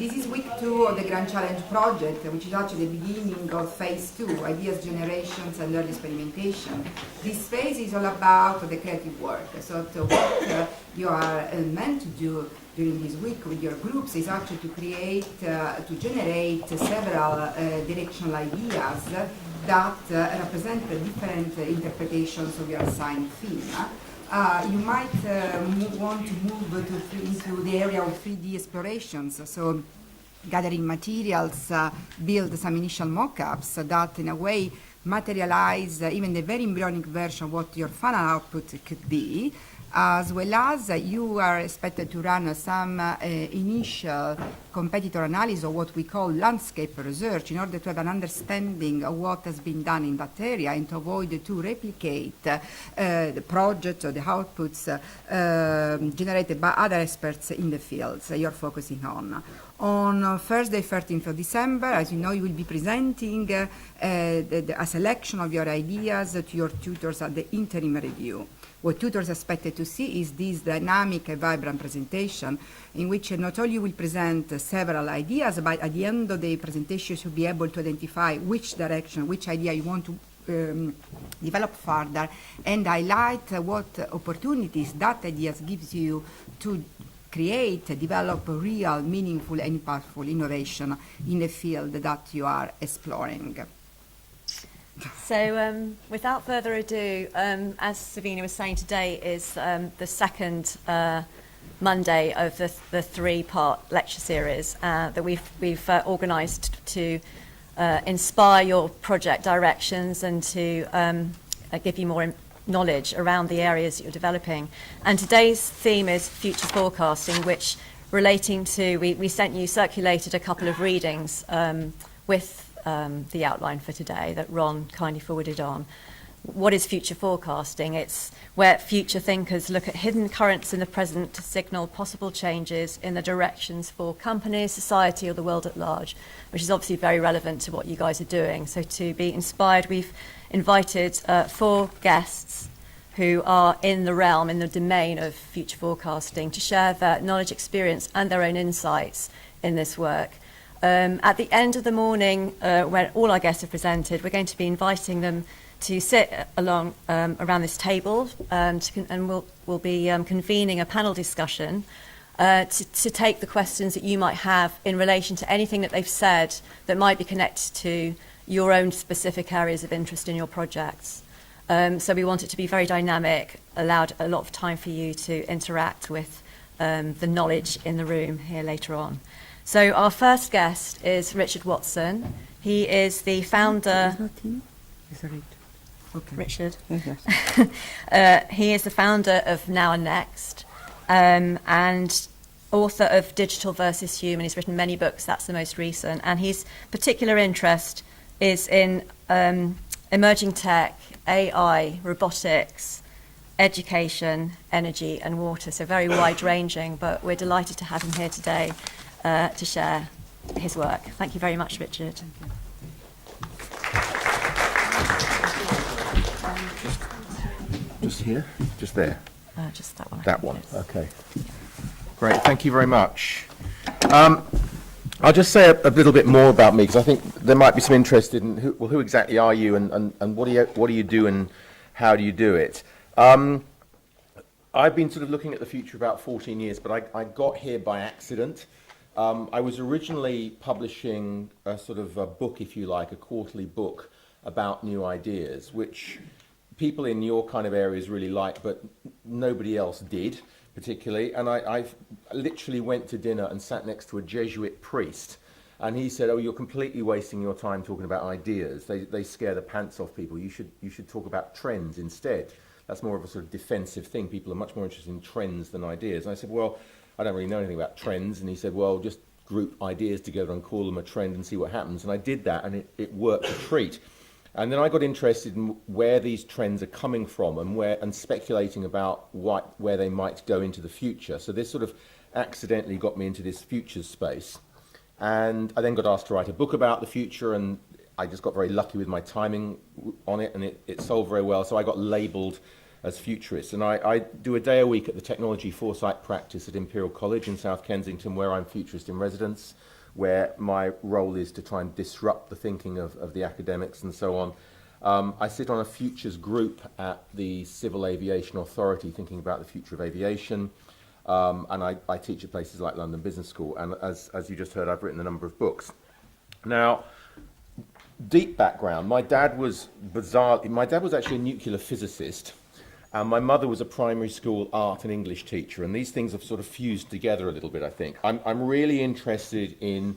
this is week 2 of the Grand Challenge project, which is actually the beginning of phase 2, ideas generations and early experimentation. This phase is all about the creative work. So what you are meant to do during this week with your groups is actually to create, to generate several directional ideas that represent the different interpretations of your assigned theme. You might want to move into the area of 3D explorations, so gathering materials, build some initial mock-ups that in a way materialize even the very embryonic version of what your final output could be, as well as you are expected to run some initial competitor analysis of what we call landscape research in order to have an understanding of what has been done in that area and to avoid to replicate the projects or the outputs generated by other experts in the fields you're focusing on. On Thursday, 13th of December, as you know, you will be presenting a selection of your ideas to your tutors at the interim review. What tutors are expected to see is this dynamic and vibrant presentation in which not only you will present several ideas, but at the end of the presentation you'll be able to identify which direction, which idea you want to develop further and highlight what opportunities that ideas gives you to create, develop real, meaningful and impactful innovation in the field that you are exploring. So without further ado, as Savina was saying, today is the second Monday of the three-part lecture series that we've organised to inspire your project directions and to give you more knowledge around the areas that you're developing. And today's theme is future forecasting, which relating to, we circulated a couple of readings with the outline for today that Ron kindly forwarded on. What is future forecasting? It's where future thinkers look at hidden currents in the present to signal possible changes in the directions for companies, society, or the world at large, which is obviously very relevant to what you guys are doing. So to be inspired, we've invited 4 guests who are in the realm, in the domain of future forecasting, to share their knowledge, experience, and their own insights in this work. At the end of the morning, when all our guests have presented, we're going to be inviting them to sit along around this table, and we'll be convening a panel discussion to take the questions that you might have in relation to anything that they've said that might be connected to your own specific areas of interest in your projects. So we want it to be very dynamic, allowed a lot of time for you to interact with the knowledge in the room here later on. So our first guest is Richard Watson. He is the founder... Okay. Richard. Yes. He is the founder of Now and Next and author of Digital versus Human. He's written many books, that's the most recent. And his particular interest is in emerging tech, AI, robotics, education, energy and water. So very wide-ranging, but we're delighted to have him here today to share his work. Thank you very much, Richard. Just here? Just there? Just that one. That one, okay. Great, thank you very much. I'll just say a little bit more about me, because I think there might be some interest in who exactly are you and what do you do and how do you do it? I've been sort of looking at the future about 14 years, but I got here by accident. I was originally publishing a sort of a book, if you like, a quarterly book about new ideas, which people in your kind of areas really liked, but nobody else did particularly. And I literally went to dinner and sat next to a Jesuit priest, and he said, "Oh, you're completely wasting your time talking about ideas. They scare the pants off people. You should talk about trends instead. That's more of a sort of defensive thing. People are much more interested in trends than ideas." And I said, "Well, I don't really know anything about trends." And he said, "Well, just group ideas together and call them a trend and see what happens." And I did that, and it worked a treat. And then I got interested in where these trends are coming from and speculating about where they might go into the future. So this sort of accidentally got me into this futures space. And I then got asked to write a book about the future, and I just got very lucky with my timing on it, and it sold very well. So I got labelled as futurists. And I do a day a week at the Technology Foresight practice at Imperial College in South Kensington, where I'm futurist in residence, where my role is to try and disrupt the thinking of the academics and so on. I sit on a futures group at the Civil Aviation Authority, thinking about the future of aviation, and I teach at places like London Business School, and as you just heard, I've written a number of books. Now, deep background, my dad was actually a nuclear physicist, and my mother was a primary school art and English teacher, and these things have sort of fused together a little bit, I think. I'm really interested in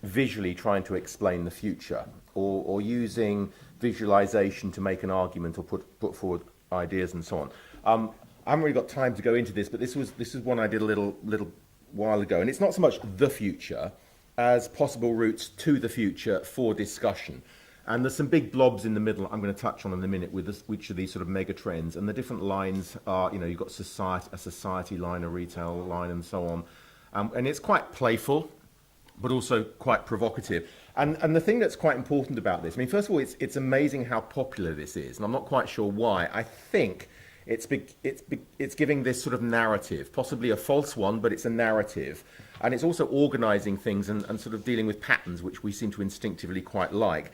visually trying to explain the future, or using visualization to make an argument or put forward ideas and so on. I haven't really got time to go into this, but this is one I did a little while ago, and it's not so much the future as possible routes to the future for discussion. And there's some big blobs in the middle I'm going to touch on in a minute with which are these sort of mega trends, and the different lines are, you've got a society line, a retail line, and so on. And it's quite playful, but also quite provocative. And the thing that's quite important about this, I mean, first of all, it's amazing how popular this is, and I'm not quite sure why. I think it's giving this sort of narrative, possibly a false one, but it's a narrative. And it's also organizing things and sort of dealing with patterns, which we seem to instinctively quite like.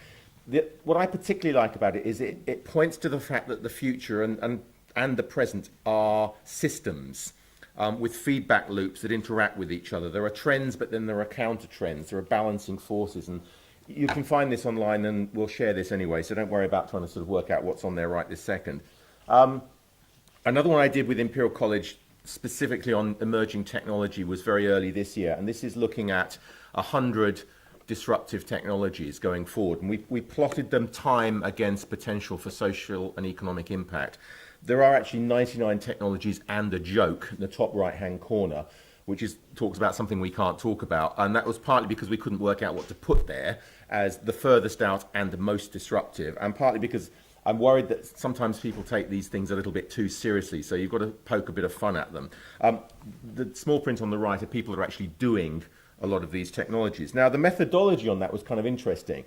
What I particularly like about it is it points to the fact that the future and the present are systems. With feedback loops that interact with each other. There are trends, but then there are counter trends. There are balancing forces, and you can find this online, and we'll share this anyway, so don't worry about trying to sort of work out what's on there right this second. Another one I did with Imperial College, specifically on emerging technology, was very early this year, and this is looking at 100 disruptive technologies going forward, and we plotted them time against potential for social and economic impact. There are actually 99 technologies and a joke in the top right-hand corner, which talks about something we can't talk about. And that was partly because we couldn't work out what to put there as the furthest out and the most disruptive, and partly because I'm worried that sometimes people take these things a little bit too seriously, so you've got to poke a bit of fun at them. The small print on the right are people that are actually doing a lot of these technologies. Now, the methodology on that was kind of interesting.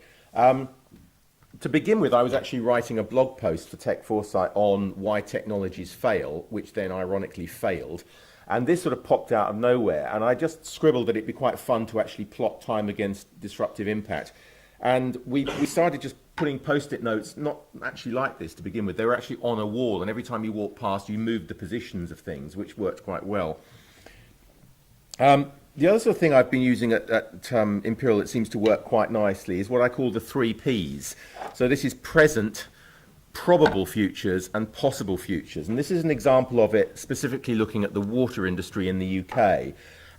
To begin with, I was actually writing a blog post for Tech Foresight on why technologies fail, which then ironically failed. And this sort of popped out of nowhere. And I just scribbled that it'd be quite fun to actually plot time against disruptive impact. And we started just putting post-it notes, not actually like this to begin with. They were actually on a wall. And every time you walked past, you moved the positions of things, which worked quite well. The other sort of thing I've been using at Imperial that seems to work quite nicely is what I call the 3 Ps. So this is present, probable futures, and possible futures. And this is an example of it specifically looking at the water industry in the UK.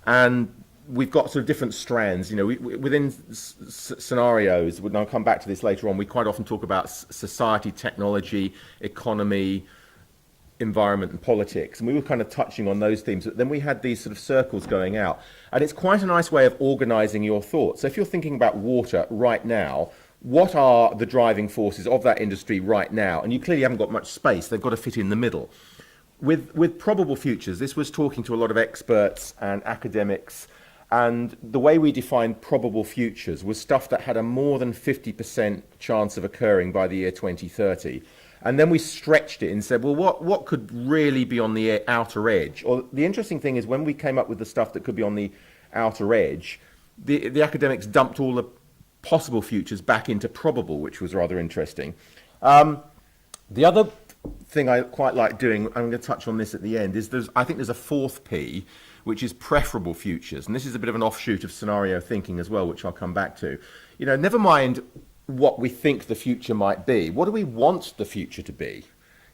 And we've got sort of different strands. Within scenarios, and I'll come back to this later on, we quite often talk about society, technology, economy, environment and politics, and we were kind of touching on those themes, but then we had these sort of circles going out, and it's quite a nice way of organizing your thoughts. So if you're thinking about water right now, what are the driving forces of that industry right now? And you clearly haven't got much space, they've got to fit in the middle. With probable futures, this was talking to a lot of experts and academics, and the way we defined probable futures was stuff that had a more than 50% chance of occurring by the year 2030. And then we stretched it and said, well, what could really be on the outer edge? Or the interesting thing is when we came up with the stuff that could be on the outer edge, the academics dumped all the possible futures back into probable, which was rather interesting. The other thing I quite like doing, I'm going to touch on this at the end, is I think there's a 4th P, which is preferable futures. And this is a bit of an offshoot of scenario thinking as well, which I'll come back to. Never mind what we think the future might be. What do we want the future to be?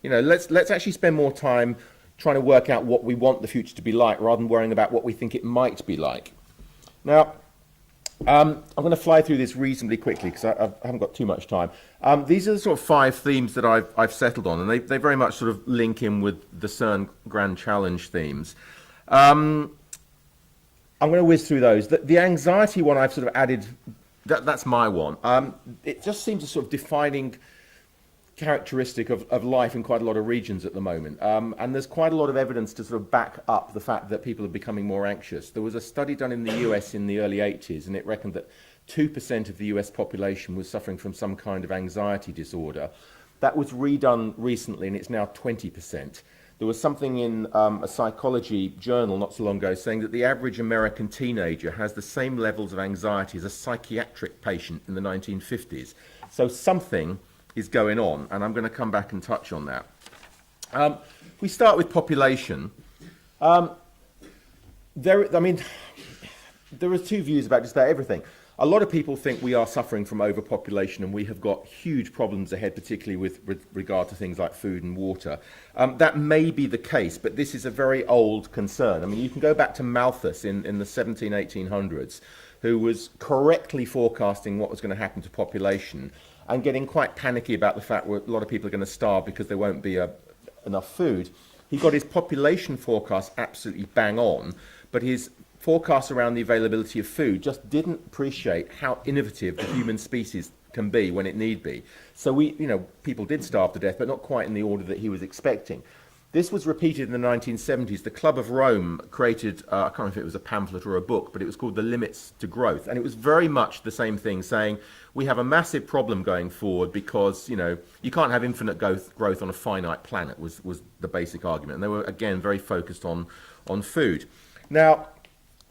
Let's actually spend more time trying to work out what we want the future to be like rather than worrying about what we think it might be like. Now, I'm going to fly through this reasonably quickly because I haven't got too much time. These are the sort of 5 themes that I've settled on, and they very much sort of link in with the CERN Grand Challenge themes. I'm going to whiz through those. The anxiety one I've sort of added. That's my one. It just seems a sort of defining characteristic of life in quite a lot of regions at the moment. And there's quite a lot of evidence to sort of back up the fact that people are becoming more anxious. There was a study done in the US in the early 80s, and it reckoned that 2% of the US population was suffering from some kind of anxiety disorder. That was redone recently, and it's now 20%. There was something in a psychology journal not so long ago saying that the average American teenager has the same levels of anxiety as a psychiatric patient in the 1950s. So something is going on, and I'm going to come back and touch on that. If we start with population, there are two views about just about everything. A lot of people think we are suffering from overpopulation and we have got huge problems ahead, particularly with regard to things like food and water. That may be the case, but this is a very old concern. I mean, you can go back to Malthus in the 1800s, who was correctly forecasting what was going to happen to population and getting quite panicky about the fact that a lot of people are going to starve because there won't be enough food. He got his population forecast absolutely bang on, but his forecasts around the availability of food just didn't appreciate how innovative the human species can be when it need be. So people did starve to death, but not quite in the order that he was expecting. This was repeated in the 1970s. The Club of Rome created, I can't remember if it was a pamphlet or a book, but it was called The Limits to Growth. And it was very much the same thing, saying we have a massive problem going forward because, you can't have infinite growth on a finite planet was the basic argument. And they were, again, very focused on food. Now,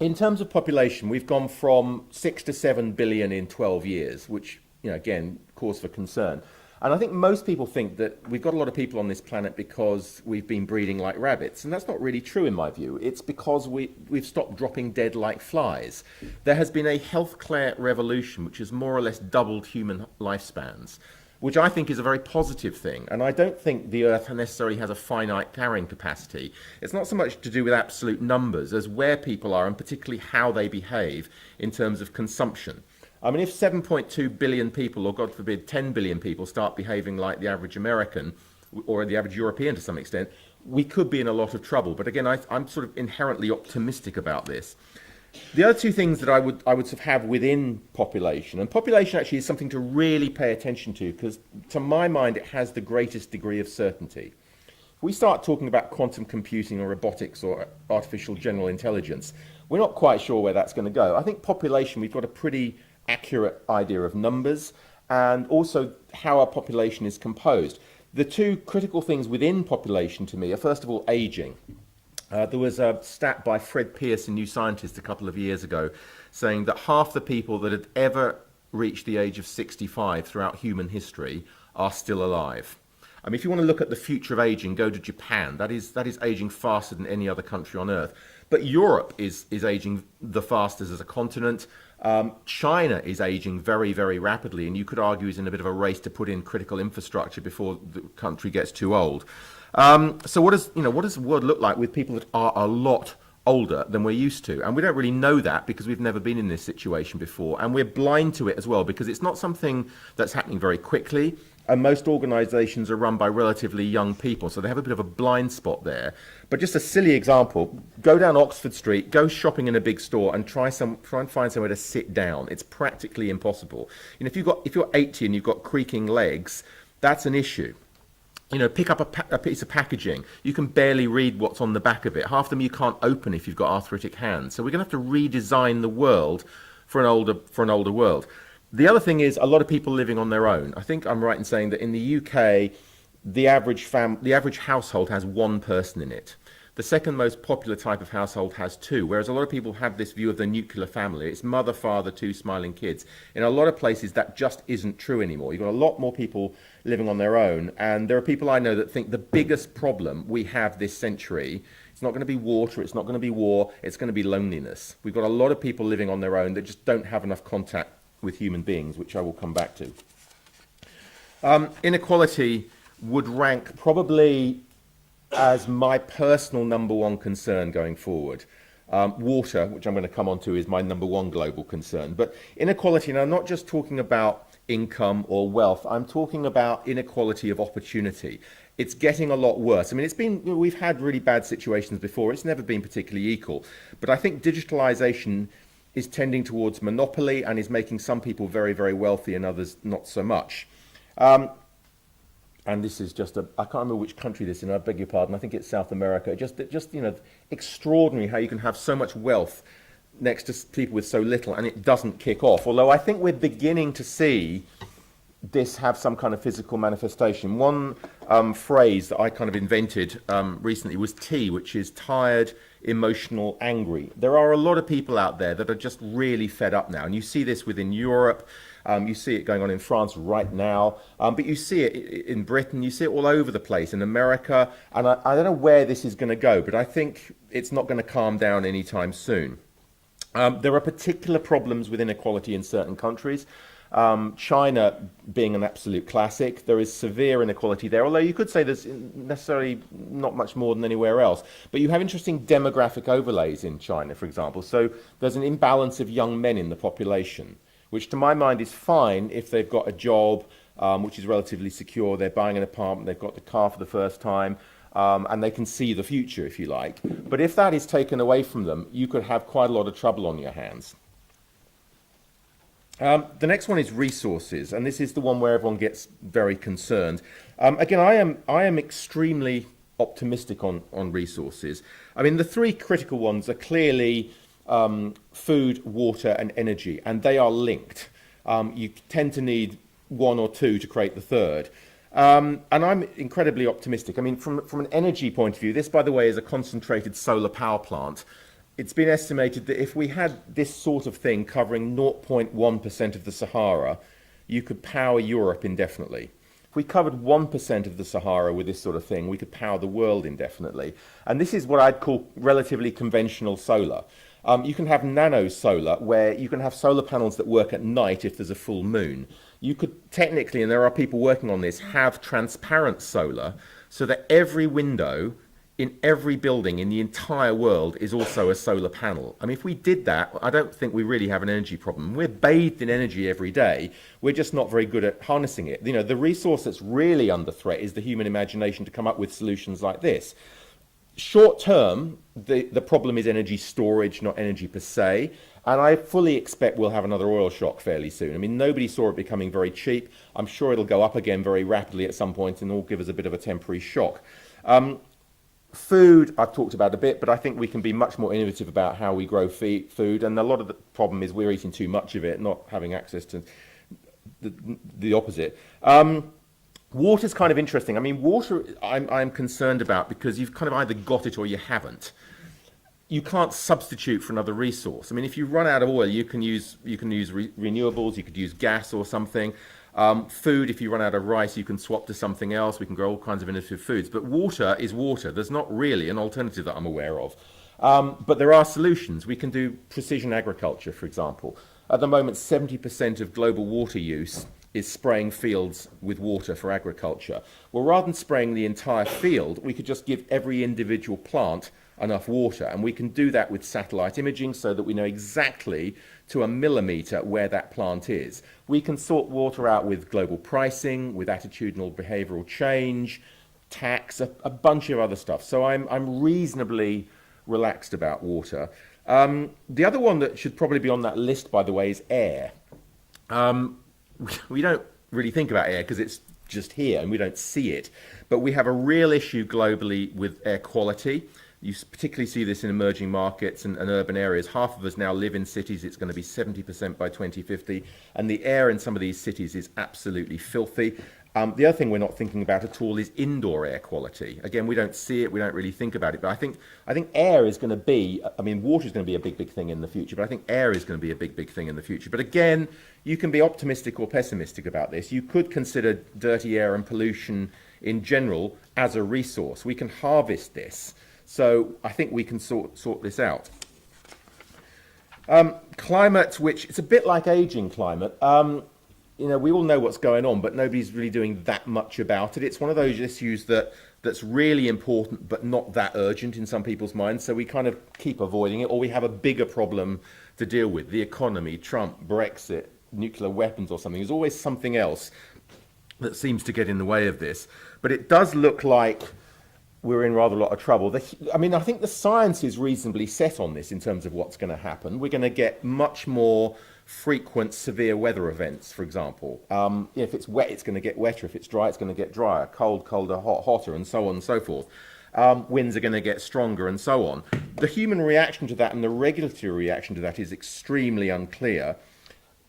in terms of population, we've gone from 6 to 7 billion in 12 years, which, again, cause for concern. And I think most people think that we've got a lot of people on this planet because we've been breeding like rabbits. And that's not really true in my view. It's because we've stopped dropping dead like flies. There has been a healthcare revolution which has more or less doubled human lifespans, which I think is a very positive thing. And I don't think the Earth necessarily has a finite carrying capacity. It's not so much to do with absolute numbers as where people are and particularly how they behave in terms of consumption. I mean, if 7.2 billion people, or God forbid 10 billion people, start behaving like the average American or the average European to some extent, we could be in a lot of trouble. But again, I'm sort of inherently optimistic about this. The other two things that I would sort of have within population, and population actually is something to really pay attention to because to my mind it has the greatest degree of certainty. If we start talking about quantum computing or robotics or artificial general intelligence, we're not quite sure where that's going to go. I think population, we've got a pretty accurate idea of numbers and also how our population is composed. The two critical things within population to me are, first of all, aging. There was a stat by Fred Pearce in New Scientist a couple of years ago saying that half the people that had ever reached the age of 65 throughout human history are still alive. I mean, if you want to look at the future of aging, go to Japan. That is aging faster than any other country on Earth. But Europe is aging the fastest as a continent. China is aging very, very rapidly, and you could argue is in a bit of a race to put in critical infrastructure before the country gets too old. So what does the world look like with people that are a lot older than we're used to? And we don't really know that because we've never been in this situation before, and we're blind to it as well because it's not something that's happening very quickly. And most organisations are run by relatively young people, so they have a bit of a blind spot there. But just a silly example, go down Oxford Street, go shopping in a big store and try and find somewhere to sit down. It's practically impossible. If you're 80 and you've got creaking legs, that's an issue. Pick up a piece of packaging. You can barely read what's on the back of it. Half of them you can't open if you've got arthritic hands. So we're going to have to redesign the world for an older world. The other thing is a lot of people living on their own. I think I'm right in saying that in the UK, the average household has one person in it. The second most popular type of household has two, whereas a lot of people have this view of the nuclear family. It's mother, father, two smiling kids. In a lot of places, that just isn't true anymore. You've got a lot more people living on their own, and there are people I know that think the biggest problem we have this century, it's not going to be water, it's not going to be war, it's going to be loneliness. We've got a lot of people living on their own that just don't have enough contact with human beings, which I will come back to. Inequality would rank probably as my personal number one concern going forward. Water, which I'm going to come on to, is my number one global concern. But inequality, and I'm not just talking about income or wealth, I'm talking about inequality of opportunity. It's getting a lot worse. I mean, we've had really bad situations before. It's never been particularly equal. But I think digitalization is tending towards monopoly and is making some people very, very wealthy and others not so much. And this is just I can't remember which country this is in, I beg your pardon, I think it's South America. Just extraordinary how you can have so much wealth next to people with so little and it doesn't kick off. Although I think we're beginning to see this have some kind of physical manifestation. One phrase that I kind of invented recently was T, which is tired, emotional, angry. There are a lot of people out there that are just really fed up now, and you see this within Europe. You see it going on in France right now, but you see it in Britain, you see it all over the place, in America, and I don't know where this is going to go, but I think it's not going to calm down anytime soon. There are particular problems with inequality in certain countries. China being an absolute classic, there is severe inequality there, although you could say there's necessarily not much more than anywhere else. But you have interesting demographic overlays in China, for example. So there's an imbalance of young men in the population, which to my mind is fine if they've got a job which is relatively secure, they're buying an apartment, they've got the car for the first time, and they can see the future, if you like. But if that is taken away from them, you could have quite a lot of trouble on your hands. The next one is resources, and this is the one where everyone gets very concerned. Again, I am extremely optimistic on resources. I mean, the three critical ones are clearly food, water, and energy, and they are linked. You tend to need one or two to create the third. And I'm incredibly optimistic. I mean, from an energy point of view, this, by the way, is a concentrated solar power plant. It's been estimated that if we had this sort of thing covering 0.1% of the Sahara, you could power Europe indefinitely. If we covered 1% of the Sahara with this sort of thing, we could power the world indefinitely. And this is what I'd call relatively conventional solar. You can have nano solar, where you can have solar panels that work at night if there's a full moon. You could technically, and there are people working on this, have transparent solar so that every window in every building in the entire world is also a solar panel. I mean, if we did that, I don't think we really have an energy problem. We're bathed in energy every day. We're just not very good at harnessing it. You know, the resource that's really under threat is the human imagination to come up with solutions like this. Short term, the problem is energy storage, not energy per se. And I fully expect we'll have another oil shock fairly soon. I mean, nobody saw it becoming very cheap. I'm sure it'll go up again very rapidly at some point and all give us a bit of a temporary shock. Food, I've talked about a bit, but I think we can be much more innovative about how we grow food. And a lot of the problem is we're eating too much of it, not having access to the opposite. Water's kind of interesting. I mean, water I'm concerned about because you've kind of either got it or you haven't. You can't substitute for another resource. I mean, if you run out of oil, you can use renewables, you could use gas or something. Food, if you run out of rice, you can swap to something else. We can grow all kinds of innovative foods. But water is water. There's not really an alternative that I'm aware of. But there are solutions. We can do precision agriculture, for example. At the moment, 70% of global water use is spraying fields with water for agriculture. Well, rather than spraying the entire field, we could just give every individual plant enough water. And we can do that with satellite imaging so that we know exactly to a millimetre where that plant is. We can sort water out with global pricing, with attitudinal behavioural change, tax, a bunch of other stuff. So I'm reasonably relaxed about water. The other one that should probably be on that list, by the way, is air. We don't really think about air because it's just here and we don't see it. But we have a real issue globally with air quality. You particularly see this in emerging markets and urban areas. Half of us now live in cities. It's going to be 70% by 2050. And the air in some of these cities is absolutely filthy. The other thing we're not thinking about at all is indoor air quality. Again, we don't see it. We don't really think about it. But I think air is going to be, I mean, water is going to be a big, big thing in the future. But I think air is going to be a big, big thing in the future. But again, you can be optimistic or pessimistic about this. You could consider dirty air and pollution in general as a resource. We can harvest this. So I think we can sort this out. Climate, which it's a bit like aging climate. You know, we all know what's going on, but nobody's really doing that much about it. It's one of those issues that's really important, but not that urgent in some people's minds. So we kind of keep avoiding it, or we have a bigger problem to deal with. The economy, Trump, Brexit, nuclear weapons or something. There's always something else that seems to get in the way of this. But it does look like we're in rather a lot of trouble. I mean, I think the science is reasonably set on this in terms of what's going to happen. We're going to get much more frequent severe weather events, for example. If it's wet, it's going to get wetter. If it's dry, it's going to get drier. Cold, colder, hot, hotter, and so on and so forth. Winds are going to get stronger and so on. The human reaction to that and the regulatory reaction to that is extremely unclear.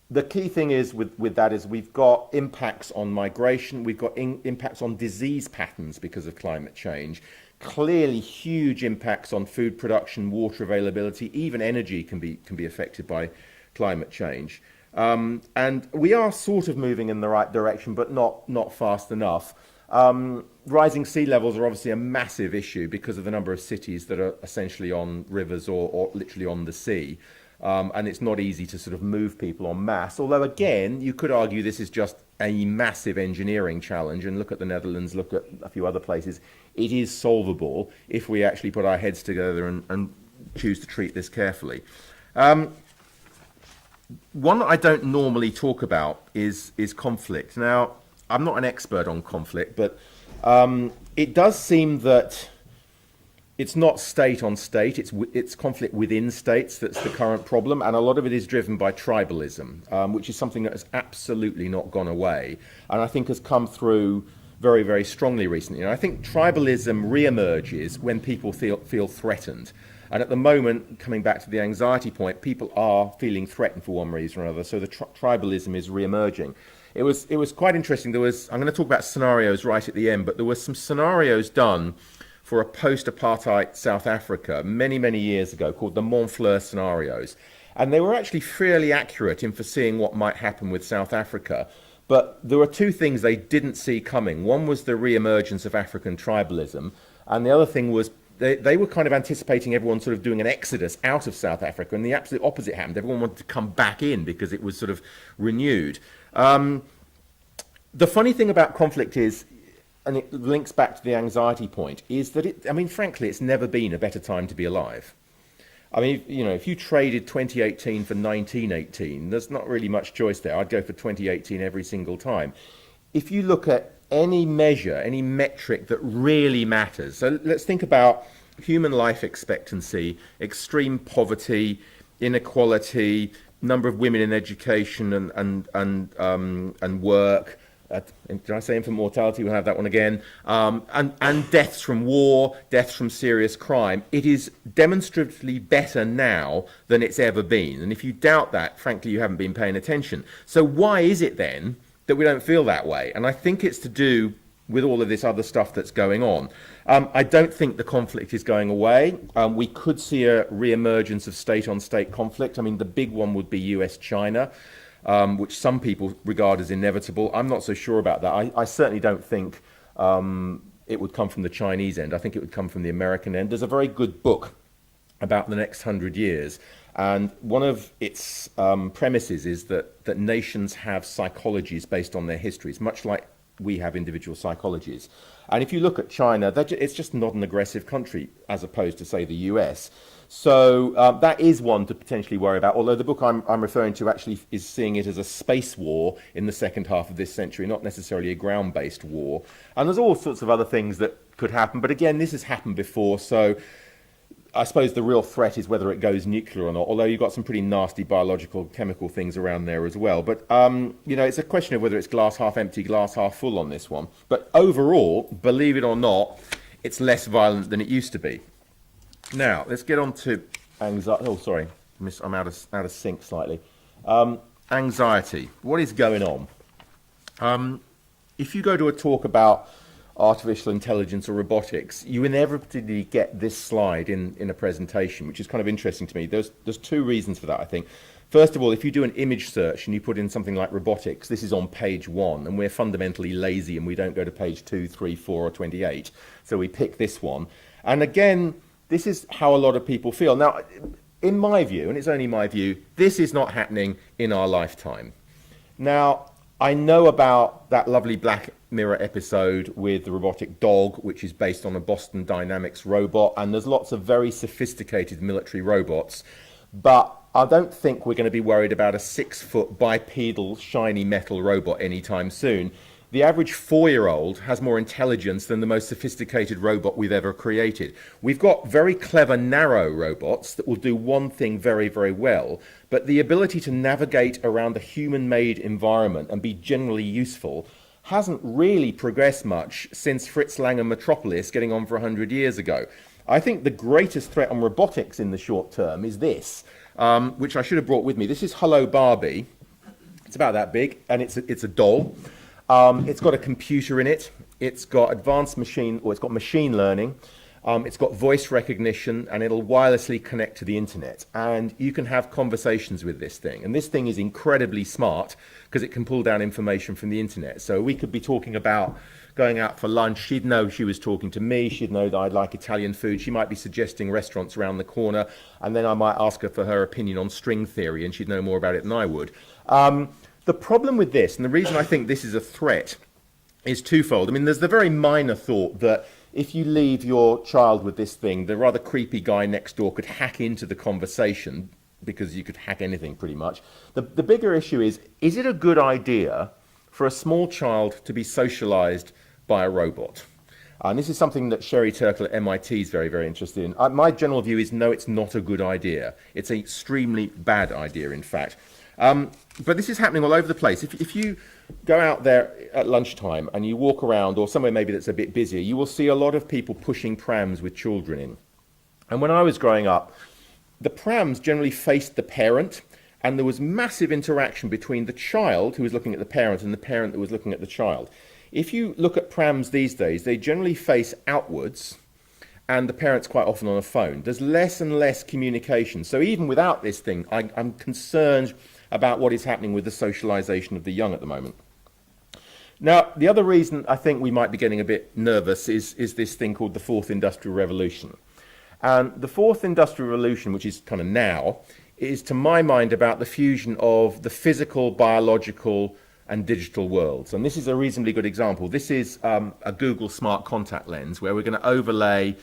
the key thing is with that is we've got impacts on migration, we've got impacts on disease patterns because of climate change. Clearly huge impacts on food production, water availability, even energy can be affected by climate change. And we are sort of moving in the right direction, but not fast enough. Rising sea levels are obviously a massive issue because of the number of cities that are essentially on rivers or literally on the sea. And it's not easy to sort of move people en masse. Although, again, you could argue this is just a massive engineering challenge. And look at the Netherlands, look at a few other places. It is solvable if we actually put our heads together and choose to treat this carefully. One that I don't normally talk about is conflict. Now, I'm not an expert on conflict, but it does seem that it's not state on state, it's conflict within states that's the current problem, and a lot of it is driven by tribalism, which is something that has absolutely not gone away, and I think has come through very, very strongly recently. And I think tribalism re-emerges when people feel threatened. And at the moment, coming back to the anxiety point, people are feeling threatened for one reason or another, so the tribalism is re-emerging. It was quite interesting. I'm going to talk about scenarios right at the end, but there were some scenarios done for a post-apartheid South Africa many, many years ago called the Montfleur scenarios. And they were actually fairly accurate in foreseeing what might happen with South Africa. But there were two things they didn't see coming. One was the re-emergence of African tribalism, and the other thing was they were kind of anticipating everyone sort of doing an exodus out of South Africa, and the absolute opposite happened. Everyone wanted to come back in because it was sort of renewed. The funny thing about conflict is, and it links back to the anxiety point, is that frankly, it's never been a better time to be alive. I mean, if you traded 2018 for 1918, there's not really much choice there. I'd go for 2018 every single time. If you look at any measure, any metric that really matters, so let's think about human life expectancy, extreme poverty, inequality, number of women in education and work. Did I say infant mortality? We'll have that one again. And deaths from war, deaths from serious crime. It is demonstrably better now than it's ever been. And if you doubt that, frankly, you haven't been paying attention. So why is it then that we don't feel that way? And I think it's to do with all of this other stuff that's going on. I don't think the conflict is going away. We could see a re-emergence of state-on-state conflict. I mean, the big one would be US-China. Which some people regard as inevitable. I'm not so sure about that. I certainly don't think it would come from the Chinese end. I think it would come from the American end. There's a very good book about the next 100 years, and one of its premises is that nations have psychologies based on their histories, much like we have individual psychologies. And if you look at China, it's just not an aggressive country as opposed to, say, the US. So that is one to potentially worry about, although the book I'm referring to actually is seeing it as a space war in the second half of this century, not necessarily a ground-based war. And there's all sorts of other things that could happen, but again, this has happened before, so I suppose the real threat is whether it goes nuclear or not, although you've got some pretty nasty biological, chemical things around there as well. But, it's a question of whether it's glass half empty, glass half full on this one. But overall, believe it or not, it's less violent than it used to be. Now, let's get on to anxiety. Oh, sorry, I'm out of sync slightly. Anxiety. What is going on? If you go to a talk about artificial intelligence or robotics, you inevitably get this slide in a presentation, which is kind of interesting to me. There's two reasons for that, I think. First of all, if you do an image search and you put in something like robotics, this is on page 1, and we're fundamentally lazy and we don't go to page 2, 3, 4, or 28. So we pick this one. And again, this is how a lot of people feel. Now, in my view, and it's only my view, this is not happening in our lifetime. Now, I know about that lovely Black Mirror episode with the robotic dog, which is based on a Boston Dynamics robot, and there's lots of very sophisticated military robots, but I don't think we're going to be worried about a 6-foot bipedal shiny metal robot anytime soon. The average 4-year-old has more intelligence than the most sophisticated robot we've ever created. We've got very clever, narrow robots that will do one thing very, very well, but the ability to navigate around a human-made environment and be generally useful hasn't really progressed much since Fritz Lang and Metropolis getting on for 100 years ago. I think the greatest threat on robotics in the short term is this, which I should have brought with me. This is Hello Barbie. It's about that big, and it's a doll. It's got a computer in it. It's got it's got machine learning. It's got voice recognition, and it'll wirelessly connect to the internet. And you can have conversations with this thing. And this thing is incredibly smart because it can pull down information from the internet. So we could be talking about going out for lunch. She'd know she was talking to me. She'd know that I'd like Italian food. She might be suggesting restaurants around the corner. And then I might ask her for her opinion on string theory, and she'd know more about it than I would. The problem with this, and the reason I think this is a threat, is twofold. I mean, there's the very minor thought that if you leave your child with this thing, the rather creepy guy next door could hack into the conversation, because you could hack anything pretty much. The bigger issue is it a good idea for a small child to be socialized by a robot? And this is something that Sherry Turkle at MIT is very, very interested in. My general view is no, it's not a good idea. It's an extremely bad idea, in fact. But this is happening all over the place. If you go out there at lunchtime and you walk around, or somewhere maybe that's a bit busier, you will see a lot of people pushing prams with children in. And when I was growing up, the prams generally faced the parent, and there was massive interaction between the child who was looking at the parent and the parent that was looking at the child. If you look at prams these days, they generally face outwards, and the parent's quite often on a phone. There's less and less communication. So even without this thing, I'm concerned about what is happening with the socialization of the young at the moment. Now, the other reason I think we might be getting a bit nervous is this thing called the Fourth Industrial Revolution. And the Fourth Industrial Revolution, which is kind of now, is to my mind about the fusion of the physical, biological, and digital worlds. And this is a reasonably good example. This is a Google Smart Contact Lens, where we're going to overlay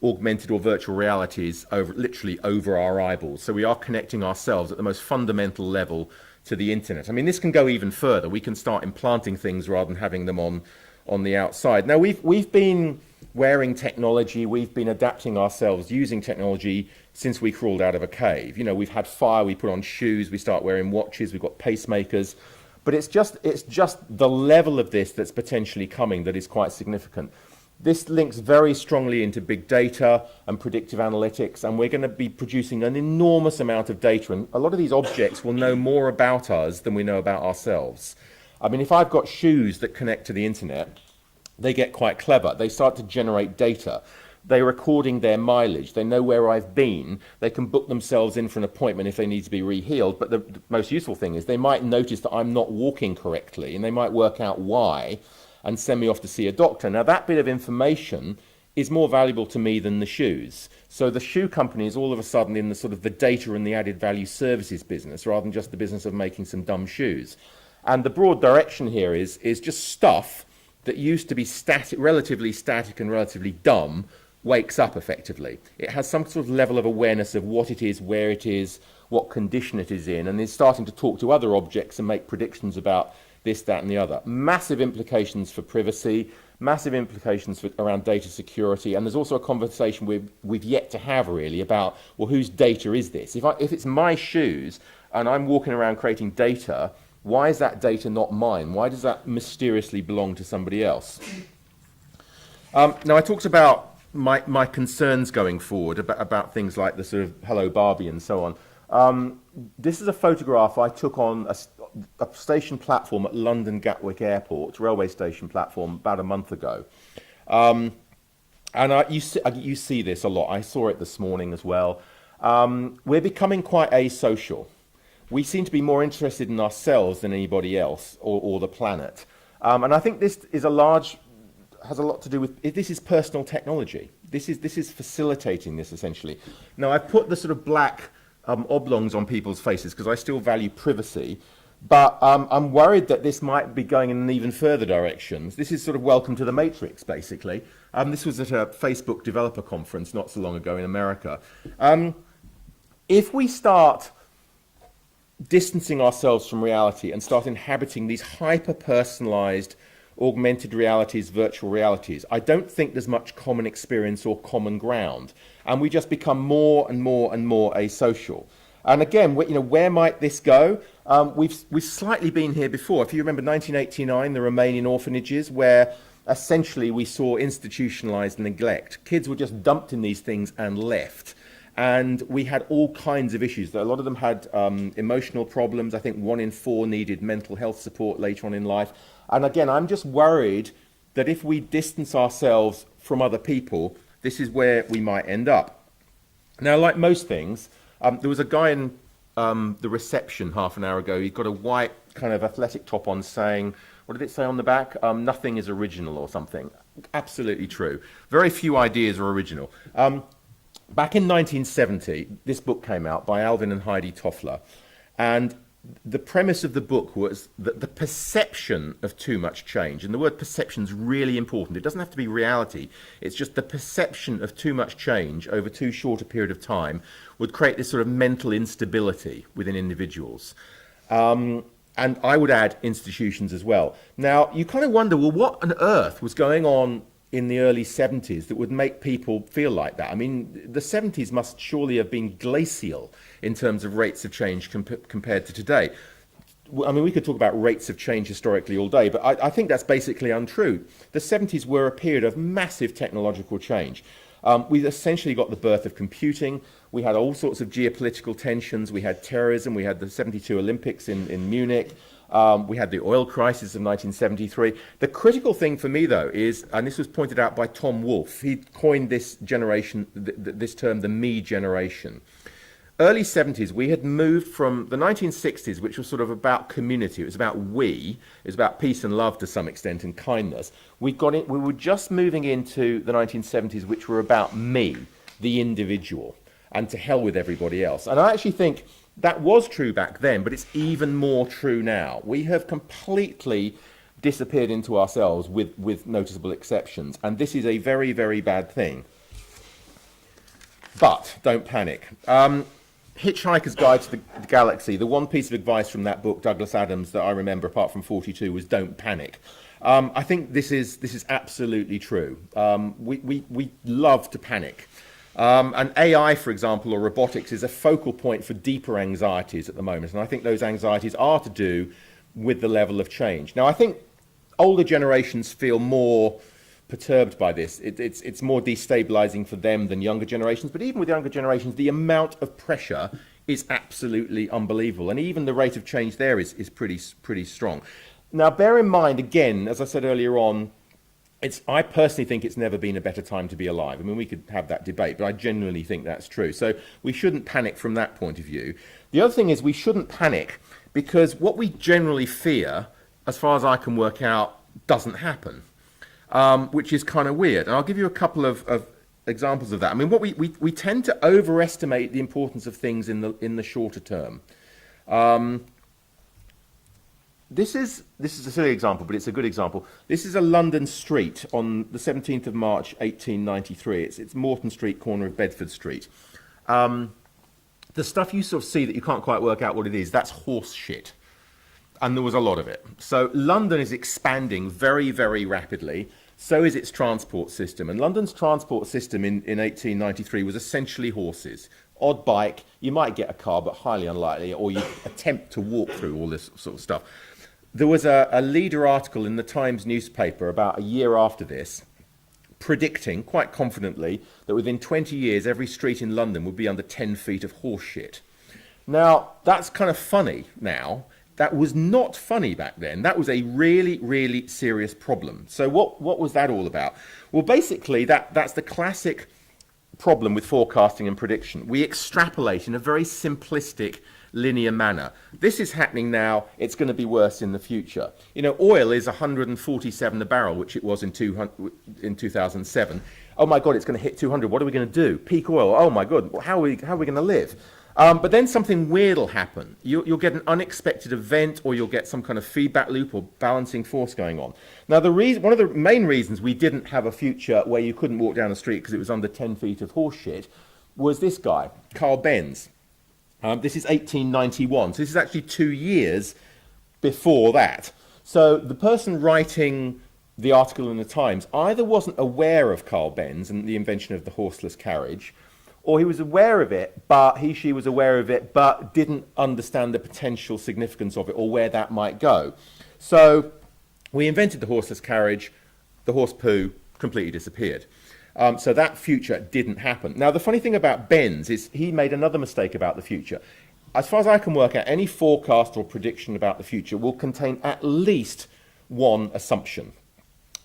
augmented or virtual realities literally over our eyeballs. So we are connecting ourselves at the most fundamental level to the internet. I mean, this can go even further. We can start implanting things rather than having them on the outside. Now, we've been wearing technology, we've been adapting ourselves using technology since we crawled out of a cave. You know, we've had fire, we put on shoes, we start wearing watches, we've got pacemakers. But it's just the level of this that's potentially coming that is quite significant. This links very strongly into big data and predictive analytics, and we're going to be producing an enormous amount of data, and a lot of these objects will know more about us than we know about ourselves. I mean, if I've got shoes that connect to the internet, they get quite clever. They start to generate data. They're recording their mileage. They know where I've been. They can book themselves in for an appointment if they need to be rehealed. But the most useful thing is they might notice that I'm not walking correctly, and they might work out why and send me off to see a doctor. Now, that bit of information is more valuable to me than the shoes. So the shoe company is all of a sudden in the sort of the data and the added value services business rather than just the business of making some dumb shoes. And the broad direction here is just stuff that used to be relatively static and relatively dumb wakes up effectively. It has some sort of level of awareness of what it is, where it is, what condition it is in, and is starting to talk to other objects and make predictions about this, that, and the other. Massive implications for privacy, massive implications around data security, and there's also a conversation we've yet to have really about, well, whose data is this? If it's my shoes and I'm walking around creating data, why is that data not mine? Why does that mysteriously belong to somebody else? Now, I talked about my concerns going forward about things like the sort of Hello Barbie and so on. This is a photograph I took on a station platform at London Gatwick Airport, railway station platform, about a month ago. And you see this a lot. I saw it this morning as well. We're becoming quite asocial. We seem to be more interested in ourselves than anybody else or the planet. And I think this is has a lot to do with, this is personal technology. This is facilitating this essentially. Now, I've put the sort of black oblongs on people's faces because I still value privacy, but I'm worried that this might be going in an even further direction. This is sort of welcome to the Matrix, basically. This was at a Facebook developer conference not so long ago in America. If we start distancing ourselves from reality and start inhabiting these hyper-personalized augmented realities, virtual realities, I don't think there's much common experience or common ground, and we just become more and more and more asocial. And again, where might this go? We've slightly been here before. If you remember 1989, the Romanian orphanages, where essentially we saw institutionalized neglect. Kids were just dumped in these things and left. and we had all kinds of issues. A lot of them had emotional problems. I think 1 in 4 needed mental health support later on in life. And again, I'm just worried that if we distance ourselves from other people, this is where we might end up. Now, like most things, there was a guy in the reception half an hour ago. He'd got a white kind of athletic top on saying, what did it say on the back? Nothing is original or something. Absolutely true. Very few ideas are original. Back in 1970, this book came out by Alvin and Heidi Toffler, and the premise of the book was that the perception of too much change, and the word perception is really important. It doesn't have to be reality. It's just the perception of too much change over too short a period of time would create this sort of mental instability within individuals. And I would add institutions as well. Now, you kind of wonder, well, what on earth was going on in the early 70s that would make people feel like that? I mean, the 70s must surely have been glacial in terms of rates of change compared to today. I mean, we could talk about rates of change historically all day, but I think that's basically untrue. The 70s were a period of massive technological change. We essentially got the birth of computing. We had all sorts of geopolitical tensions. We had terrorism. We had the 72 Olympics in Munich. We had the oil crisis of 1973. The critical thing for me, though, is, and this was pointed out by Tom Wolfe, he coined this generation, this term, the me generation. Early 70s, we had moved from the 1960s, which was sort of about community. It was about we. It was about peace and love to some extent and kindness. We were just moving into the 1970s, which were about me, the individual, and to hell with everybody else. And I actually think that was true back then, but it's even more true now. We have completely disappeared into ourselves with noticeable exceptions, and this is a very, very bad thing. But don't panic. Hitchhiker's Guide to the Galaxy, the one piece of advice from that book, Douglas Adams, that I remember apart from 42 was don't panic. I think this is absolutely true. We love to panic. And AI, for example, or robotics is a focal point for deeper anxieties at the moment. And I think those anxieties are to do with the level of change. Now, I think older generations feel more perturbed by this. It's more destabilizing for them than younger generations. But even with younger generations, the amount of pressure is absolutely unbelievable. And even the rate of change there is pretty strong. Now, bear in mind, again, as I said earlier on, I personally think it's never been a better time to be alive. I mean, we could have that debate, but I genuinely think that's true. So we shouldn't panic from that point of view. The other thing is we shouldn't panic because what we generally fear, as far as I can work out, doesn't happen, which is kind of weird. And I'll give you a couple of examples of that. I mean, what we tend to overestimate the importance of things in the shorter term. This is a silly example, but it's a good example. This is a London street on the 17th of March, 1893. It's Morton Street, corner of Bedford Street. The stuff you sort of see that you can't quite work out what it is, that's horse shit. And there was a lot of it. So London is expanding very, very rapidly. So is its transport system. And London's transport system in 1893 was essentially horses. Odd bike, you might get a car, but highly unlikely, or you attempt to walk through all this sort of stuff. There was a leader article in the Times newspaper about a year after this, predicting quite confidently that within 20 years, every street in London would be under 10 feet of horse shit. Now, that's kind of funny now. That was not funny back then. That was a really, really serious problem. So what was that all about? Well, basically, that's the classic problem with forecasting and prediction. We extrapolate in a very simplistic, linear manner. This is happening now. It's going to be worse in the future. You know, oil is 147 a barrel, which it was in 2007. Oh my God, it's going to hit 200. What are we going to do? Peak oil. Oh my God, how are we going to live? But then something weird will happen. You'll get an unexpected event, or you'll get some kind of feedback loop or balancing force going on. Now, one of the main reasons we didn't have a future where you couldn't walk down the street because it was under 10 feet of horse shit was this guy, Carl Benz. This is 1891, so this is actually 2 years before that. So the person writing the article in the Times either wasn't aware of Carl Benz and the invention of the horseless carriage, or he was aware of it, but she was aware of it, but didn't understand the potential significance of it or where that might go. So we invented the horseless carriage, the horse poo completely disappeared. So that future didn't happen. Now, the funny thing about Benz is he made another mistake about the future. As far as I can work out, any forecast or prediction about the future will contain at least one assumption.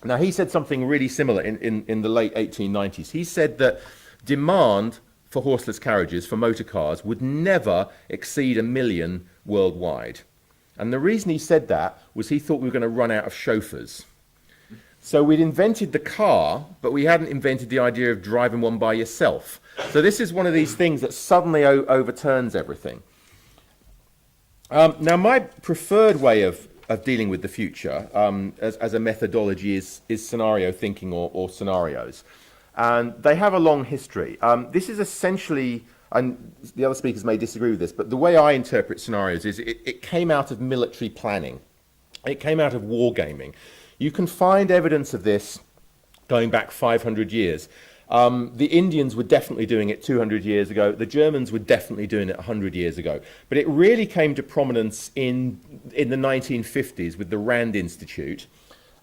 Now, he said something really similar in the late 1890s. He said that demand for horseless carriages, for motor cars, would never exceed 1 million worldwide. And the reason he said that was he thought we were going to run out of chauffeurs. So we'd invented the car, but we hadn't invented the idea of driving one by yourself. So this is one of these things that suddenly overturns everything. Now, my preferred way of dealing with the future as a methodology is scenario thinking or scenarios. And they have a long history. This is essentially, and the other speakers may disagree with this, but the way I interpret scenarios is it came out of military planning. It came out of wargaming. You can find evidence of this going back 500 years. The Indians were definitely doing it 200 years ago. The Germans were definitely doing it 100 years ago. But it really came to prominence in the 1950s with the Rand Institute.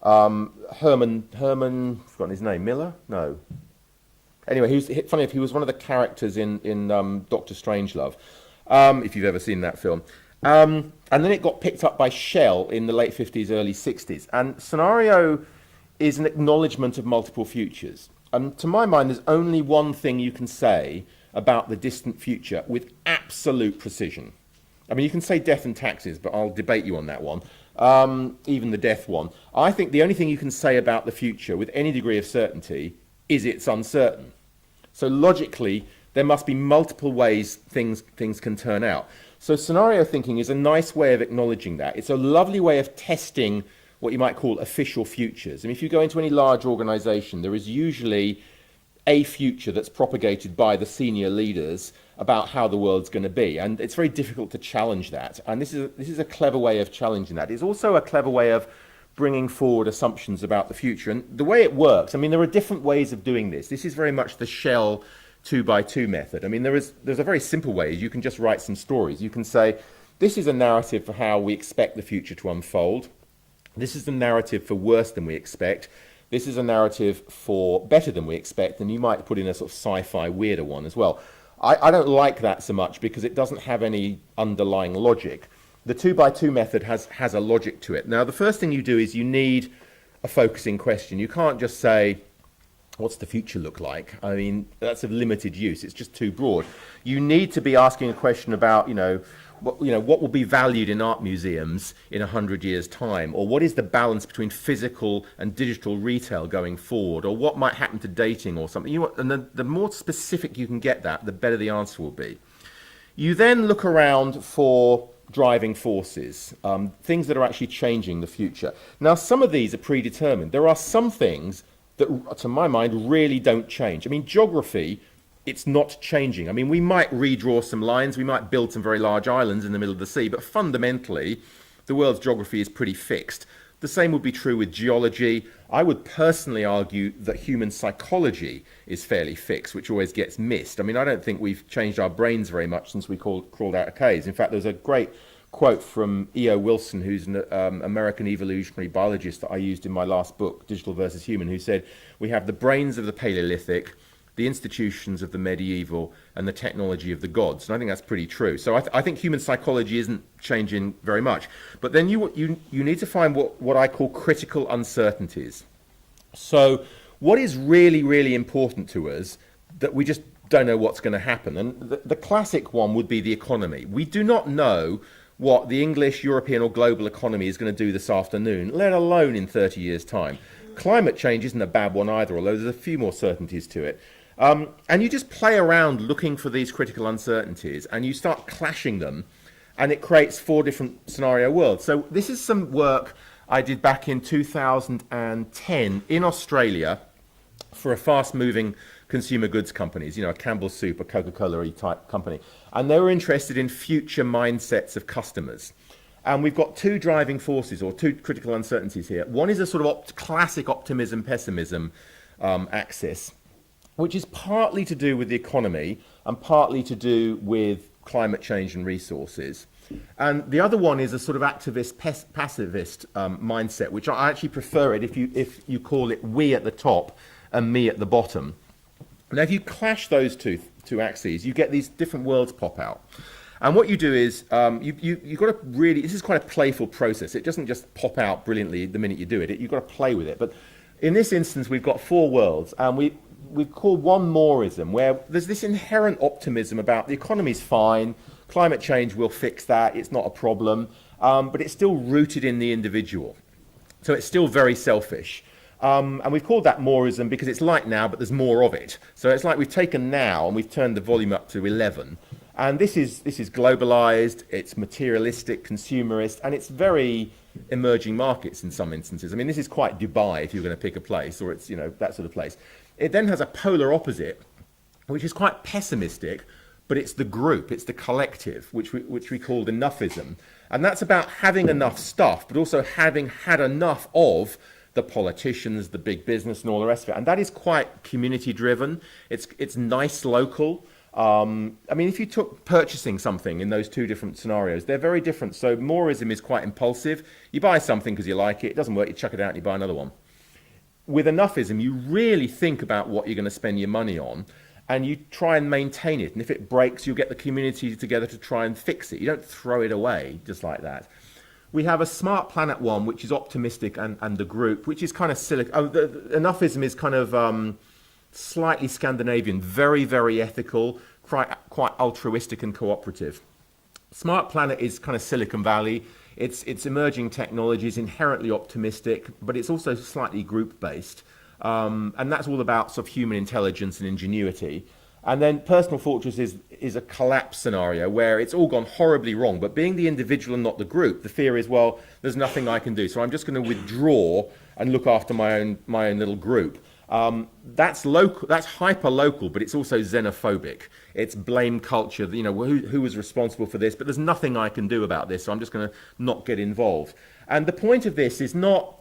Herman, I've forgotten his name, Miller? No. Anyway, funny enough, he was one of the characters in Dr. Strangelove, if you've ever seen that film. And then it got picked up by Shell in the late 50s, early 60s. And scenario is an acknowledgement of multiple futures. And to my mind, there's only one thing you can say about the distant future with absolute precision. I mean, you can say death and taxes, but I'll debate you on that one, even the death one. I think the only thing you can say about the future with any degree of certainty is it's uncertain. So logically, there must be multiple ways things can turn out. So scenario thinking is a nice way of acknowledging that. It's a lovely way of testing what you might call official futures. And if you go into any large organization, there is usually a future that's propagated by the senior leaders about how the world's going to be. And it's very difficult to challenge that. And this is a clever way of challenging that. It's also a clever way of bringing forward assumptions about the future. And the way it works, I mean, there are different ways of doing this. This is very much the Shell 2x2 method. I mean, there's a very simple way. You can just write some stories. You can say, this is a narrative for how we expect the future to unfold. This is the narrative for worse than we expect. This is a narrative for better than we expect. And you might put in a sort of sci-fi weirder one as well. I don't like that so much because it doesn't have any underlying logic. The 2x2 method has a logic to it. Now, the first thing you do is you need a focusing question. You can't just say, what's the future look like? I mean, that's of limited use. It's just too broad. You need to be asking a question about, what will be valued in art museums in 100 years' time? Or what is the balance between physical and digital retail going forward? Or what might happen to dating or something? And the more specific you can get that, the better the answer will be. You then look around for driving forces, things that are actually changing the future. Now, some of these are predetermined. There are some things that, to my mind, really don't change. I mean, geography, it's not changing. I mean, we might redraw some lines, we might build some very large islands in the middle of the sea, but fundamentally, the world's geography is pretty fixed. The same would be true with geology. I would personally argue that human psychology is fairly fixed, which always gets missed. I mean, I don't think we've changed our brains very much since we crawled out of caves. In fact, there's a great quote from E.O. Wilson, who's an American evolutionary biologist that I used in my last book, Digital versus Human, who said, we have the brains of the Paleolithic, the institutions of the medieval, and the technology of the gods. And I think that's pretty true. So I think human psychology isn't changing very much. But then you need to find what I call critical uncertainties. So what is really, really important to us that we just don't know what's going to happen? And the classic one would be the economy. We do not know what the English, European, or global economy is going to do this afternoon, let alone in 30 years' time. Climate change isn't a bad one either, although there's a few more certainties to it. And you just play around looking for these critical uncertainties, and you start clashing them, and it creates 4 different scenario worlds. So this is some work I did back in 2010 in Australia for a fast-moving consumer goods companies, a Campbell's Soup, a Coca-Cola type company. And they were interested in future mindsets of customers. And we've got 2 driving forces, or 2 critical uncertainties here. One is a sort of classic optimism-pessimism axis, which is partly to do with the economy and partly to do with climate change and resources. And the other one is a sort of activist, passivist mindset, which I actually prefer it if you call it we at the top and me at the bottom. Now, if you clash those two axes, you get these different worlds pop out. And what you do is, you've got to really, this is quite a playful process. It doesn't just pop out brilliantly the minute you do it. You've got to play with it. But in this instance, we've got 4 worlds, and we've called one moreism, where there's this inherent optimism about the economy's fine, climate change will fix that, it's not a problem, but it's still rooted in the individual. So it's still very selfish. And we've called that moreism because it's like now, but there's more of it. So it's like we've taken now and we've turned the volume up to 11. And this is globalized, it's materialistic, consumerist, and it's very emerging markets in some instances. I mean, this is quite Dubai if you're going to pick a place, or it's, that sort of place. It then has a polar opposite, which is quite pessimistic, but it's the group, it's the collective, which we called enoughism. And that's about having enough stuff, but also having had enough of the politicians, the big business, and all the rest of it. And that is quite community driven. It's nice local. I mean, if you took purchasing something in those 2 different scenarios, they're very different. So moreism is quite impulsive. You buy something because you like it. It doesn't work, you chuck it out and you buy another one. With enoughism, you really think about what you're going to spend your money on, and you try and maintain it. And if it breaks, you get the community together to try and fix it. You don't throw it away just like that. We have a smart planet one, which is optimistic, and the group, which is kind of enoughism is kind of slightly Scandinavian, very, very ethical, quite altruistic and cooperative. Smart Planet is kind of Silicon Valley. It's emerging technologies, inherently optimistic, but it's also slightly group-based. And that's all about sort of human intelligence and ingenuity. And then Personal Fortress is a collapse scenario where it's all gone horribly wrong. But being the individual and not the group, the fear is, well, there's nothing I can do. So I'm just going to withdraw and look after my own little group. That's local, that's hyper local, but it's also xenophobic. It's blame culture. Who was responsible for this? But there's nothing I can do about this, so I'm just going to not get involved. And the point of this is not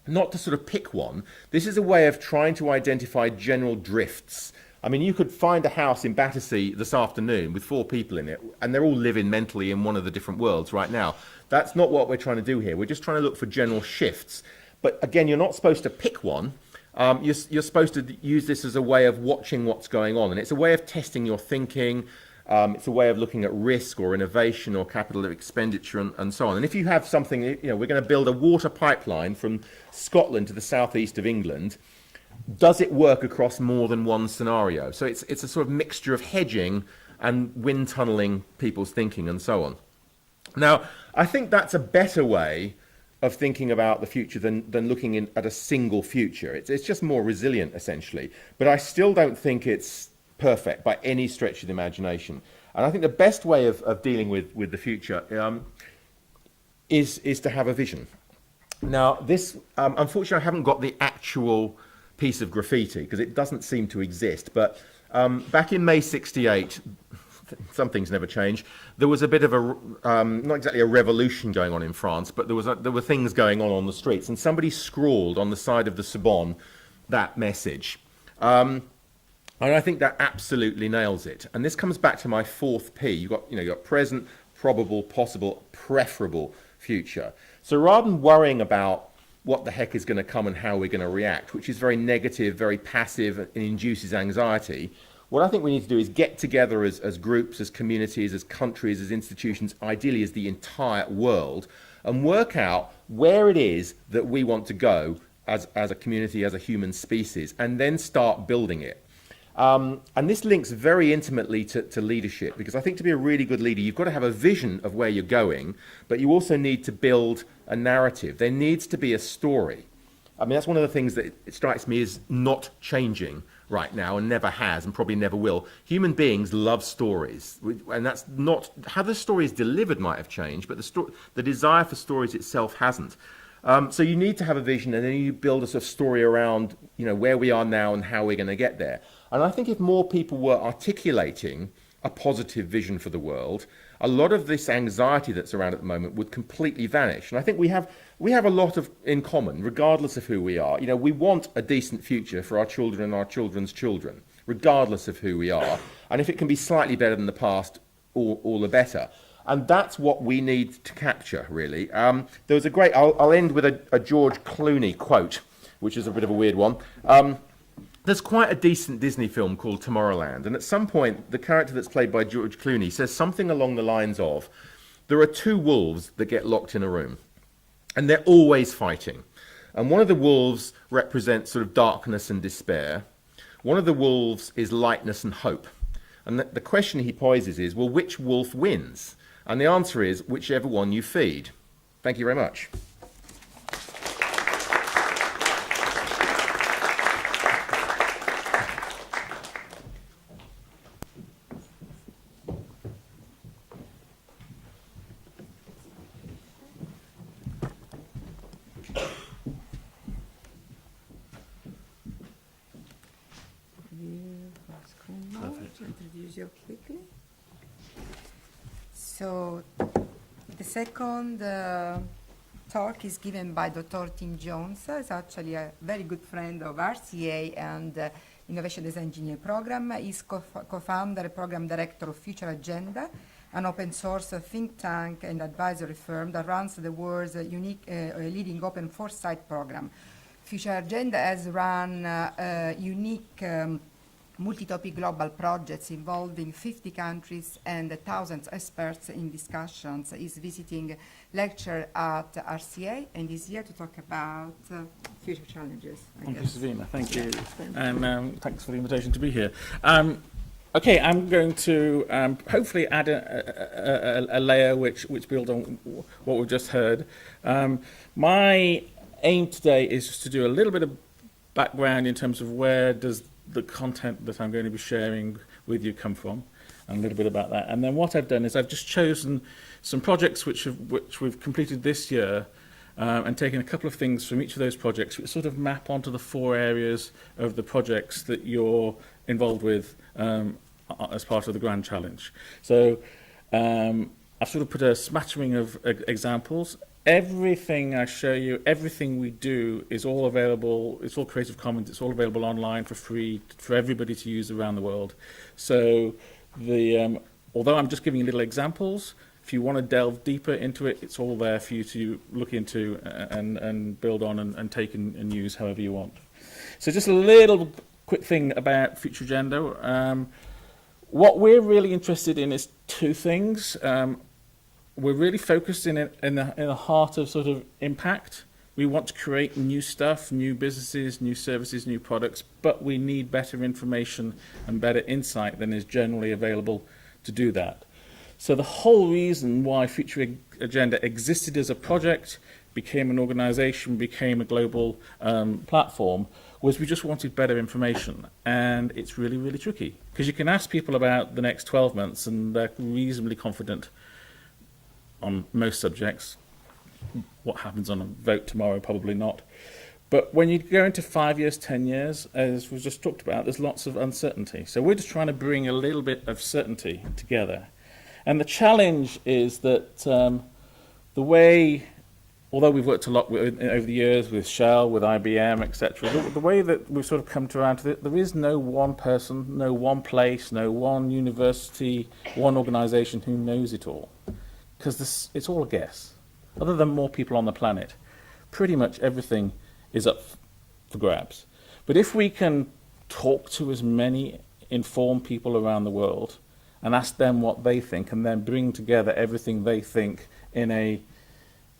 to sort of pick one. This is a way of trying to identify general drifts. I mean, you could find a house in Battersea this afternoon with 4 people in it, and they're all living mentally in one of the different worlds right now. That's not what we're trying to do here. We're just trying to look for general shifts. But again, you're not supposed to pick one. You're supposed to use this as a way of watching what's going on, and it's a way of testing your thinking. It's a way of looking at risk or innovation or capital expenditure and so on. And if you have something, we're going to build a water pipeline from Scotland to the southeast of England. Does it work across more than one scenario? So it's a sort of mixture of hedging and wind tunneling people's thinking and so on. Now, I think that's a better way of thinking about the future than looking at a single future. It's just more resilient, essentially. But I still don't think it's perfect by any stretch of the imagination. And I think the best way of dealing with the future is to have a vision. Now, this, unfortunately, I haven't got the actual piece of graffiti because it doesn't seem to exist. But back in May '68, some things never change. There was a bit of a, not exactly a revolution going on in France, but there were things going on the streets, and somebody scrawled on the side of the Sorbonne that message. And I think that absolutely nails it. And this comes back to my 4th P. You've got present, probable, possible, preferable future. So rather than worrying about what the heck is going to come and how we're going to react, which is very negative, very passive, and induces anxiety, what I think we need to do is get together as groups, as communities, as countries, as institutions, ideally as the entire world, and work out where it is that we want to go as a community, as a human species, and then start building it. And this links very intimately to leadership, because I think to be a really good leader, you've got to have a vision of where you're going, but you also need to build a narrative. There needs to be a story. I mean, that's one of the things that it strikes me is not changing right now, and never has, and probably never will. Human beings love stories, and that's not how the story is delivered might have changed, but the desire for stories itself hasn't. So you need to have a vision, and then you build a sort of story around, where we are now and how we're going to get there. And I think if more people were articulating a positive vision for the world, a lot of this anxiety that's around at the moment would completely vanish. And I think we have a lot in common, regardless of who we are. We want a decent future for our children and our children's children, regardless of who we are. And if it can be slightly better than the past, all the better. And that's what we need to capture, really. There was a great, I'll end with a George Clooney quote, which is a bit of a weird one. there's quite a decent Disney film called Tomorrowland, and at some point, the character that's played by George Clooney says something along the lines of, there are two wolves that get locked in a room, and they're always fighting. And one of the wolves represents sort of darkness and despair. One of the wolves is lightness and hope. And the question he poses is, well, which wolf wins? And the answer is, whichever one you feed. Thank you very much. Introduce you quickly. So the second talk is given by Dr. Tim Jones. He's actually a very good friend of RCA and Innovation Design Engineer Program. He's co-founder and program director of Future Agenda, an open source think tank and advisory firm that runs the world's unique leading open foresight program. Future Agenda has run unique multi-topic global projects involving 50 countries and thousands of experts in discussions. Is visiting lecture at RCA and is here to talk about future challenges. Thank you, Savina. Thank you. And thanks for the invitation to be here. Okay, I'm going to hopefully add a layer which builds on what we've just heard. My aim today is just to do a little bit of background in terms of where does the content that I'm going to be sharing with you come from, and a little bit about that. And then what I've done is I've just chosen some projects which we've completed this year, and taken a couple of things from each of those projects which sort of map onto the 4 areas of the projects that you're involved with as part of the Grand Challenge. So I've sort of put a smattering of examples. Everything I show you, everything we do is all available, it's all Creative Commons, it's all available online for free for everybody to use around the world. So although I'm just giving you little examples, if you want to delve deeper into it, it's all there for you to look into and build on and take and use however you want. So just a little quick thing about Future Agenda. What we're really interested in is 2 things. We're really focused in the heart of sort of impact. We want to create new stuff, new businesses, new services, new products, but we need better information and better insight than is generally available to do that. So the whole reason why Future Agenda existed as a project, became an organization, became a global platform, was we just wanted better information. And it's really, really tricky, because you can ask people about the next 12 months and they're reasonably confident on most subjects. What happens on a vote tomorrow, probably not. But when you go into 5 years, 10 years, as we've just talked about, there's lots of uncertainty. So we're just trying to bring a little bit of certainty together. And the challenge is that the way, although we've worked a lot over the years with Shell, with IBM, etc., the way that we've sort of come around to it, there is no one person, no one place, no one university, one organization who knows it all. Because it's all a guess. Other than more people on the planet, pretty much everything is up for grabs. But if we can talk to as many informed people around the world and ask them what they think, and then bring together everything they think in a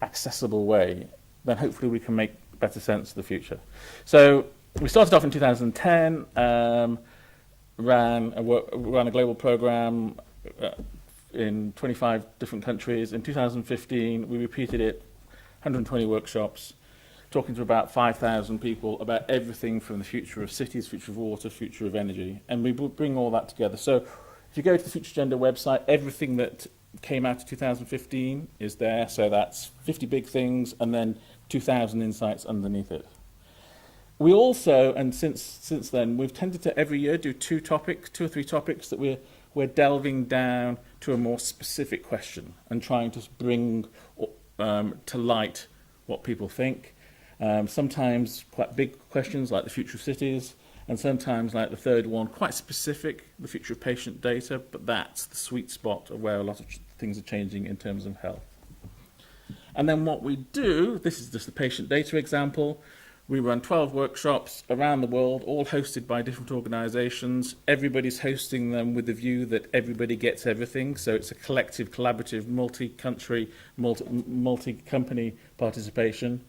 accessible way, then hopefully we can make better sense of the future. So we started off in 2010, ran a global program in 25 different countries. In 2015, we repeated it, 120 workshops, talking to about 5,000 people about everything from the future of cities, future of water, future of energy, and we bring all that together. So if you go to the Future Agenda website, everything that came out of 2015 is there. So that's 50 big things and then 2,000 insights underneath it. We also, and since then, we've tended to every year do 2 or 3 topics that we're delving down to a more specific question and trying to bring to light what people think. Sometimes quite big questions like the future of cities, and sometimes like the third one, quite specific, the future of patient data, but that's the sweet spot of where a lot of things are changing in terms of health. And then what we do, this is just the patient data example, We run 12 workshops around the world, all hosted by different organisations. Everybody's hosting them with the view that everybody gets everything. So it's a collective, collaborative, multi-country, multi-company participation.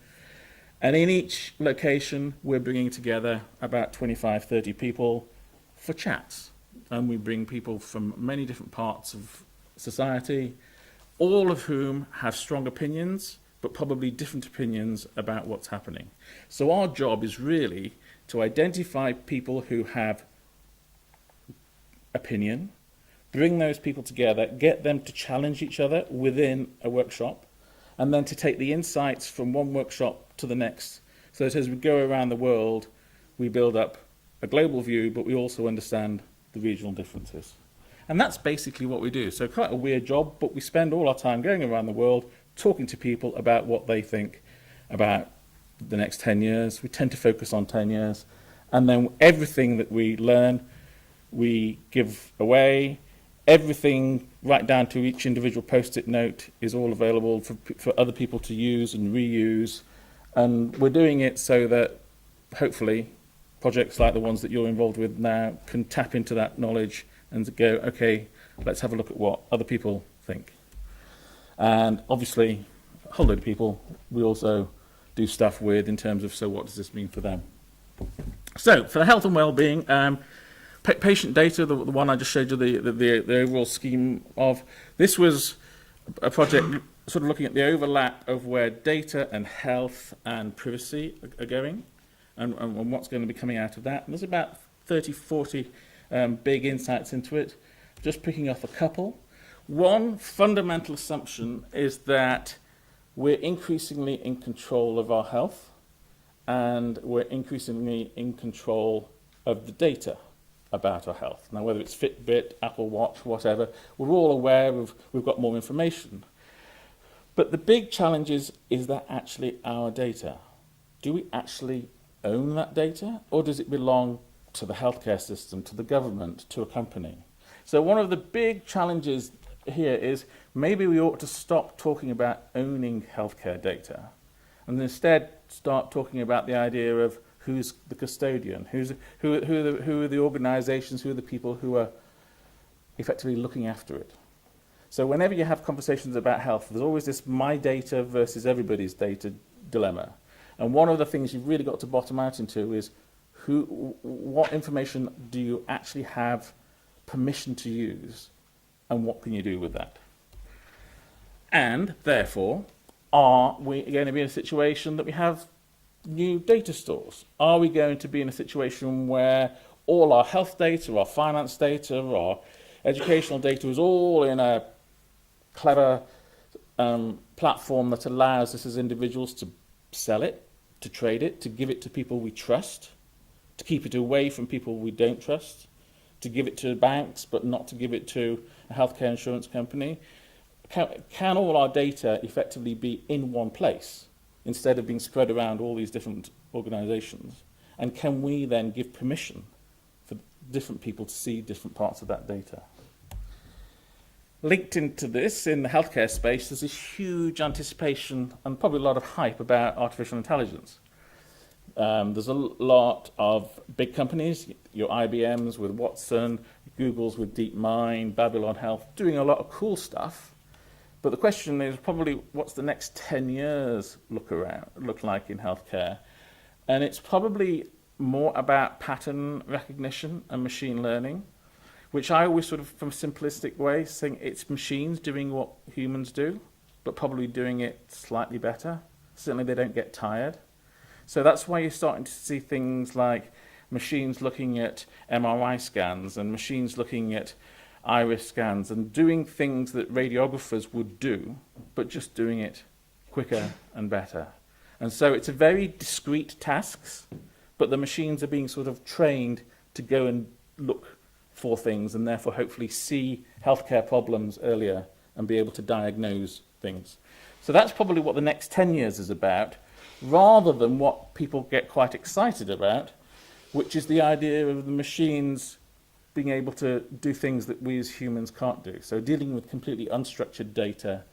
And in each location, we're bringing together about 25, 30 people for chats. And we bring people from many different parts of society, all of whom have strong opinions, but probably different opinions about what's happening. So our job is really to identify people who have opinion, bring those people together, get them to challenge each other within a workshop, and then to take the insights from one workshop to the next, so that as we go around the world, we build up a global view, but we also understand the regional differences. And that's basically what we do. So quite a weird job, but we spend all our time going around the world talking to people about what they think about the next 10 years. We tend to focus on 10 years. And then everything that we learn, we give away. Everything, right down to each individual post-it note, is all available for other people to use and reuse. And we're doing it so that, hopefully, projects like the ones that you're involved with now can tap into that knowledge and to go, okay, let's have a look at what other people think. And obviously, a whole load of people we also do stuff with in terms of, so what does this mean for them? So, for the health and well-being, patient data, the one I just showed you the overall scheme of, this was a project sort of looking at the overlap of where data and health and privacy are going, and what's going to be coming out of that. And there's about 30, 40 big insights into it. Just picking off a couple. One fundamental assumption is that we're increasingly in control of our health, and we're increasingly in control of the data about our health. Now, whether it's Fitbit, Apple Watch, whatever, we're all aware of we've got more information. But the big challenge is that actually our data? Do we actually own that data, or does it belong to the healthcare system, to the government, to a company? So one of the big challenges here is maybe we ought to stop talking about owning healthcare data and instead start talking about the idea of who's the custodian, who are the organizations, who are the people who are effectively looking after it. So whenever you have conversations about health, there's always this my data versus everybody's data dilemma. And one of the things you've really got to bottom out into is what information do you actually have permission to use, and what can you do with that? And therefore, are we going to be in a situation that we have new data stores? Are we going to be in a situation where all our health data, our finance data, our educational data is all in a clever platform that allows us as individuals to sell it, to trade it, to give it to people we trust, to keep it away from people we don't trust, to give it to banks but not to give it to a healthcare insurance company? Can all our data effectively be in one place instead of being spread around all these different organizations? And can we then give permission for different people to see different parts of that data? Linked into this, in the healthcare space, there's this huge anticipation and probably a lot of hype about artificial intelligence. There's a lot of big companies, your IBMs with Watson, Google's with DeepMind, Babylon Health, doing a lot of cool stuff. But the question is probably, what's the next 10 years look like in healthcare? And it's probably more about pattern recognition and machine learning, which I always sort of, from a simplistic way, saying it's machines doing what humans do, but probably doing it slightly better. Certainly they don't get tired. So that's why you're starting to see things like machines looking at MRI scans and machines looking at iris scans and doing things that radiographers would do, but just doing it quicker and better. And so it's a very discrete tasks, but the machines are being sort of trained to go and look for things and therefore hopefully see healthcare problems earlier and be able to diagnose things. So that's probably what the next 10 years is about, rather than what people get quite excited about, which is the idea of the machines being able to do things that we as humans can't do. So dealing with completely unstructured data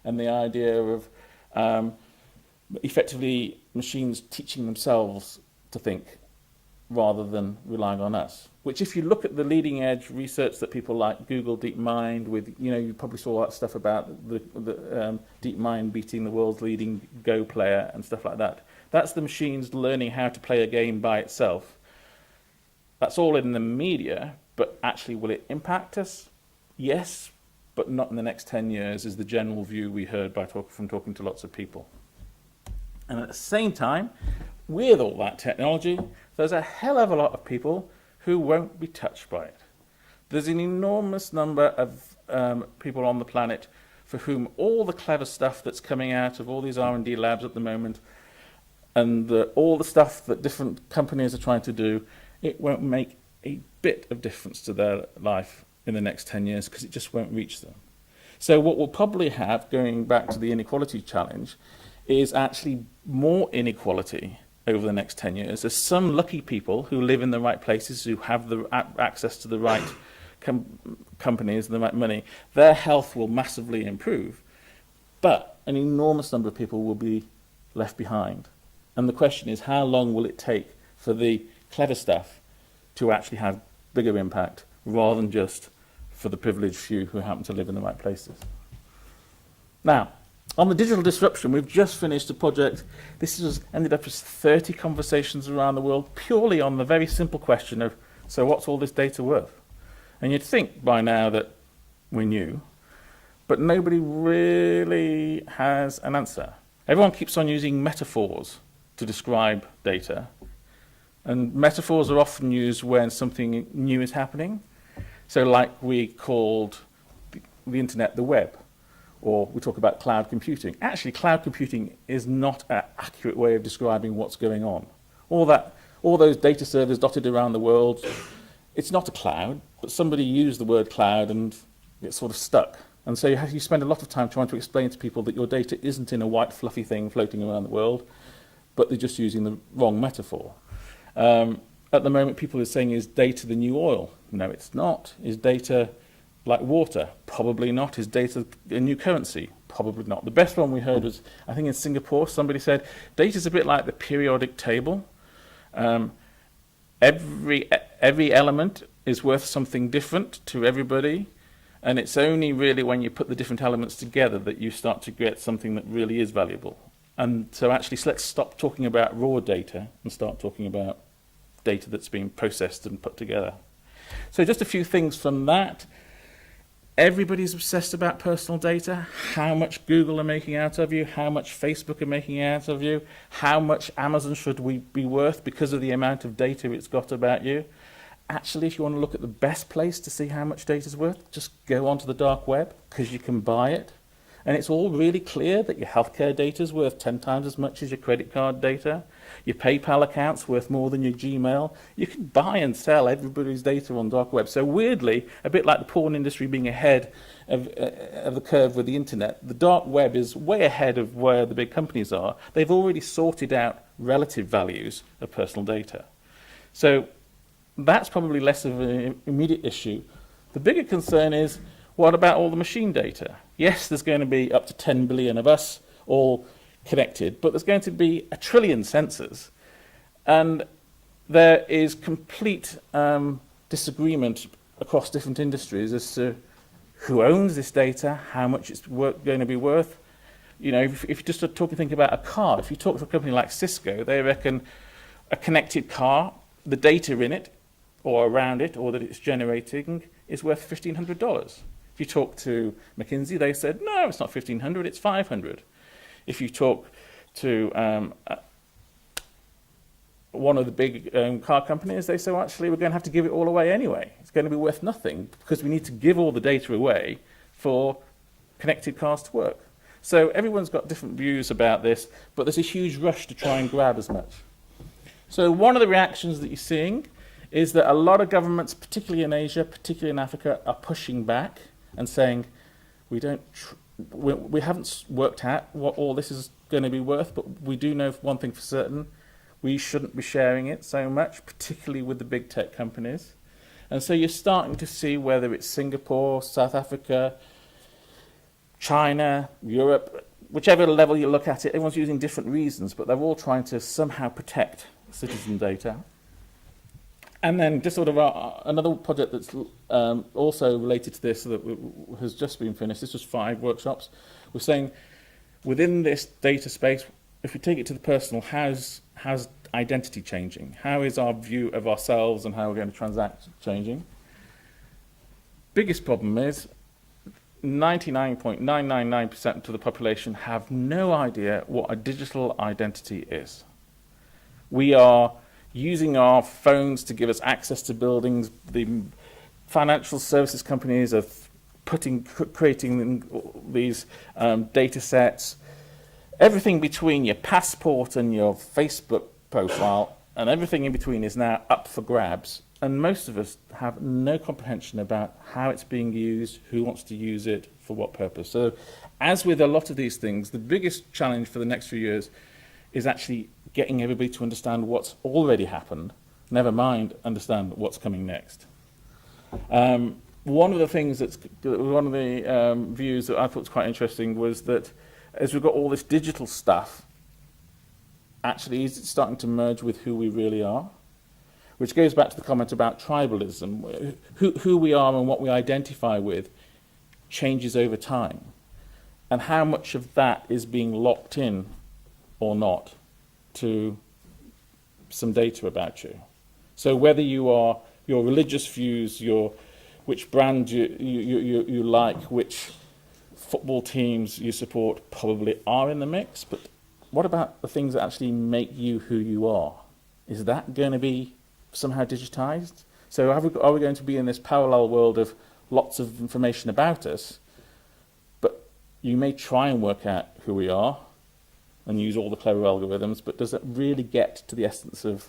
and the idea of effectively machines teaching themselves to think rather than relying on us. Which, if you look at the leading edge research that people like Google DeepMind, with, you know, you probably saw that stuff about the DeepMind beating the world's leading Go player and stuff like that. That's the machines learning how to play a game by itself. That's all in the media, but actually, will it impact us? Yes, but not in the next 10 years, is the general view we heard from talking to lots of people. And at the same time, with all that technology, there's a hell of a lot of people who won't be touched by it. There's an enormous number of people on the planet for whom all the clever stuff that's coming out of all these R&D labs at the moment, and all the stuff that different companies are trying to do, it won't make a bit of difference to their life in the next 10 years because it just won't reach them. So what we'll probably have, going back to the inequality challenge, is actually more inequality over the next 10 years. There's some lucky people who live in the right places, who have the access to the right companies and the right money. Their health will massively improve, but an enormous number of people will be left behind. And the question is, how long will it take for the clever stuff to actually have bigger impact rather than just for the privileged few who happen to live in the right places? Now, on the digital disruption, we've just finished a project. This has ended up as 30 conversations around the world purely on the very simple question of, so what's all this data worth? And you'd think by now that we knew, but nobody really has an answer. Everyone keeps on using metaphors to describe data, and metaphors are often used when something new is happening. So like we called the internet the web, or we talk about cloud computing. Actually, cloud computing is not an accurate way of describing what's going on. All those data servers dotted around the world, it's not a cloud, but somebody used the word cloud and it sort of stuck. And so you spend a lot of time trying to explain to people that your data isn't in a white fluffy thing floating around the world, but they're just using the wrong metaphor. At the moment, people are saying, is data the new oil? No, it's not. Is data like water? Probably not. Is data a new currency? Probably not. The best one we heard was, I think in Singapore, somebody said, data's a bit like the periodic table. Every element is worth something different to everybody, and it's only really when you put the different elements together that you start to get something that really is valuable. And so actually, let's stop talking about raw data and start talking about data that's being processed and put together. So just a few things from that. Everybody's obsessed about personal data, how much Google are making out of you, how much Facebook are making out of you, how much Amazon should we be worth because of the amount of data it's got about you. Actually, if you want to look at the best place to see how much data is worth, just go onto the dark web, because you can buy it. And it's all really clear that your healthcare data is worth 10 times as much as your credit card data. Your PayPal account's worth more than your Gmail. You can buy and sell everybody's data on dark web. So weirdly, a bit like the porn industry being ahead of the curve with the internet, the dark web is way ahead of where the big companies are. They've already sorted out relative values of personal data. So that's probably less of an immediate issue. The bigger concern is, what about all the machine data? Yes, there's going to be up to 10 billion of us all connected, but there's going to be 1 trillion sensors. And there is complete disagreement across different industries as to who owns this data, how much it's going to be worth. You know, if you just think about a car, if you talk to a company like Cisco, they reckon a connected car, the data in it, or around it, or that it's generating, is worth $1,500. If you talk to McKinsey, they said, no, it's not $1,500, it's $500. If you talk to one of the big car companies, they say, well, actually, we're going to have to give it all away anyway. It's going to be worth nothing because we need to give all the data away for connected cars to work. So everyone's got different views about this, but there's a huge rush to try and grab as much. So one of the reactions that you're seeing is that a lot of governments, particularly in Asia, particularly in Africa, are pushing back and saying, we haven't worked out what all this is going to be worth, but we do know one thing for certain: we shouldn't be sharing it so much, particularly with the big tech companies. And so you're starting to see, whether it's Singapore, South Africa, China, Europe, whichever level you look at it, everyone's using different reasons, but they're all trying to somehow protect citizen data. And then just sort of another project that's also related to this that has just been finished, this was 5 workshops, we're saying within this data space, if we take it to the personal, how's identity changing? How is our view of ourselves and how we're going to transact changing? Biggest problem is 99.999% of the population have no idea what a digital identity is. We are using our phones to give us access to buildings. The financial services companies are creating these data sets. Everything between your passport and your Facebook profile and everything in between is now up for grabs. And most of us have no comprehension about how it's being used, who wants to use it, for what purpose. So as with a lot of these things, the biggest challenge for the next few years is actually getting everybody to understand what's already happened, never mind understand what's coming next. One of the things one of the views that I thought was quite interesting was that as we've got all this digital stuff, actually is it starting to merge with who we really are? Which goes back to the comment about tribalism. Who we are and what we identify with changes over time. And how much of that is being locked in or not to some data about you. So whether you are, your religious views, which brand you like, which football teams you support probably are in the mix, but what about the things that actually make you who you are? Is that going to be somehow digitized? So are we going to be in this parallel world of lots of information about us, but you may try and work out who we are and use all the clever algorithms, but does it really get to the essence of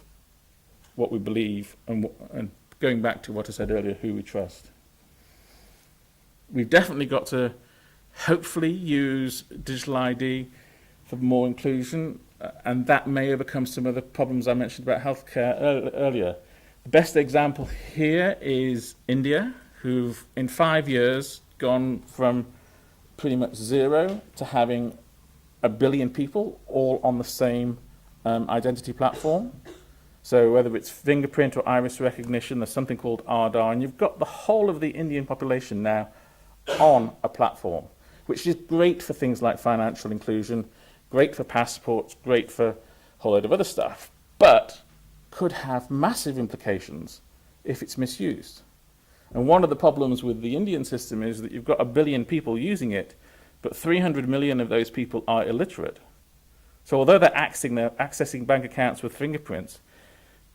what we believe and going back to what I said earlier, who we trust? We've definitely got to hopefully use digital ID for more inclusion, and that may overcome some of the problems I mentioned about healthcare earlier. The best example here is India, who've in 5 years gone from pretty much 0 to having 1 billion people all on the same identity platform. So whether it's fingerprint or iris recognition, there's something called Aadhaar, and you've got the whole of the Indian population now on a platform, which is great for things like financial inclusion, great for passports, great for a whole load of other stuff, but could have massive implications if it's misused. And one of the problems with the Indian system is that you've got 1 billion people using it, but 300 million of those people are illiterate. So although they're accessing bank accounts with fingerprints,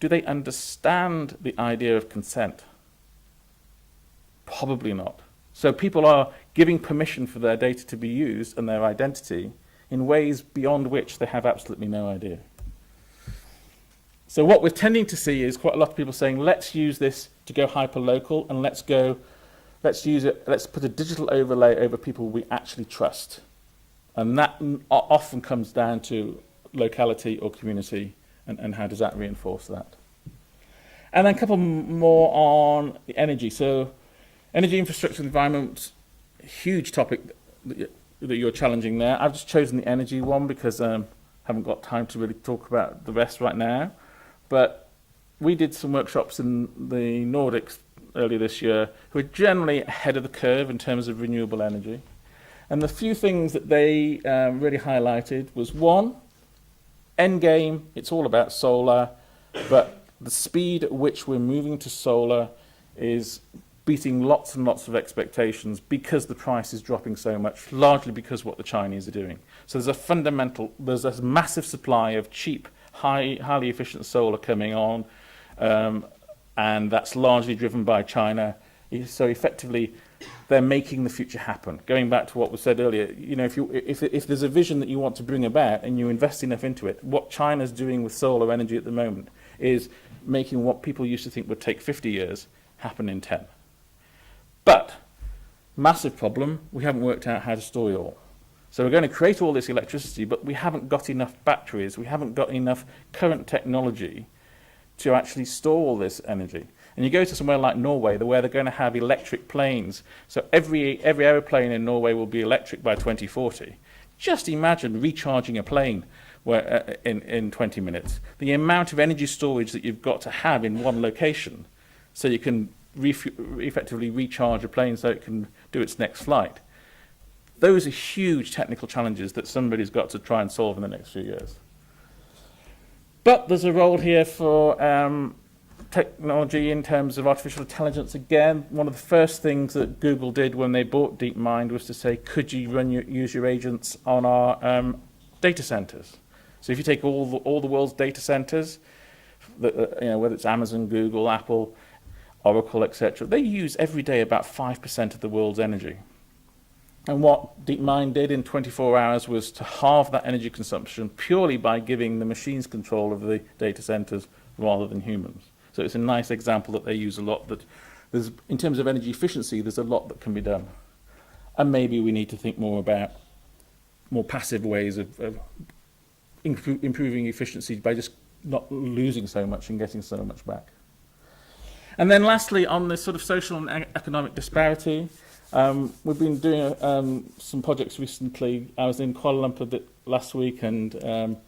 do they understand the idea of consent? Probably not. So people are giving permission for their data to be used and their identity in ways beyond which they have absolutely no idea. So what we're tending to see is quite a lot of people saying, let's use this to go hyper-local, and let's use it, let's put a digital overlay over people we actually trust. And that often comes down to locality or community, and how does that reinforce that. And then a couple more on the energy. So energy infrastructure and environment, huge topic that you're challenging there. I've just chosen the energy one because I haven't got time to really talk about the rest right now. But we did some workshops in the Nordics earlier this year who are generally ahead of the curve in terms of renewable energy. And the few things that they really highlighted was, one, end game, it's all about solar, but the speed at which we're moving to solar is beating lots and lots of expectations because the price is dropping so much, largely because what the Chinese are doing. So there's a massive supply of cheap, highly efficient solar coming on, and that's largely driven by China. So effectively, they're making the future happen. Going back to what was said earlier, you know, if there's a vision that you want to bring about and you invest enough into it, what China's doing with solar energy at the moment is making what people used to think would take 50 years happen in 10. But, massive problem, we haven't worked out how to store it all. So we're going to create all this electricity, but we haven't got enough batteries, we haven't got enough current technology to actually store all this energy. And you go to somewhere like Norway, where they're going to have electric planes. So every aeroplane in Norway will be electric by 2040. Just imagine recharging a plane in 20 minutes. The amount of energy storage that you've got to have in one location so you can effectively recharge a plane so it can do its next flight. Those are huge technical challenges that somebody's got to try and solve in the next few years. But there's a role here for technology in terms of artificial intelligence. Again, one of the first things that Google did when they bought DeepMind was to say, could you use your agents on our data centers? So if you take all the world's data centers, whether it's Amazon, Google, Apple, Oracle, etc., they use every day about 5% of the world's energy. And what DeepMind did in 24 hours was to halve that energy consumption purely by giving the machines control of the data centers rather than humans. So it's a nice example that they use a lot. That there's, in terms of energy efficiency, there's a lot that can be done. And maybe we need to think more about more passive ways of improving efficiency by just not losing so much and getting so much back. And then lastly, on this sort of social and economic disparity, we've been doing some projects recently. I was in Kuala Lumpur last week and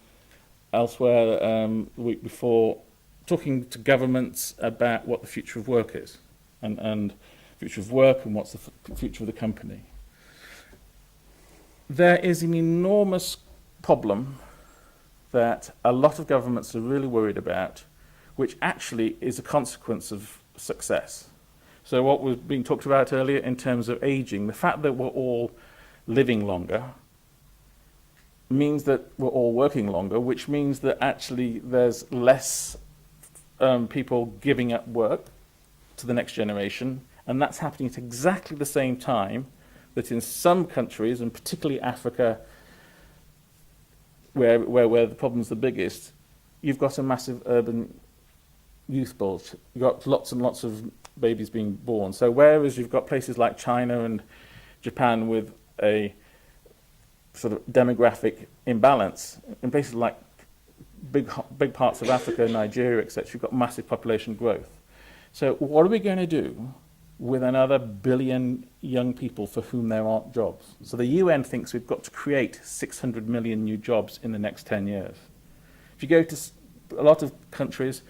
elsewhere the week before, talking to governments about what the future of work is, and future of work and what's the future of the company. There is an enormous problem that a lot of governments are really worried about, which actually is a consequence of success. So what was being talked about earlier in terms of aging, the fact that we're all living longer means that we're all working longer, which means that actually there's less people giving up work to the next generation, and that's happening at exactly the same time that in some countries, and particularly Africa, where the problem's the biggest, you've got a massive urban youth bulge. You've got lots and lots of babies being born. So whereas you've got places like China and Japan with a sort of demographic imbalance, in places like big parts of Africa, Nigeria, etc., you've got massive population growth. So what are we going to do with another billion young people for whom there aren't jobs? So the UN thinks we've got to create 600 million new jobs in the next 10 years. If you go to a lot of countries,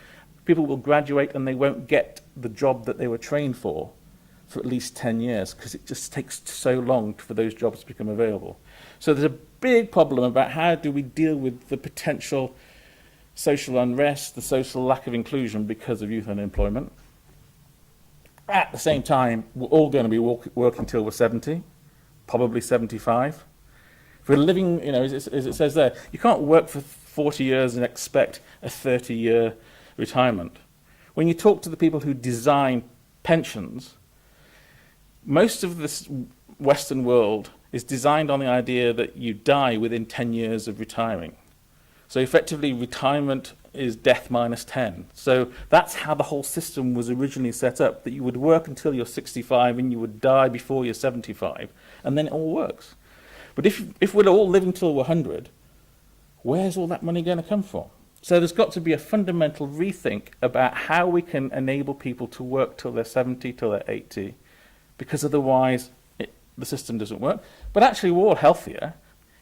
people will graduate and they won't get the job that they were trained for at least 10 years because it just takes so long for those jobs to become available. So there's a big problem about how do we deal with the potential social unrest, the social lack of inclusion because of youth unemployment. At the same time, we're all going to be working till we're 70, probably 75. If we're living, as it says there, you can't work for 40 years and expect a 30-year retirement. When you talk to the people who design pensions, most of this Western world is designed on the idea that you die within 10 years of retiring. So effectively, retirement is death minus 10. So that's how the whole system was originally set up, that you would work until you're 65 and you would die before you're 75, and then it all works. But if we're all living till we're 100, where's all that money going to come from? So there's got to be a fundamental rethink about how we can enable people to work till they're 70, till they're 80, because otherwise the system doesn't work. But actually we're all healthier.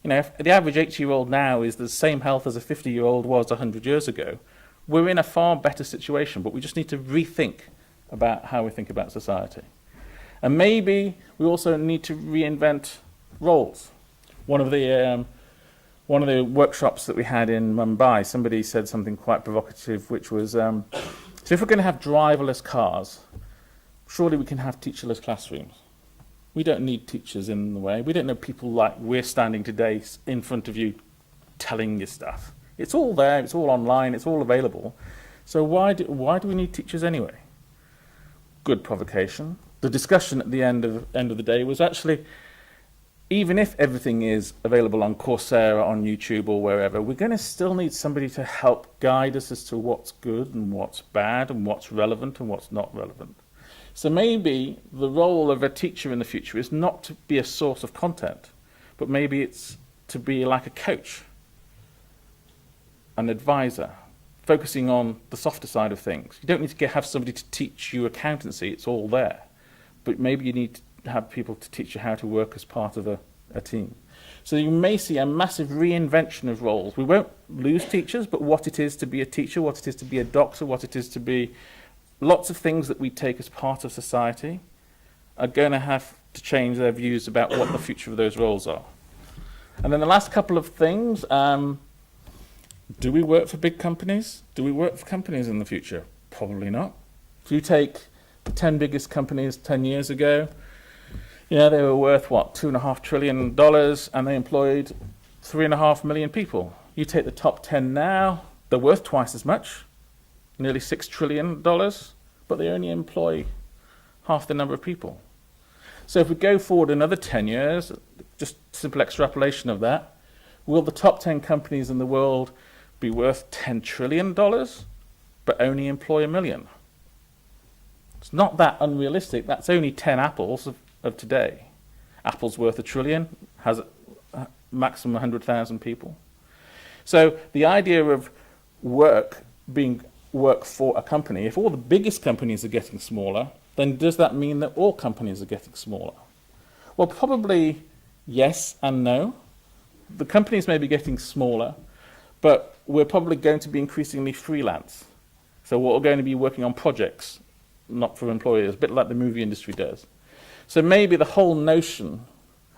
If the average 80-year-old now is the same health as a 50-year-old was 100 years ago, we're in a far better situation, but we just need to rethink about how we think about society. And maybe we also need to reinvent roles. One of the workshops that we had in Mumbai, somebody said something quite provocative, which was, so if we're going to have driverless cars, surely we can have teacherless classrooms. We don't need teachers in the way. We don't know people like we're standing today in front of you telling you stuff. It's all there, it's all online, it's all available. So why do we need teachers anyway? Good provocation. The discussion at the end of the day was actually, even if everything is available on Coursera, on YouTube or wherever, we're going to still need somebody to help guide us as to what's good and what's bad and what's relevant and what's not relevant. So maybe the role of a teacher in the future is not to be a source of content, but maybe it's to be like a coach, an advisor, focusing on the softer side of things. You don't need to have somebody to teach you accountancy, it's all there. But maybe you need to have people to teach you how to work as part of a team. So you may see a massive reinvention of roles. We won't lose teachers, but what it is to be a teacher, what it is to be a doctor, what it is to be lots of things that we take as part of society are going to have to change their views about what the future of those roles are. And then the last couple of things, do we work for big companies? Do we work for companies in the future? Probably not. If you take the 10 biggest companies 10 years ago, they were worth, what, $2.5 trillion, and they employed 3.5 million people. You take the top 10 now, they're worth twice as much, nearly $6 trillion, but they only employ half the number of people. So if we go forward another 10 years, just simple extrapolation of that, will the top 10 companies in the world be worth $10 trillion, but only employ 1 million? It's not that unrealistic. That's only 10 Apples of today. Apple's worth $1 trillion, has a maximum 100,000 people. So the idea of work being work for a company, if all the biggest companies are getting smaller, then does that mean that all companies are getting smaller? Well, probably yes and no. The companies may be getting smaller, but we're probably going to be increasingly freelance. So we're going to be working on projects, not for employers, a bit like the movie industry does. So maybe the whole notion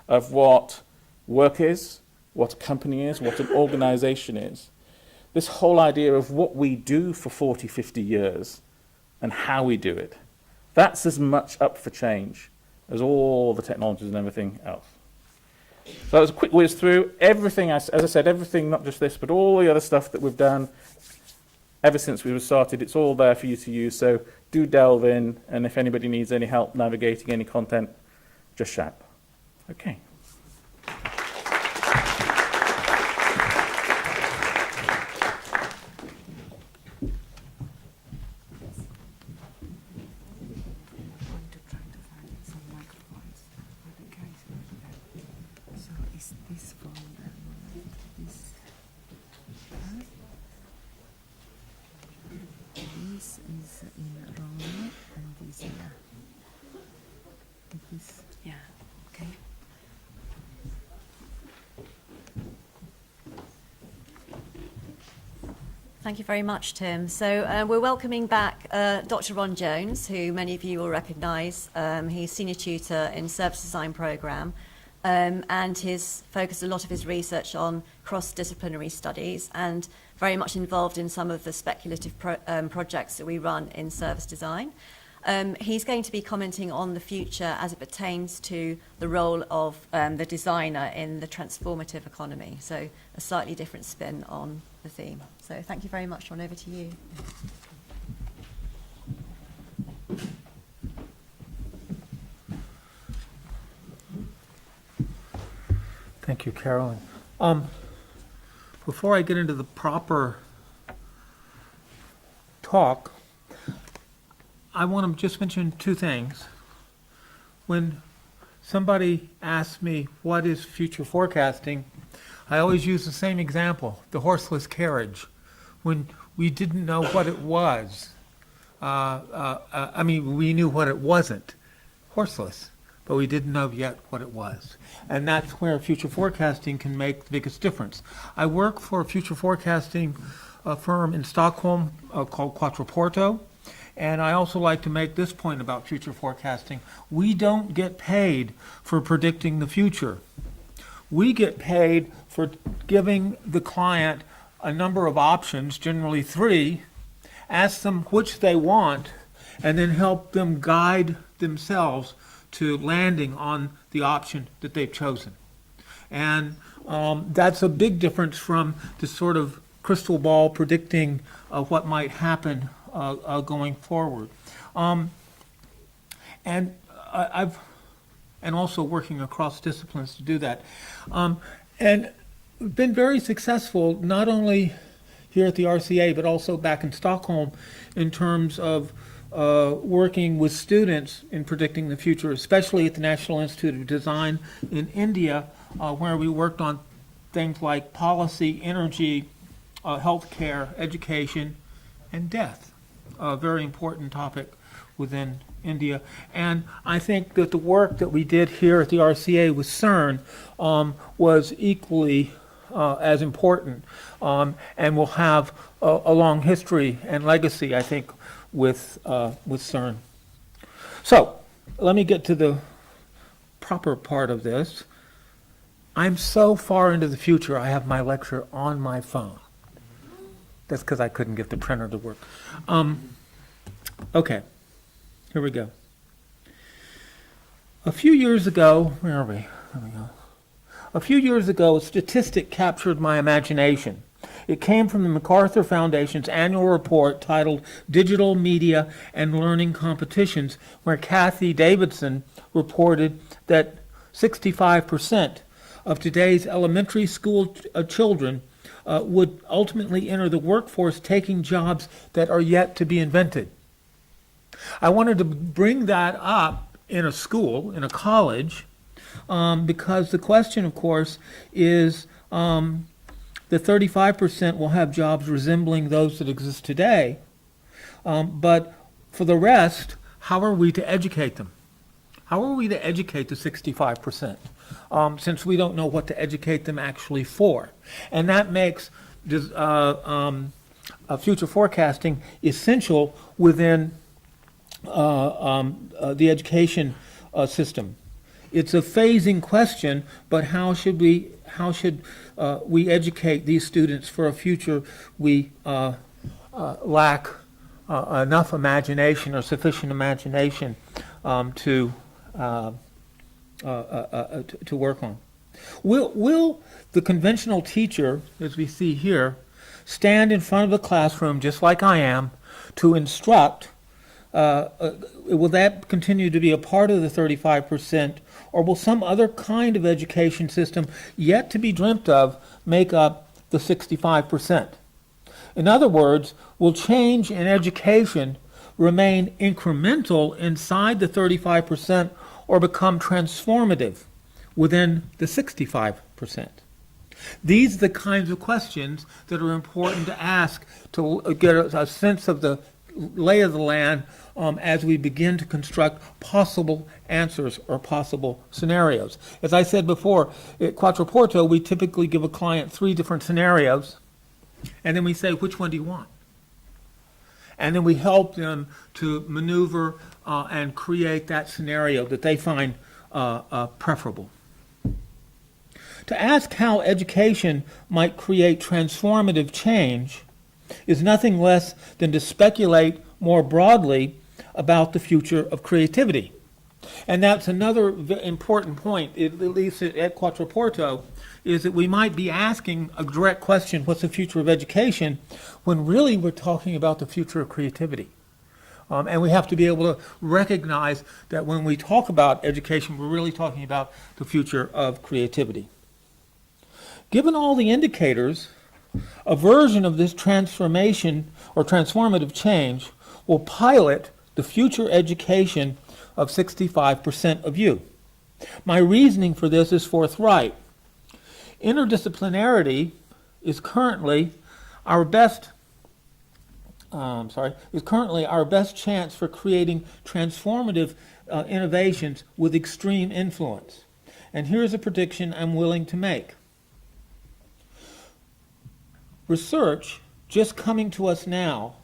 of what work is, what a company is, what an organization is, this whole idea of what we do for 40, 50 years and how we do it, that's as much up for change as all the technologies and everything else. So that was a quick whiz through everything, as I said, everything, not just this, but all the other stuff that we've done ever since we were started. It's all there for you to use, so do delve in, and if anybody needs any help navigating any content, just shout. Okay. Yeah. Okay. Thank you very much, Tim. So we're welcoming back Dr. Ron Jones, who many of you will recognise. He's Senior Tutor in Service Design Programme, and he's focused a lot of his research on cross-disciplinary studies and very much involved in some of the speculative projects that we run in service design. He's going to be commenting on the future as it pertains to the role of the designer in the transformative economy. So a slightly different spin on the theme. So thank you very much, Ron. Over to you. Thank you, Carolyn. Before I get into the proper talk, I want to just mention two things. When somebody asks me what is future forecasting, I always use the same example, the horseless carriage. When we didn't know what it was, we knew what it wasn't, horseless, but we didn't know yet what it was. And that's where future forecasting can make the biggest difference. I work for a future forecasting firm in Stockholm called Quattroporto. And I also like to make this point about future forecasting. We don't get paid for predicting the future. We get paid for giving the client a number of options, generally 3, ask them which they want, and then help them guide themselves to landing on the option that they've chosen. And that's a big difference from the sort of crystal ball predicting what might happen going forward. And also working across disciplines to do that. And been very successful, not only here at the RCA, but also back in Stockholm in terms of working with students in predicting the future, especially at the National Institute of Design in India, where we worked on things like policy, energy, healthcare, education, and death. A very important topic within India. And I think that the work that we did here at the RCA with CERN was equally as important, and will have a long history and legacy, I think, with CERN. So let me get to the proper part of this. I'm so far into the future, I have my lecture on my phone. That's because I couldn't get the printer to work. Okay, here we go. A few years ago, where are we? There we go. A few years ago, a statistic captured my imagination. It came from the MacArthur Foundation's annual report titled Digital Media and Learning Competitions, where Kathy Davidson reported that 65% of today's elementary school children would ultimately enter the workforce taking jobs that are yet to be invented. I wanted to bring that up in a school, in a college, because the question, of course, is the 35% will have jobs resembling those that exist today, but for the rest, how are we to educate them? How are we to educate the 65%, since we don't know what to educate them actually for? And that makes future forecasting essential within the education system. It's a phasing question, but how should we educate these students for a future we lack enough imagination or sufficient imagination to work on? Will the conventional teacher, as we see here, stand in front of the classroom just like I am to instruct? Will that continue to be a part of the 35%, or will some other kind of education system yet to be dreamt of make up the 65%? In other words, will change in education remain incremental inside the 35% or become transformative within the 65%? These are the kinds of questions that are important to ask to get a sense of the lay of the land as we begin to construct possible answers or possible scenarios. As I said before, at Quattroporto, we typically give a client 3 different scenarios, and then we say, which one do you want? And then we help them to maneuver and create that scenario that they find preferable. To ask how education might create transformative change is nothing less than to speculate more broadly about the future of creativity. And that's another important point, at least at Quattroporto, is that we might be asking a direct question, what's the future of education, when really we're talking about the future of creativity. And we have to be able to recognize that when we talk about education, we're really talking about the future of creativity. Given all the indicators, a version of this transformation or transformative change will pilot the future education of 65% of you. My reasoning for this is forthright. Interdisciplinarity is currently our best chance for creating transformative innovations with extreme influence. And here's a prediction I'm willing to make. Research just coming to us now,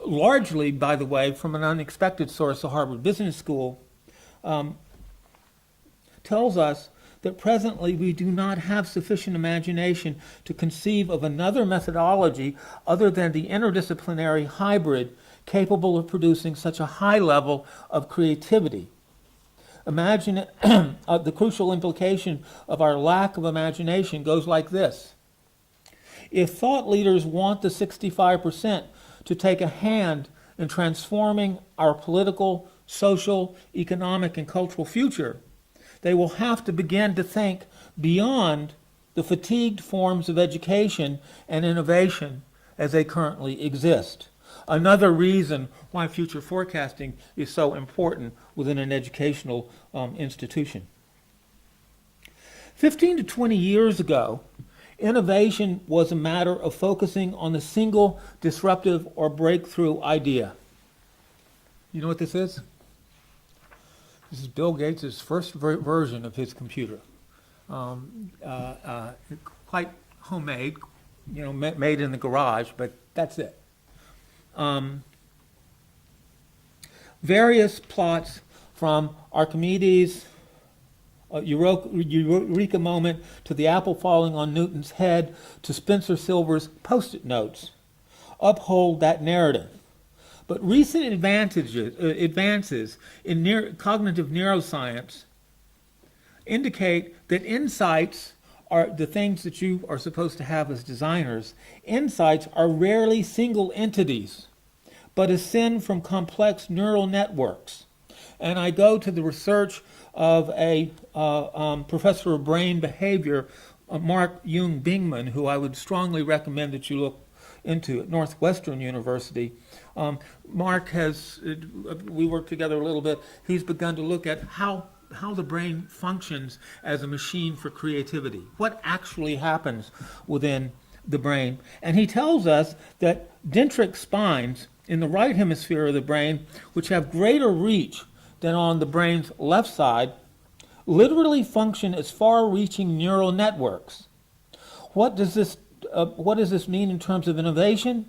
largely, by the way, from an unexpected source, the Harvard Business School, tells us that presently we do not have sufficient imagination to conceive of another methodology other than the interdisciplinary hybrid capable of producing such a high level of creativity. Imagine the crucial implication of our lack of imagination goes like this. If thought leaders want the 65% to take a hand in transforming our political, social, economic, and cultural future, they will have to begin to think beyond the fatigued forms of education and innovation as they currently exist. Another reason why future forecasting is so important within an educational institution. 15 to 20 years ago, innovation was a matter of focusing on the single disruptive or breakthrough idea. You know what this is? This is Bill Gates' first version of his computer. Quite homemade, made in the garage, but that's it. Various plots from Archimedes' Eureka moment to the apple falling on Newton's head to Spencer Silver's Post-it notes uphold that narrative. But recent advances in cognitive neuroscience indicate that insights are the things that you are supposed to have as designers. Insights are rarely single entities, but ascend from complex neural networks. And I go to the research of a professor of brain behavior, Mark Jung Bingman, who I would strongly recommend that you look into at Northwestern University. Mark we worked together a little bit, he's begun to look at how the brain functions as a machine for creativity, what actually happens within the brain. And he tells us that dendritic spines in the right hemisphere of the brain, which have greater reach than on the brain's left side, literally function as far-reaching neural networks. What does this mean in terms of innovation?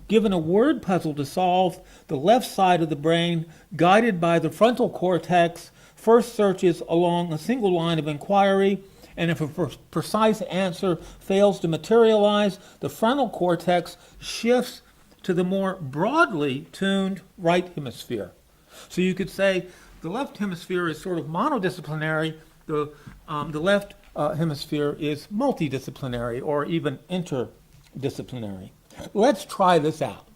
Given a word puzzle to solve, the left side of the brain, guided by the frontal cortex, first searches along a single line of inquiry, and if a precise answer fails to materialize, the frontal cortex shifts to the more broadly tuned right hemisphere. So you could say the left hemisphere is sort of monodisciplinary, the left hemisphere is multidisciplinary or even interdisciplinary. Let's try this out.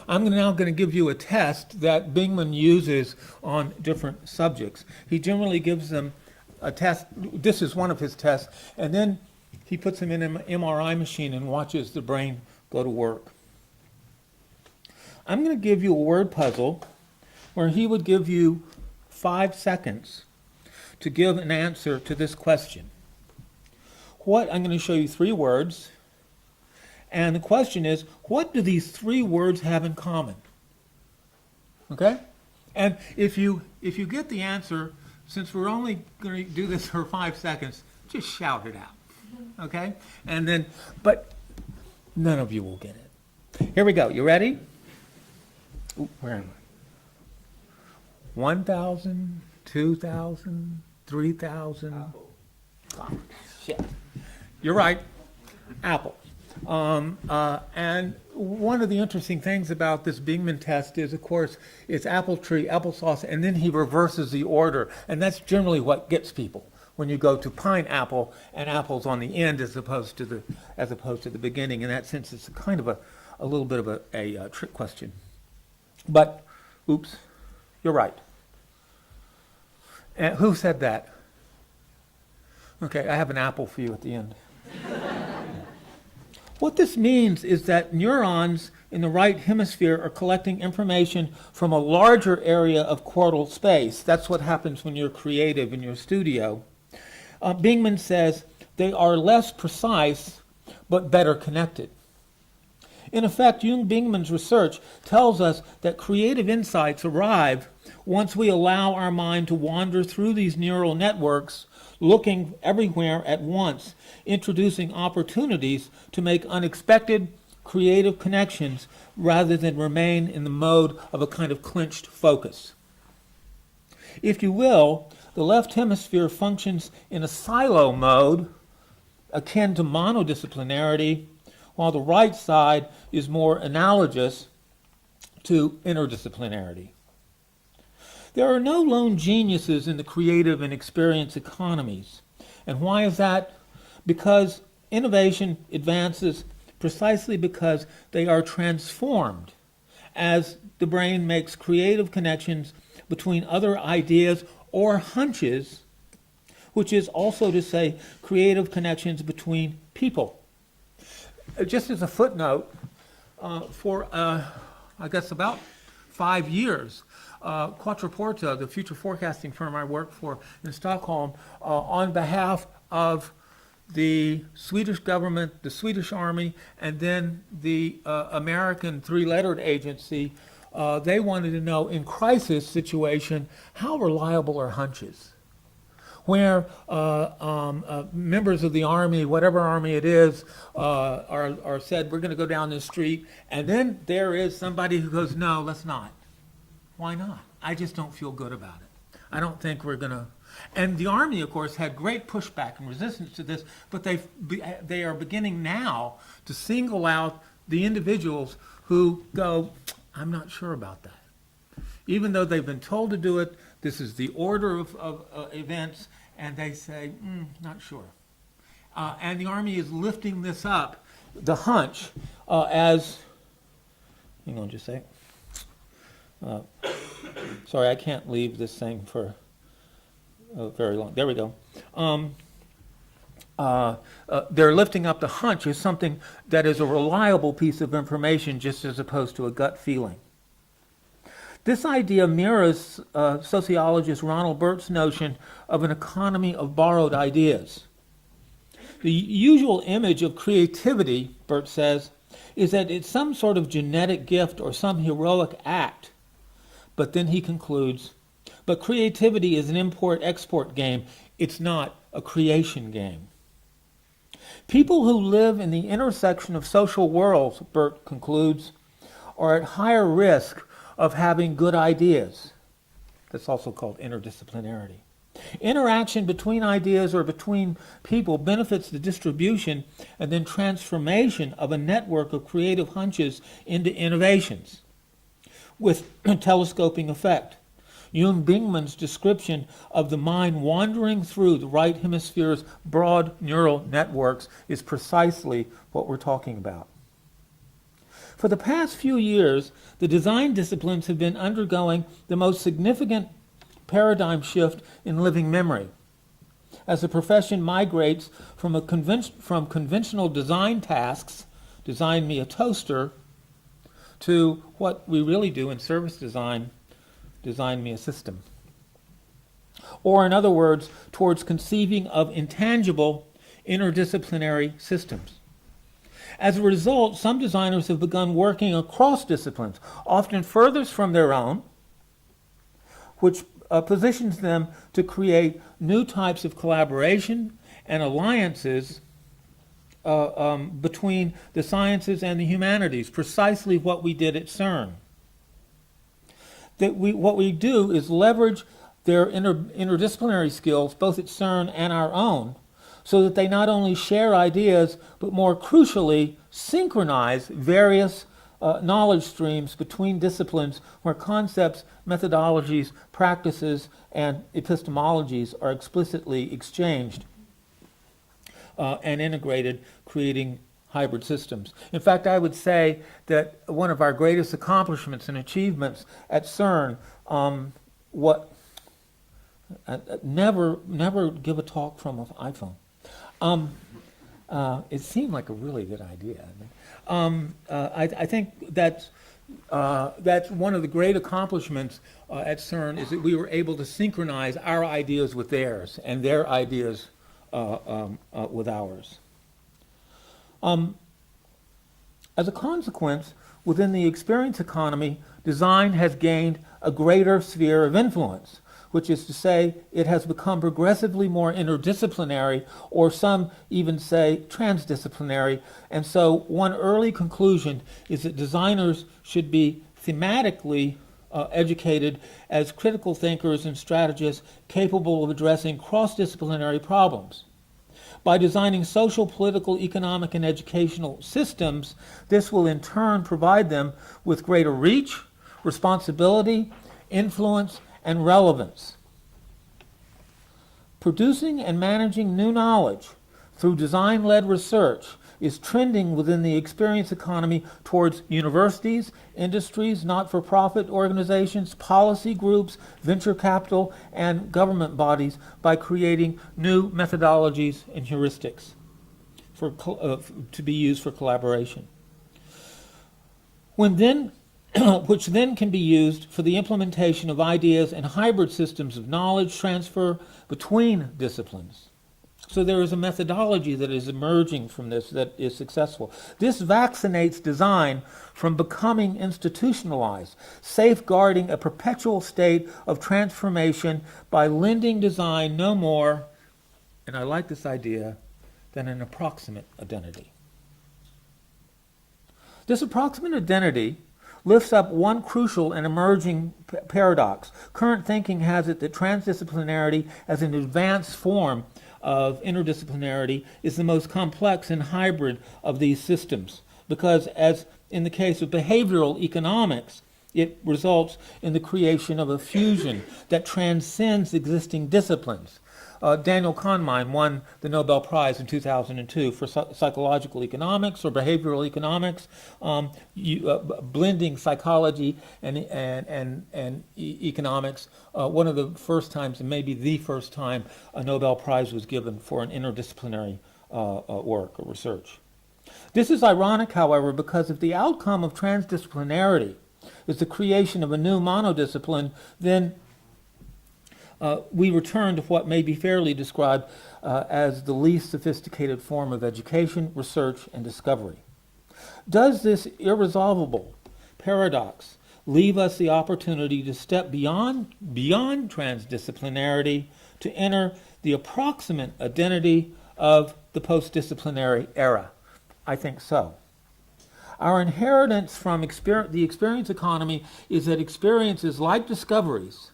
I'm now going to give you a test that Bingman uses on different subjects. He generally gives them a test. This is one of his tests, and then he puts them in an MRI machine and watches the brain go to work. I'm going to give you a word puzzle where he would give you 5 seconds to give an answer to this question. I'm going to show you 3 words, and the question is, what do these 3 words have in common? Okay? And if you get the answer, since we're only going to do this for 5 seconds, just shout it out. Okay? And then, but none of you will get it. Here we go. You ready? Ooh, where am I? 1,000, 2,000, 3,000. Oh, shit. You're right. Apple. And one of the interesting things about this Bingman test is, of course, it's apple tree, applesauce, and then he reverses the order. And that's generally what gets people when you go to pineapple and apples on the end as opposed to the beginning. In that sense, it's kind of a little bit of a trick question. But, oops, you're right. And who said that? Okay, I have an apple for you at the end. What this means is that neurons in the right hemisphere are collecting information from a larger area of cortical space. That's what happens when you're creative in your studio. Bingman says they are less precise but better connected. In effect, Jung-Bingman's research tells us that creative insights arrive once we allow our mind to wander through these neural networks, looking everywhere at once, introducing opportunities to make unexpected creative connections rather than remain in the mode of a kind of clenched focus. If you will, the left hemisphere functions in a silo mode akin to monodisciplinarity, while the right side is more analogous to interdisciplinarity. There are no lone geniuses in the creative and experience economies. And why is that? Because innovation advances precisely because they are transformed as the brain makes creative connections between other ideas or hunches, which is also to say creative connections between people. Just as a footnote, for I guess about 5 years, Quattroporta, the future forecasting firm I work for in Stockholm, on behalf of the Swedish government, the Swedish Army, and then the American three-lettered agency, they wanted to know in crisis situation, how reliable are hunches? Where members of the army, whatever army it is, are said, we're going to go down this street, and then there is somebody who goes, no, let's not. Why not? I just don't feel good about it. I don't think we're going to. And the army, of course, had great pushback and resistance to this, but they are beginning now to single out the individuals who go, I'm not sure about that. Even though they've been told to do it, this is the order of events, and they say, not sure. And the Army is lifting this up, the hunch, as, hang on just a sec. Sorry, I can't leave this thing for very long. There we go. They're lifting up the hunch as something that is a reliable piece of information, just as opposed to a gut feeling. This idea mirrors sociologist Ronald Burt's notion of an economy of borrowed ideas. The usual image of creativity, Burt says, is that it's some sort of genetic gift or some heroic act. But then he concludes, but creativity is an import-export game. It's not a creation game. People who live in the intersection of social worlds, Burt concludes, are at higher risk of having good ideas. That's also called interdisciplinarity. Interaction between ideas or between people benefits the distribution and then transformation of a network of creative hunches into innovations with a telescoping effect. Jung Bingman's description of the mind wandering through the right hemisphere's broad neural networks is precisely what we're talking about. For the past few years, the design disciplines have been undergoing the most significant paradigm shift in living memory. As the profession migrates from conventional design tasks, design me a toaster, to what we really do in service design, design me a system. Or in other words, towards conceiving of intangible interdisciplinary systems. As a result, some designers have begun working across disciplines, often furthest from their own, which positions them to create new types of collaboration and alliances between the sciences and the humanities, precisely what we did at CERN. What we do is leverage their interdisciplinary skills, both at CERN and our own, so that they not only share ideas, but more crucially, synchronize various knowledge streams between disciplines where concepts, methodologies, practices, and epistemologies are explicitly exchanged and integrated, creating hybrid systems. In fact, I would say that one of our greatest accomplishments and achievements at CERN, never give a talk from an iPhone. It seemed like a really good idea. I think that's one of the great accomplishments at CERN is that we were able to synchronize our ideas with theirs and their ideas with ours. As a consequence, within the experience economy, design has gained a greater sphere of influence, which is to say it has become progressively more interdisciplinary, or some even say transdisciplinary. And so one early conclusion is that designers should be thematically educated as critical thinkers and strategists capable of addressing cross-disciplinary problems. By designing social, political, economic, and educational systems, this will in turn provide them with greater reach, responsibility, influence, and relevance. Producing and managing new knowledge through design-led research is trending within the experience economy towards universities, industries, not-for-profit organizations, policy groups, venture capital, and government bodies by creating new methodologies and heuristics to be used for collaboration. Which then can be used for the implementation of ideas and hybrid systems of knowledge transfer between disciplines. So there is a methodology that is emerging from this that is successful. This vaccinates design from becoming institutionalized, safeguarding a perpetual state of transformation by lending design no more, and I like this idea, than an approximate identity. This approximate identity lifts up one crucial and emerging paradox. Current thinking has it that transdisciplinarity as an advanced form of interdisciplinarity is the most complex and hybrid of these systems, because as in the case of behavioral economics, it results in the creation of a fusion that transcends existing disciplines. Daniel Kahneman won the Nobel Prize in 2002 for psychological economics or behavioral economics, blending psychology and economics. One of the first times, and maybe the first time, a Nobel Prize was given for an interdisciplinary work or research. This is ironic, however, because if the outcome of transdisciplinarity is the creation of a new monodiscipline, then we return to what may be fairly described as the least sophisticated form of education, research, and discovery. Does this irresolvable paradox leave us the opportunity to step beyond transdisciplinarity to enter the approximate identity of the post-disciplinary era? I think so. Our inheritance from the experience economy is that experiences, like discoveries,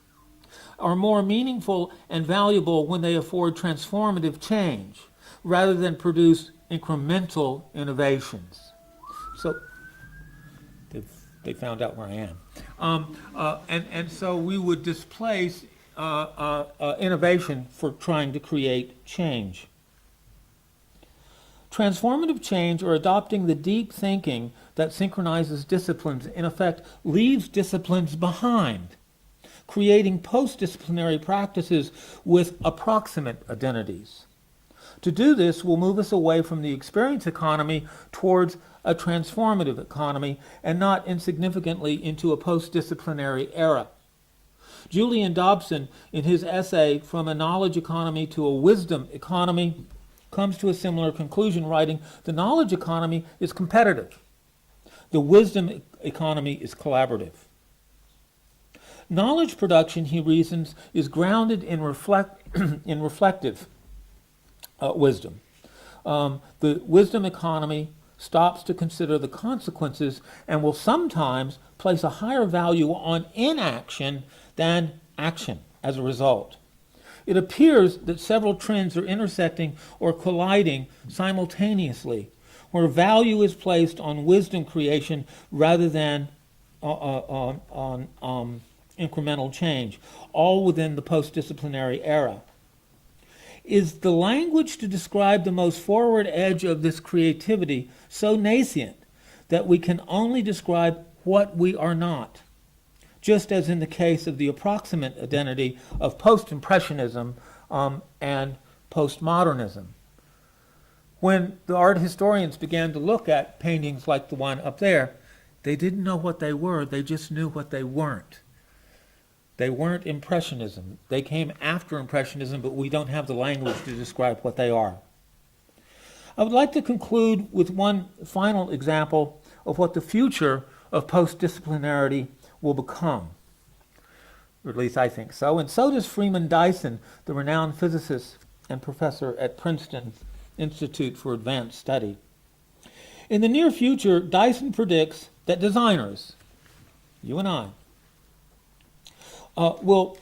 are more meaningful and valuable when they afford transformative change rather than produce incremental innovations. So they found out where I am. And so we would displace innovation for trying to create change. Transformative change, or adopting the deep thinking that synchronizes disciplines, in effect leaves disciplines behind, creating post-disciplinary practices with approximate identities. To do this will move us away from the experience economy towards a transformative economy, and not insignificantly into a post-disciplinary era. Julian Dobson, in his essay From a Knowledge Economy to a Wisdom Economy, comes to a similar conclusion, writing, "The knowledge economy is competitive. The wisdom economy is collaborative." Knowledge production, he reasons, is grounded in reflective wisdom. The wisdom economy stops to consider the consequences and will sometimes place a higher value on inaction than action as a result. It appears that several trends are intersecting or colliding simultaneously, where value is placed on wisdom creation rather than on incremental change, all within the post-disciplinary era. Is the language to describe the most forward edge of this creativity so nascent that we can only describe what we are not, just as in the case of the approximate identity of post-impressionism and postmodernism? When the art historians began to look at paintings like the one up there, they didn't know what they were, they just knew what they weren't. They weren't Impressionism. They came after Impressionism, but we don't have the language to describe what they are. I would like to conclude with one final example of what the future of post-disciplinarity will become. Or at least I think so. And so does Freeman Dyson, the renowned physicist and professor at Princeton Institute for Advanced Study. In the near future, Dyson predicts that designers, you and I, will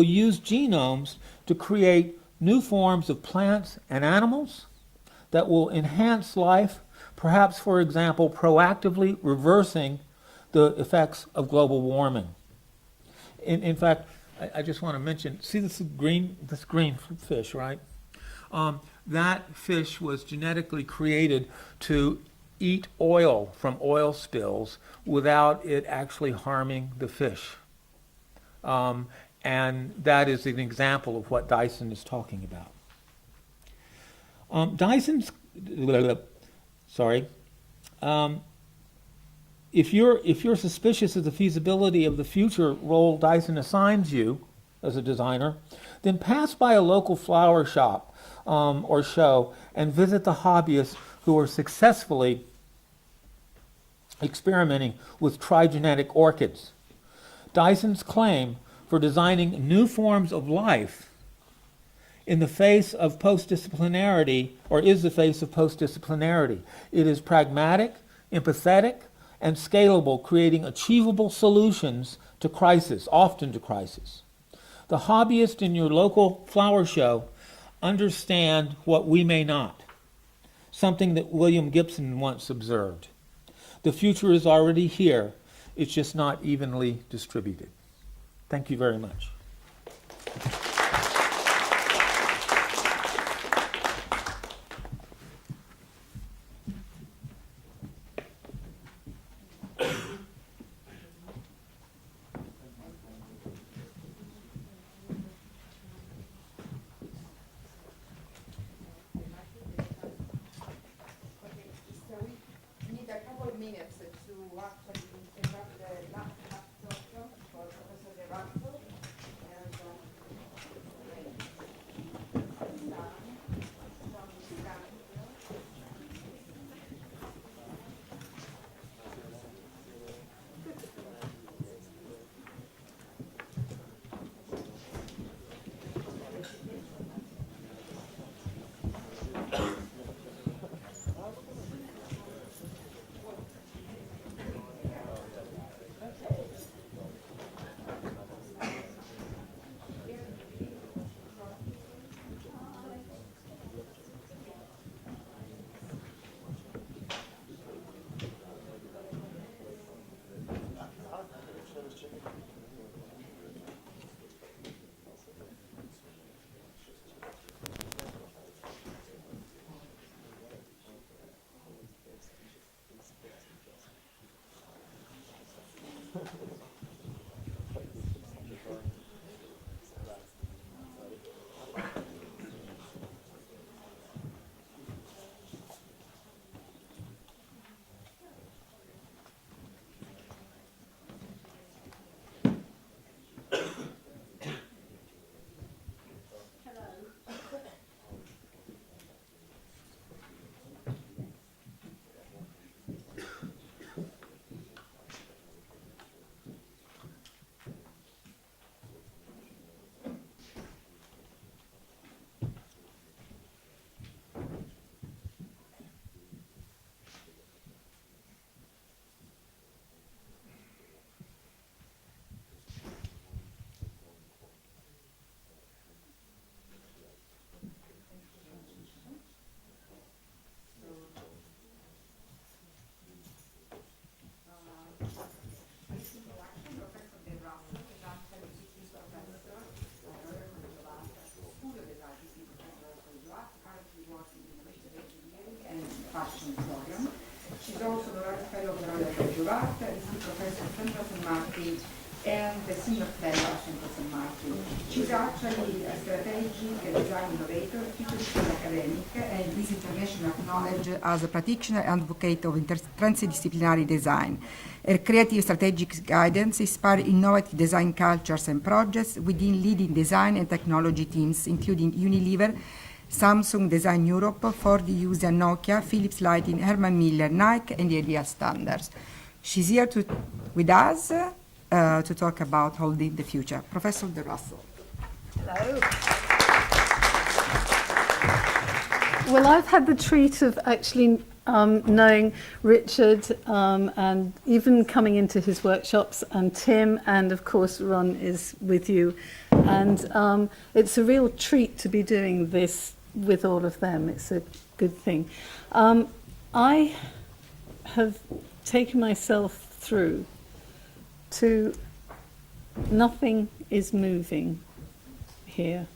use genomes to create new forms of plants and animals that will enhance life, perhaps, for example, proactively reversing the effects of global warming. In fact, I just want to mention, see this green fish, right? That fish was genetically created to eat oil from oil spills without it actually harming the fish. And that is an example of what Dyson is talking about. If you're suspicious of the feasibility of the future role Dyson assigns you, as a designer, then pass by a local flower shop or show and visit the hobbyists who are successfully experimenting with trigenetic orchids. Dyson's claim for designing new forms of life in the face of post-disciplinarity, or is the face of post-disciplinarity. It is pragmatic, empathetic, and scalable, creating achievable solutions to crisis, often to crisis. The hobbyists in your local flower show understand what we may not, something that William Gibson once observed. The future is already here, it's just not evenly distributed. Thank you very much. She's also the Honorary Fellow of the Royal College of Art, Assistant Professor at Central St. Martin, and the Senior Fellow at Central St. Martin. She's actually a strategic design innovator, futurist academic, and is internationally acknowledged as a practitioner and advocate of transdisciplinary design. Her creative strategic guidance inspires innovative design cultures and projects within leading design and technology teams, including Unilever, Samsung Design Europe, Ford used Nokia, Philips Lighting, Herman Miller, Nike, and the Ideal Standards. She's here with us to talk about holding the future. Professor De Russell. Hello. Well, I've had the treat of actually knowing Richard and even coming into his workshops, and Tim, and of course Ron is with you. And it's a real treat to be doing this with all of them. It's a good thing. I have taken myself through to nothing is moving here.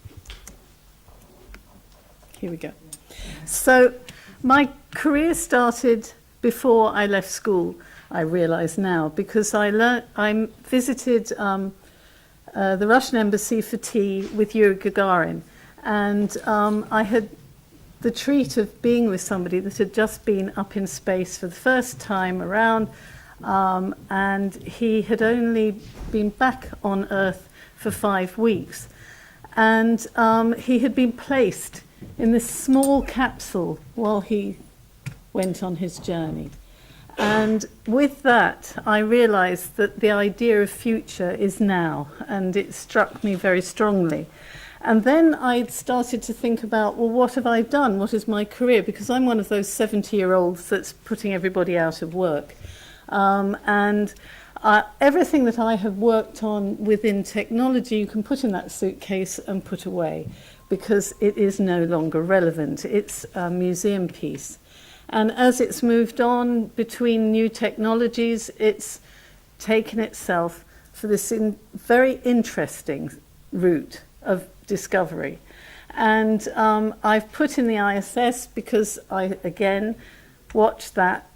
Here we go. So my career started before I left school, I realise now, because I visited the Russian embassy for tea with Yuri Gagarin, and I had the treat of being with somebody that had just been up in space for the first time around and he had only been back on Earth for 5 weeks. And he had been placed in this small capsule while he went on his journey. And with that, I realized that the idea of future is now, and it struck me very strongly. And then I started to think about, well, what have I done? What is my career? Because I'm one of those 70-year-olds that's putting everybody out of work. Everything that I have worked on within technology, you can put in that suitcase and put away, because it is no longer relevant. It's a museum piece. And as it's moved on between new technologies, it's taken itself for this very interesting route of discovery. And I've put in the ISS because I, again, watched that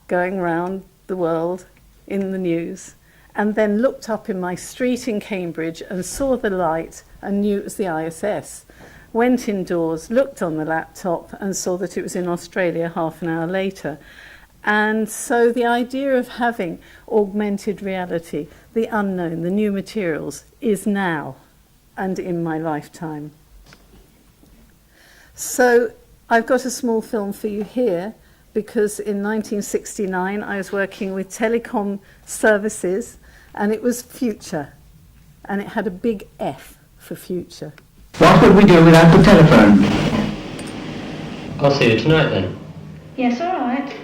going around the world in the news, and then looked up in my street in Cambridge and saw the light and knew it was the ISS. Went indoors, looked on the laptop and saw that it was in Australia half an hour later. And so the idea of having augmented reality, the unknown, the new materials, is now and in my lifetime. So I've got a small film for you here, because in 1969 I was working with telecom services, and it was future, and it had a big F for future. What would we do without the telephone? I'll see you tonight then. Yes, all right.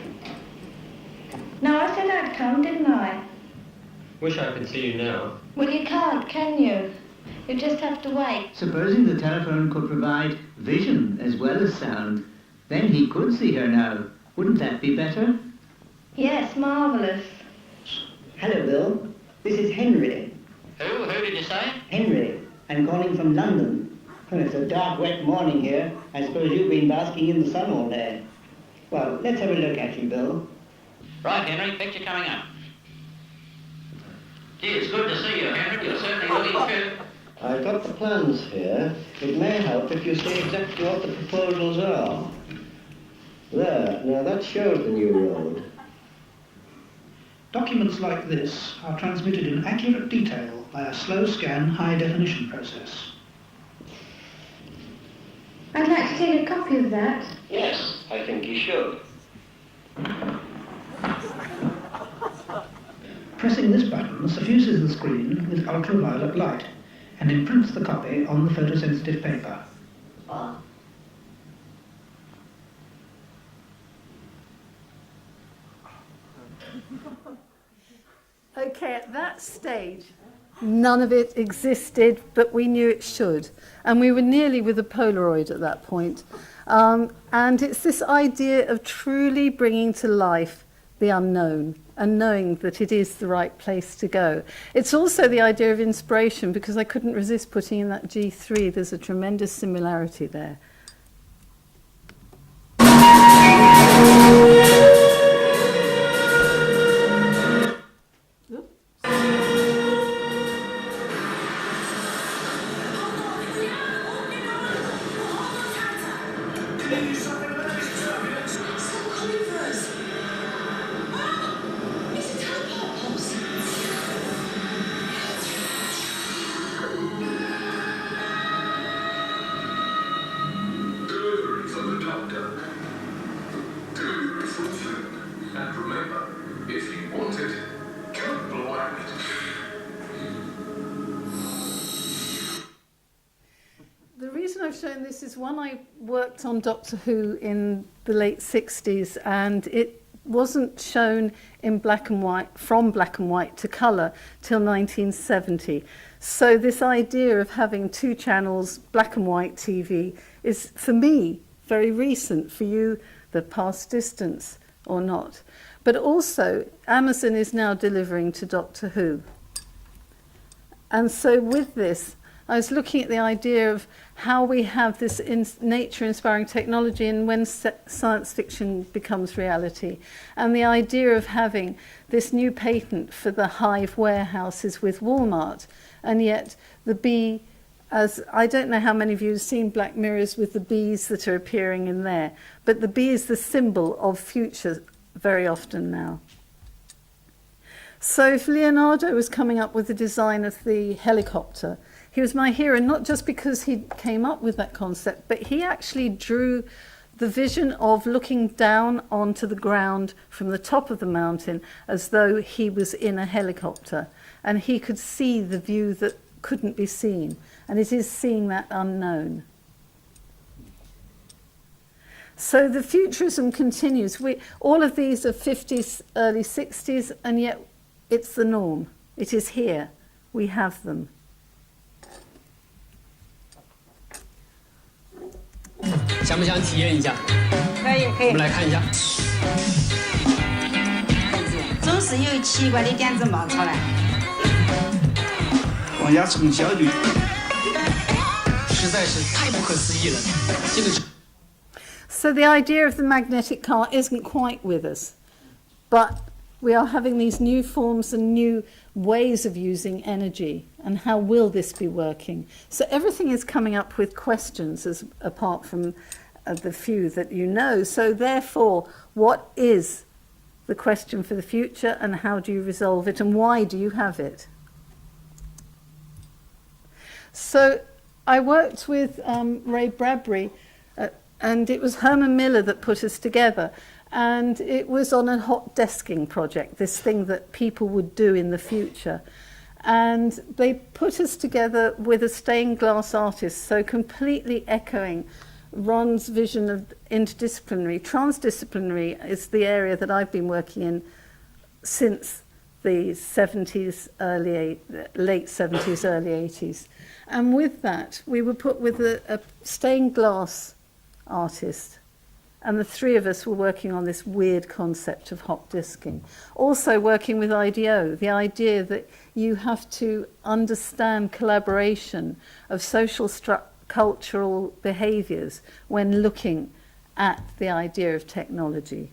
No, I said I'd come, didn't I? Wish I could see you now. Well, you can't, can you? You just have to wait. Supposing the telephone could provide vision as well as sound, then he could see her now. Wouldn't that be better? Yes, marvellous. Hello, Bill. This is Henry. Who did you say? Henry. I'm calling from London. Well, it's a dark, wet morning here. I suppose you've been basking in the sun all day. Well, let's have a look at you, Bill. Right, Henry, picture coming up. Gee, it's good to see you, Henry. You're certainly looking fit. I've got the plans here. It may help if you say exactly what the proposals are. There, now that shows the new road. Documents like this are transmitted in accurate detail by a slow scan, high-definition process. I'd like to take a copy of that. Yes, I think you should. Pressing this button suffuses the screen with ultraviolet light and imprints the copy on the photosensitive paper. Okay, at that stage, none of it existed, but we knew it should. And we were nearly with a Polaroid at that point. And it's this idea of truly bringing to life the unknown and knowing that it is the right place to go. It's also the idea of inspiration, because I couldn't resist putting in that G3. There's a tremendous similarity there. The reason I've shown this is one, I worked on Doctor Who in the late 60s, and it wasn't shown in black and white, from black and white to colour, till 1970. So this idea of having two channels, black and white TV, is, for me, very recent. For you, the past distance or not. But also, Amazon is now delivering to Doctor Who. And so with this, I was looking at the idea of how we have this nature-inspiring technology and when science fiction becomes reality. And the idea of having this new patent for the hive warehouses with Walmart, and yet the bee, as I don't know how many of you have seen Black Mirrors with the bees that are appearing in there, but the bee is the symbol of future very often now. So if Leonardo was coming up with the design of the helicopter, he was my hero, not just because he came up with that concept, but he actually drew the vision of looking down onto the ground from the top of the mountain as though he was in a helicopter, and he could see the view that couldn't be seen, and it is seeing that unknown. So the futurism continues. All of these are 50s, early 60s, and yet it's the norm. It is here. We have them. 想不想体验一下？可以可以。我们来看一下。总是有奇怪的点子冒出来。王家从小就，实在是太不可思议了。这个。 So the idea of the magnetic car isn't quite with us, but we are having these new forms and new ways of using energy, and how will this be working? So everything is coming up with questions, as apart from the few that you know. So therefore, what is the question for the future, and how do you resolve it, and why do you have it? So I worked with Ray Bradbury, and it was Herman Miller that put us together. And it was on a hot desking project, this thing that people would do in the future. And they put us together with a stained glass artist, so completely echoing Ron's vision of interdisciplinary. Transdisciplinary is the area that I've been working in since the 70s, late 70s, early 80s. And with that, we were put with a stained glass artist. And the three of us were working on this weird concept of hot disking. Also working with IDEO, the idea that you have to understand collaboration of social cultural behaviours when looking at the idea of technology.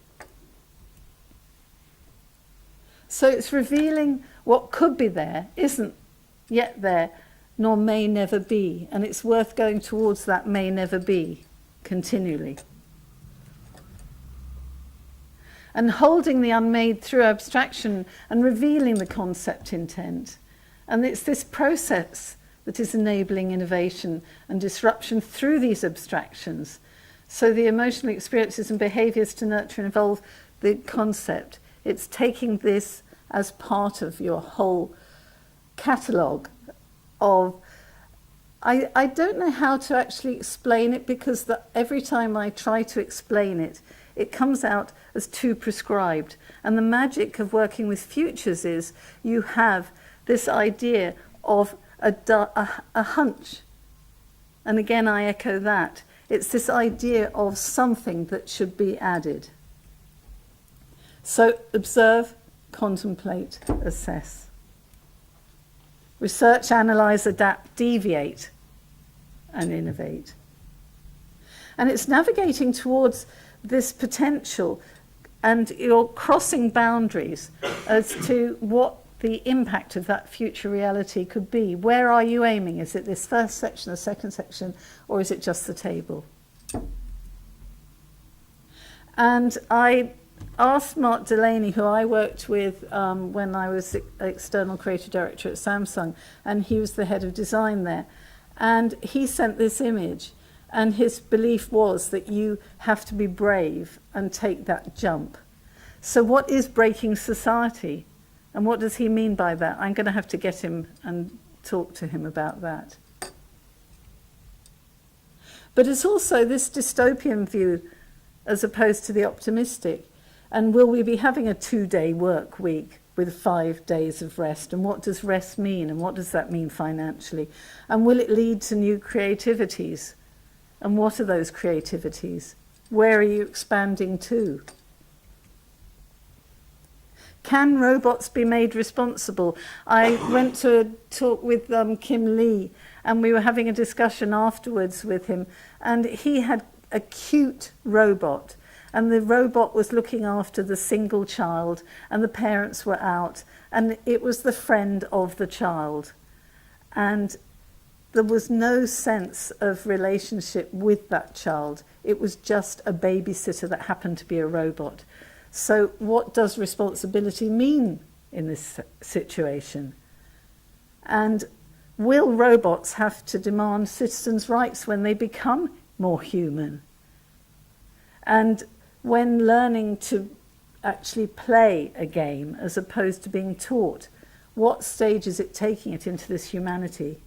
So it's revealing what could be there, isn't yet there, nor may never be. And it's worth going towards that may never be continually. And holding the unmade through abstraction and revealing the concept intent. And it's this process that is enabling innovation and disruption through these abstractions. So the emotional experiences and behaviours to nurture and evolve the concept. It's taking this as part of your whole catalogue of... I don't know how to actually explain it, because every time I try to explain it, it comes out as too prescribed. And the magic of working with futures is you have this idea of a hunch. And again, I echo that. It's this idea of something that should be added. So observe, contemplate, assess. Research, analyse, adapt, deviate, and innovate. And it's navigating towards this potential, and you're crossing boundaries as to what the impact of that future reality could be. Where are you aiming? Is it this first section, the second section, or is it just the table? And I asked Mark Delaney, who I worked with when I was external creative director at Samsung, and he was the head of design there. And he sent this image, and his belief was that you have to be brave and take that jump. So what is breaking society? And what does he mean by that? I'm going to have to get him and talk to him about that. But it's also this dystopian view as opposed to the optimistic. And will we be having a 2-day work week with 5 days of rest? And what does rest mean? And what does that mean financially? And will it lead to new creativities? And what are those creativities? Where are you expanding to? Can robots be made responsible? I went to a talk with Kim Lee, and we were having a discussion afterwards with him, and he had a cute robot, and the robot was looking after the single child, and the parents were out, and it was the friend of the child. And there was no sense of relationship with that child. It was just a babysitter that happened to be a robot. So what does responsibility mean in this situation? And will robots have to demand citizens' rights when they become more human? And when learning to actually play a game as opposed to being taught, what stage is it taking it into this humanity?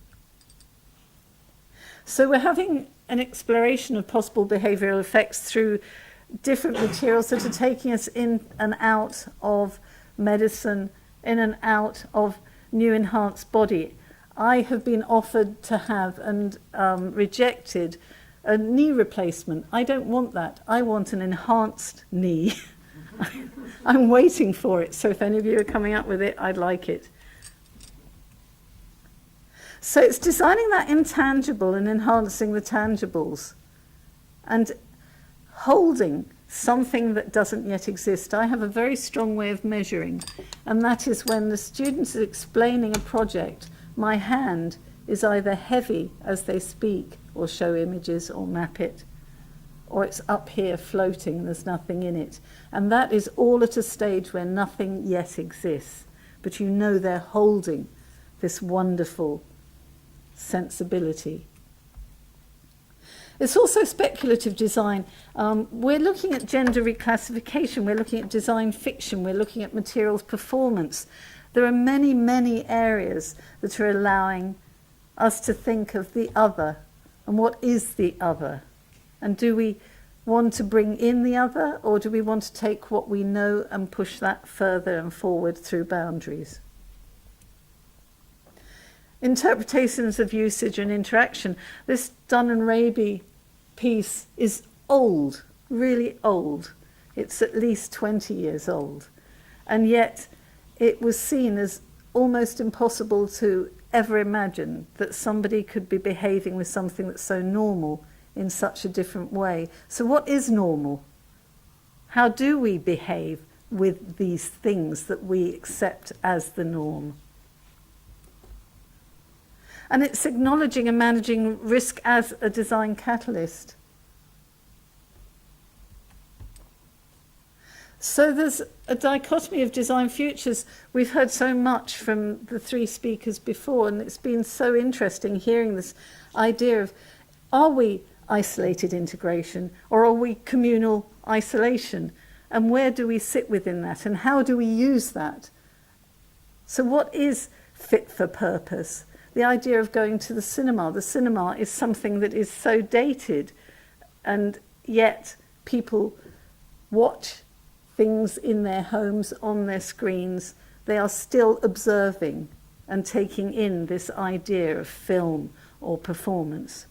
So we're having an exploration of possible behavioural effects through different materials that are taking us in and out of medicine, in and out of new enhanced body. I have been offered to have and rejected a knee replacement. I don't want that. I want an enhanced knee. I'm waiting for it, so if any of you are coming up with it, I'd like it. So it's designing that intangible and enhancing the tangibles and holding something that doesn't yet exist. I have a very strong way of measuring, and that is when the students are explaining a project, my hand is either heavy as they speak or show images or map it, or it's up here floating, there's nothing in it. And that is all at a stage where nothing yet exists, but you know they're holding this wonderful sensibility. It's also speculative design. We're looking at gender reclassification, we're looking at design fiction, we're looking at materials performance. There are many, many areas that are allowing us to think of the other, and what is the other? And do we want to bring in the other, or do we want to take what we know and push that further and forward through boundaries? Interpretations of usage and interaction. This Dunn and Raby piece is old, really old. It's at least 20 years old. And yet it was seen as almost impossible to ever imagine that somebody could be behaving with something that's so normal in such a different way. So what is normal? How do we behave with these things that we accept as the norm? And it's acknowledging and managing risk as a design catalyst. So there's a dichotomy of design futures. We've heard so much from the three speakers before, and it's been so interesting hearing this idea of, are we isolated integration or are we communal isolation? And where do we sit within that? And how do we use that? So what is fit for purpose? The idea of going to the cinema. The cinema is something that is so dated, and yet people watch things in their homes, on their screens. They are still observing and taking in this idea of film or performance.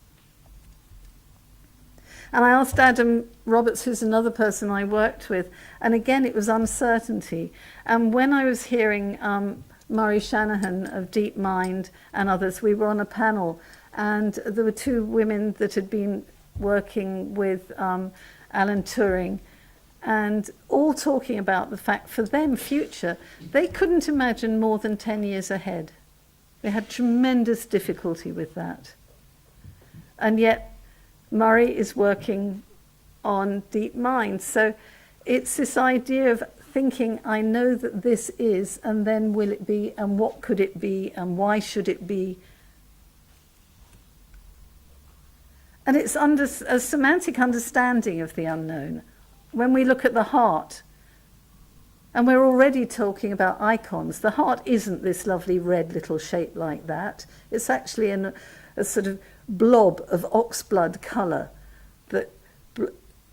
And I asked Adam Roberts, who's another person I worked with, and again it was uncertainty. And when I was hearing Murray Shanahan of DeepMind and others, we were on a panel, and there were two women that had been working with Alan Turing, and all talking about the fact for them, future, they couldn't imagine more than 10 years ahead. They had tremendous difficulty with that. And yet Murray is working on DeepMind. So it's this idea of thinking, I know that this is, and then will it be, and what could it be, and why should it be? And it's a semantic understanding of the unknown. When we look at the heart, and we're already talking about icons, the heart isn't this lovely red little shape like that. It's actually a sort of blob of oxblood colour that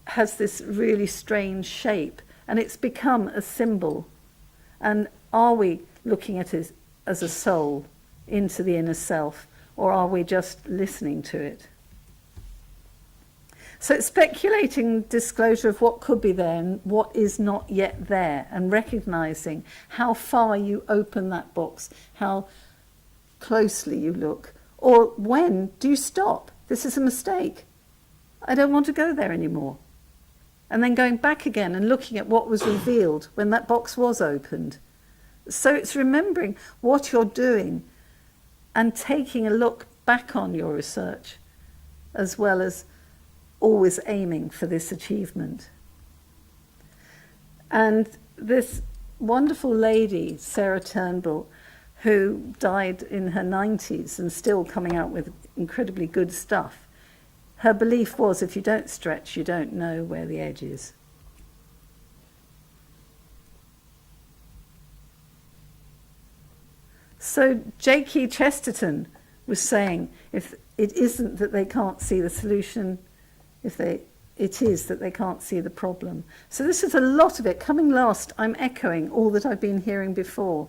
has this really strange shape, and it's become a symbol. And are we looking at it as a soul into the inner self, or are we just listening to it? So it's speculating disclosure of what could be there and what is not yet there, and recognising how far you open that box, how closely you look, or when do you stop? This is a mistake. I don't want to go there anymore. And then going back again and looking at what was revealed when that box was opened. So it's remembering what you're doing and taking a look back on your research, as well as always aiming for this achievement. And this wonderful lady, Sarah Turnbull, who died in her 90s and still coming out with incredibly good stuff. Her belief was if you don't stretch, you don't know where the edge is. So J.K. Chesterton was saying, if it isn't that they can't see the solution, it is that they can't see the problem. So this is a lot of it. Coming last, I'm echoing all that I've been hearing before.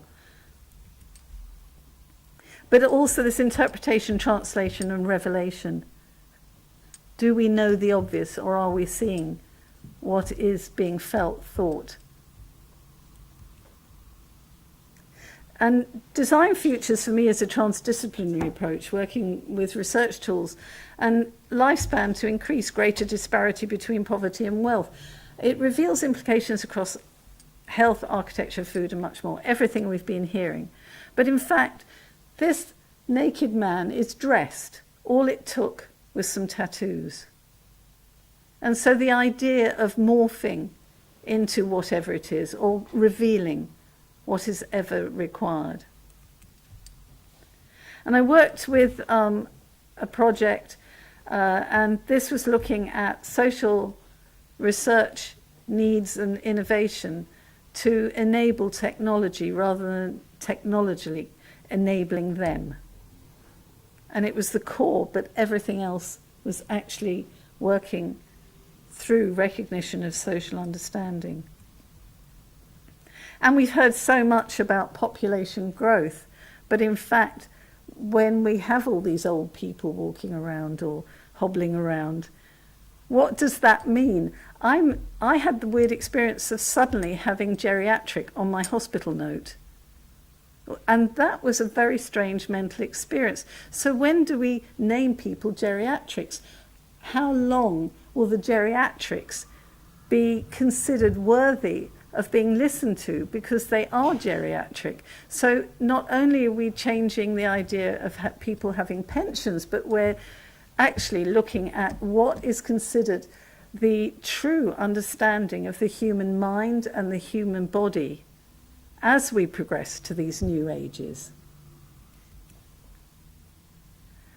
But also this interpretation, translation, and revelation. Do we know the obvious, or are we seeing what is being felt, thought? And design futures for me is a transdisciplinary approach, working with research tools and lifespan to increase greater disparity between poverty and wealth. It reveals implications across health, architecture, food, and much more, everything we've been hearing. But in fact, this naked man is dressed. All it took was some tattoos. And so the idea of morphing into whatever it is, or revealing what is ever required. And I worked with a project, and this was looking at social research needs and innovation to enable technology rather than technologically enabling them. And it was the core, but everything else was actually working through recognition of social understanding. And we've heard so much about population growth, but in fact, when we have all these old people walking around or hobbling around, what does that mean? I had the weird experience of suddenly having geriatric on my hospital note. And that was a very strange mental experience. So when do we name people geriatrics? How long will the geriatrics be considered worthy of being listened to because they are geriatric? So not only are we changing the idea of people having pensions, but we're actually looking at what is considered the true understanding of the human mind and the human body as we progress to these new ages.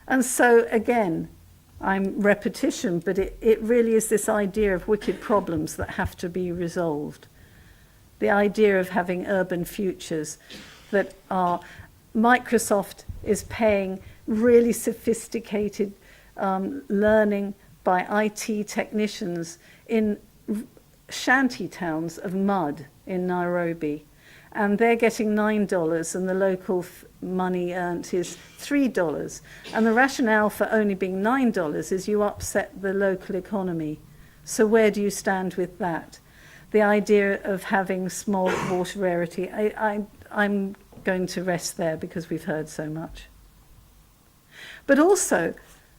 And so again, I'm repetition, but it really is this idea of wicked problems that have to be resolved. The idea of having urban futures that are, Microsoft is paying really sophisticated learning by IT technicians in shanty towns of mud in Nairobi. And they're getting $9 and the local money earned is $3. And the rationale for only being $9 is you upset the local economy. So where do you stand with that? The idea of having small water rarity, I'm going to rest there because we've heard so much. But also,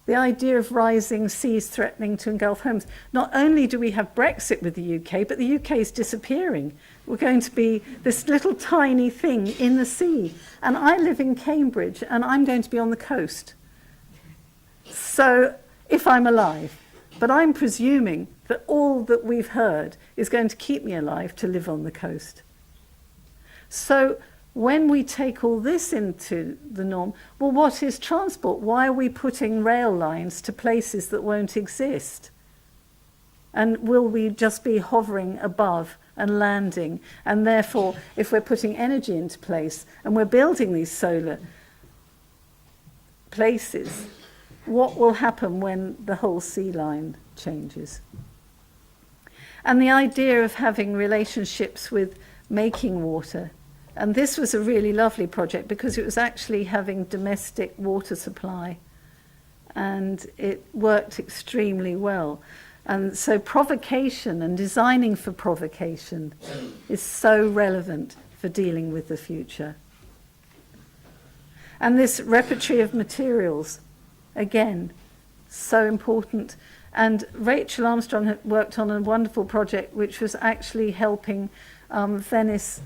the idea of rising seas threatening to engulf homes. Not only do we have Brexit with the UK, but the UK is disappearing. We're going to be this little tiny thing in the sea. And I live in Cambridge, and I'm going to be on the coast. So, if I'm alive. But I'm presuming that all that we've heard is going to keep me alive to live on the coast. So, when we take all this into the norm, well, what is transport? Why are we putting rail lines to places that won't exist? And will we just be hovering above and landing? And therefore, if we're putting energy into place and we're building these solar places, what will happen when the whole sea line changes? And the idea of having relationships with making water. And this was a really lovely project because it was actually having domestic water supply, and it worked extremely well. And so provocation and designing for provocation is so relevant for dealing with the future. And this repertory of materials, again, so important. And Rachel Armstrong had worked on a wonderful project which was actually helping Venice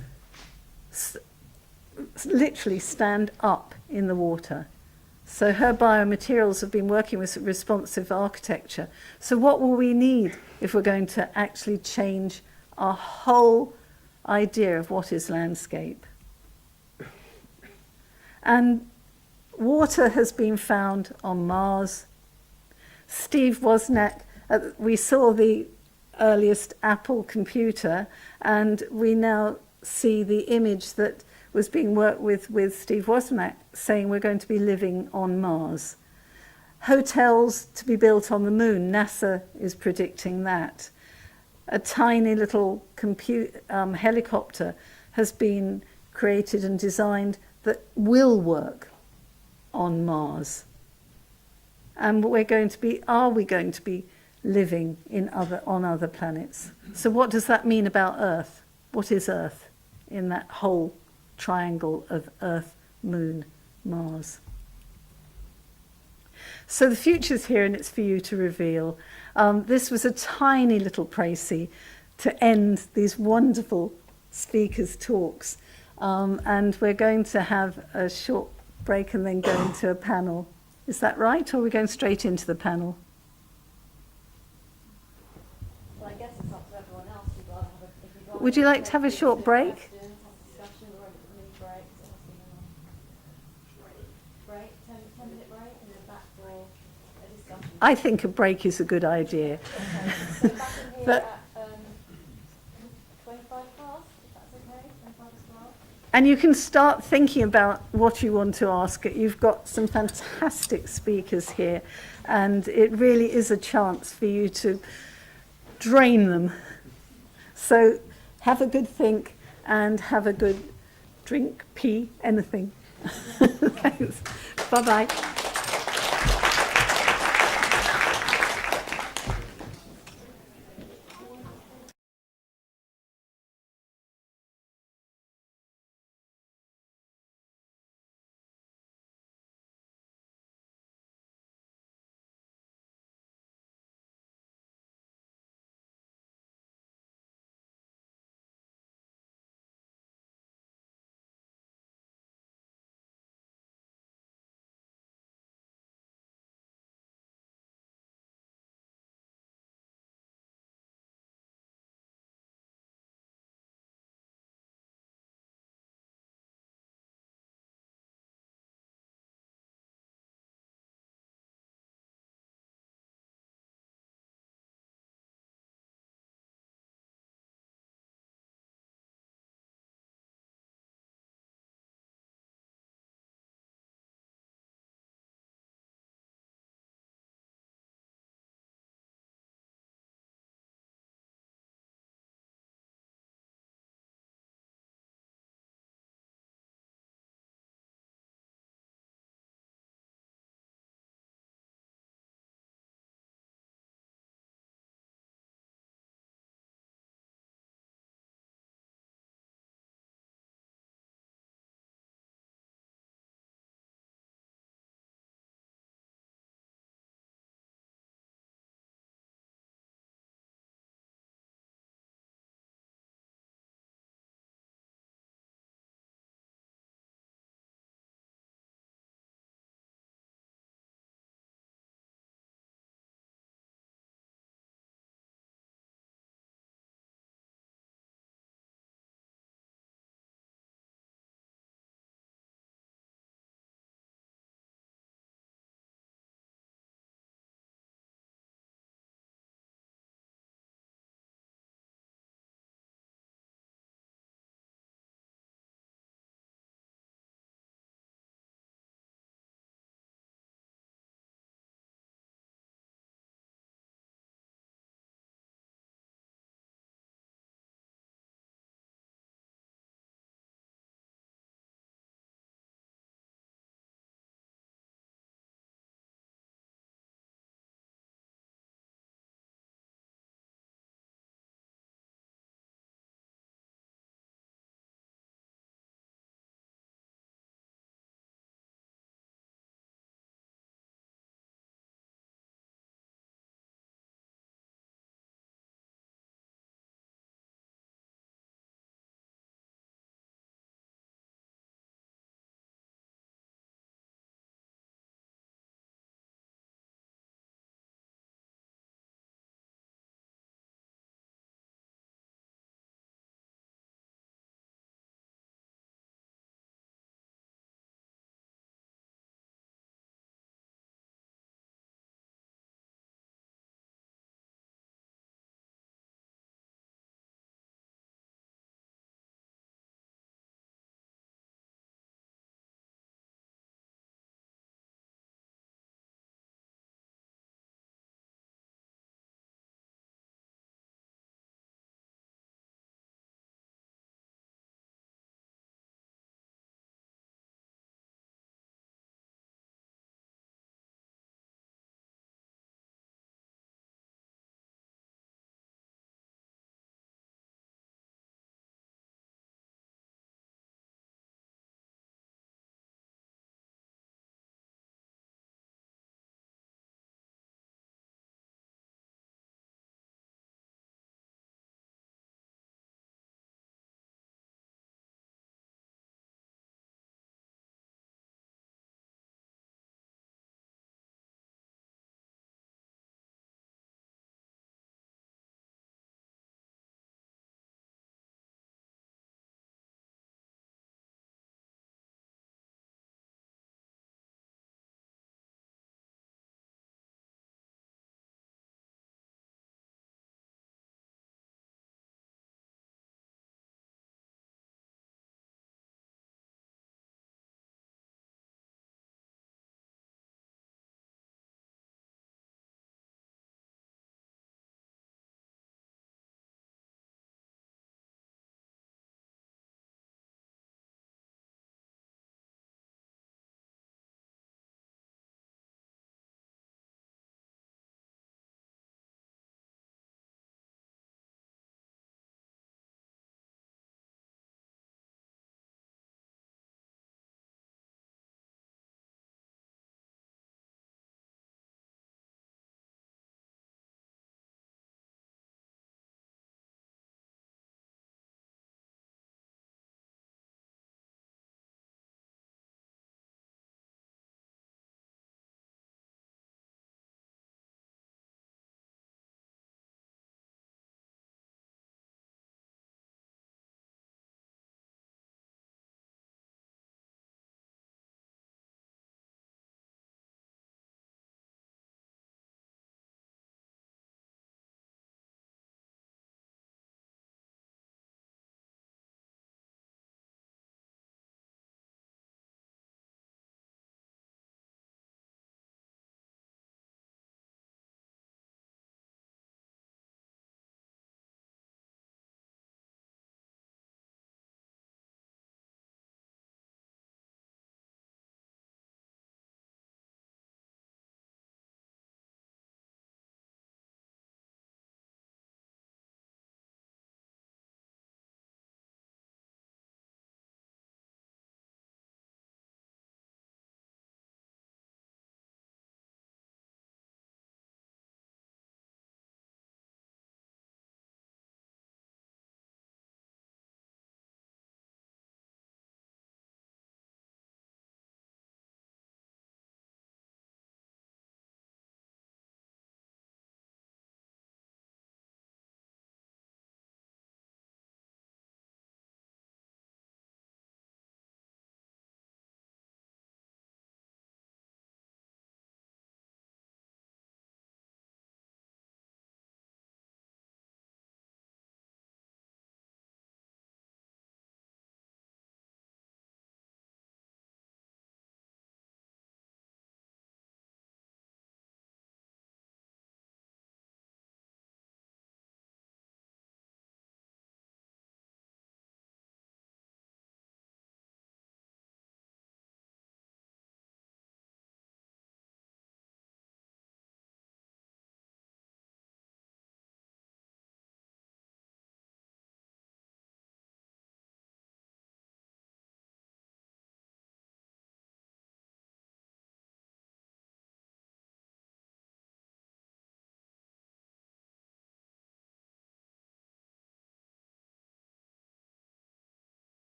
literally stand up in the water. So her biomaterials have been working with responsive architecture. So what will we need if we're going to actually change our whole idea of what is landscape. And water has been found on Mars. Steve Wozniak, we saw the earliest Apple computer, and we now see the image that was being worked with Steve Wozniak, saying we're going to be living on Mars. Hotels to be built on the moon, NASA is predicting that. A tiny little helicopter has been created and designed that will work on Mars. And are we going to be living on other planets? So what does that mean about Earth? What is Earth in that whole triangle of Earth, Moon, Mars? So the future's here, and it's for you to reveal. This was a tiny little précis to end these wonderful speakers' talks. And we're going to have a short break and then go into a panel. Is that right, or are we going straight into the panel? Well, I guess it's up to everyone else. Would you like to have a short break? I think a break is a good idea. So back in here But, at 25 past, if that's okay, 25 as well. and you can start thinking about what you want to ask. You've got some fantastic speakers here, and it really is a chance for you to drain them. So have a good think and have a good drink, pee, anything. Thanks. Bye-bye.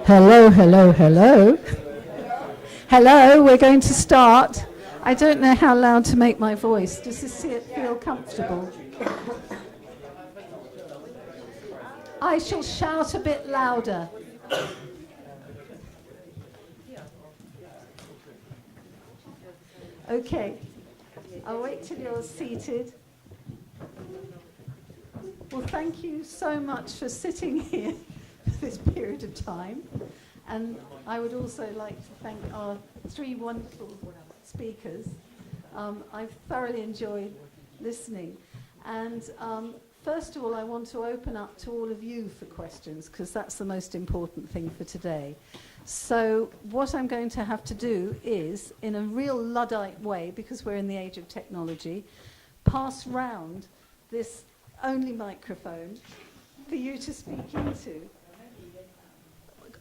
Hello, hello, hello. Hello, we're going to start. I don't know how loud to make my voice. Does this feel comfortable? I shall shout a bit louder. Okay, I'll wait till you're seated. Well, thank you so much for sitting here for this period of time. And I would also like to thank our three wonderful speakers. I've thoroughly enjoyed listening. And first of all, I want to open up to all of you for questions, because that's the most important thing for today. So what I'm going to have to do is, in a real Luddite way, because we're in the age of technology, pass round this only microphone for you to speak into.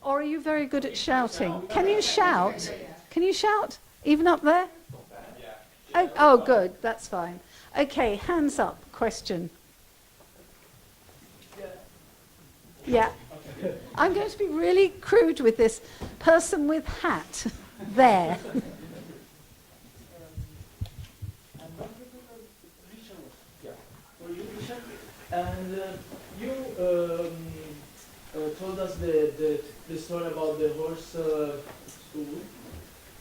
Or are you very good at shouting? Can you shout? Can you shout? Even up there? Oh, good. That's fine. Okay, hands up. Question. Yeah. I'm going to be really crude with this. Person with hat. There. And you told us the story about the horse school,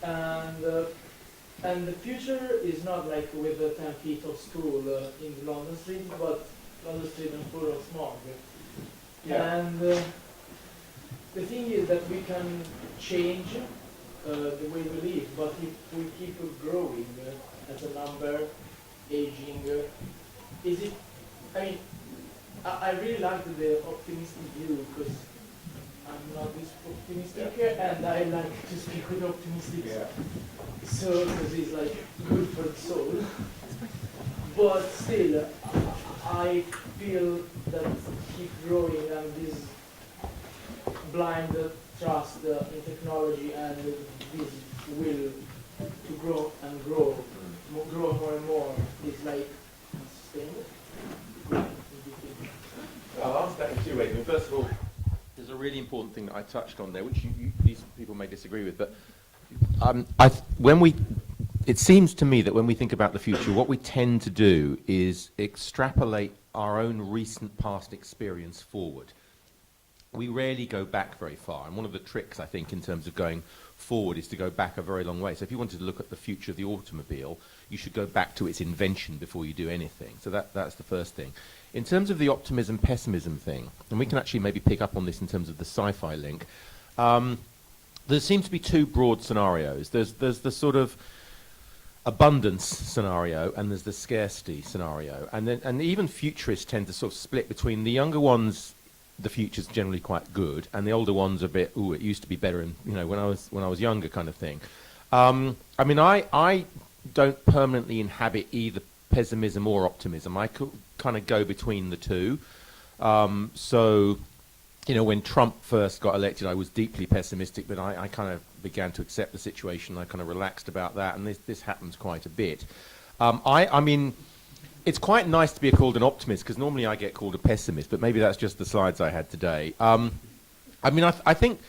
and the future is not like with the 10 feet of school in London Street, but London Street and full of smog. Yeah. And the thing is that we can change the way we live, but if we keep growing as a number, aging, is it? I really like the optimistic view, because I'm not this optimistic, and I like to speak with optimistic. So, because it's like good for the soul. But still, I feel that keep growing and this blind trust in technology and this will to grow and grow more and more is like sustainable. I'll answer that in two ways. I mean, first of all, there's a really important thing that I touched on there, which these people may disagree with, but it seems to me that when we think about the future, what we tend to do is extrapolate our own recent past experience forward. We rarely go back very far, and one of the tricks, I think, in terms of going forward is to go back a very long way. So if you wanted to look at the future of the automobile, you should go back to its invention before you do anything. So that's the first thing. In terms of the optimism-pessimism thing, and we can actually maybe pick up on this in terms of the sci-fi link, there seems to be two broad scenarios. There's the sort of abundance scenario and there's the scarcity scenario. And even futurists tend to sort of split between the younger ones. The future's generally quite good, and the older ones are a bit, it used to be better, and when I was younger, kind of thing. I mean, I don't permanently inhabit either pessimism or optimism. I could kind of go between the two. So, when Trump first got elected, I was deeply pessimistic, but I kind of began to accept the situation. I kind of relaxed about that, and this happens quite a bit. I mean, it's quite nice to be called an optimist, because normally I get called a pessimist, but maybe that's just the slides I had today. I mean, I think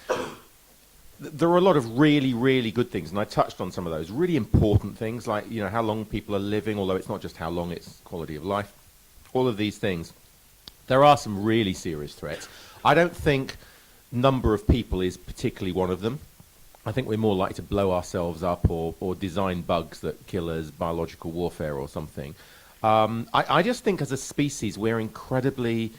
there are a lot of really, really good things, and I touched on some of those. Really important things, like, how long people are living, although it's not just how long, it's quality of life. All of these things. There are some really serious threats. I don't think number of people is particularly one of them. I think we're more likely to blow ourselves up or design bugs that kill us, biological warfare or something. I just think as a species we're incredibly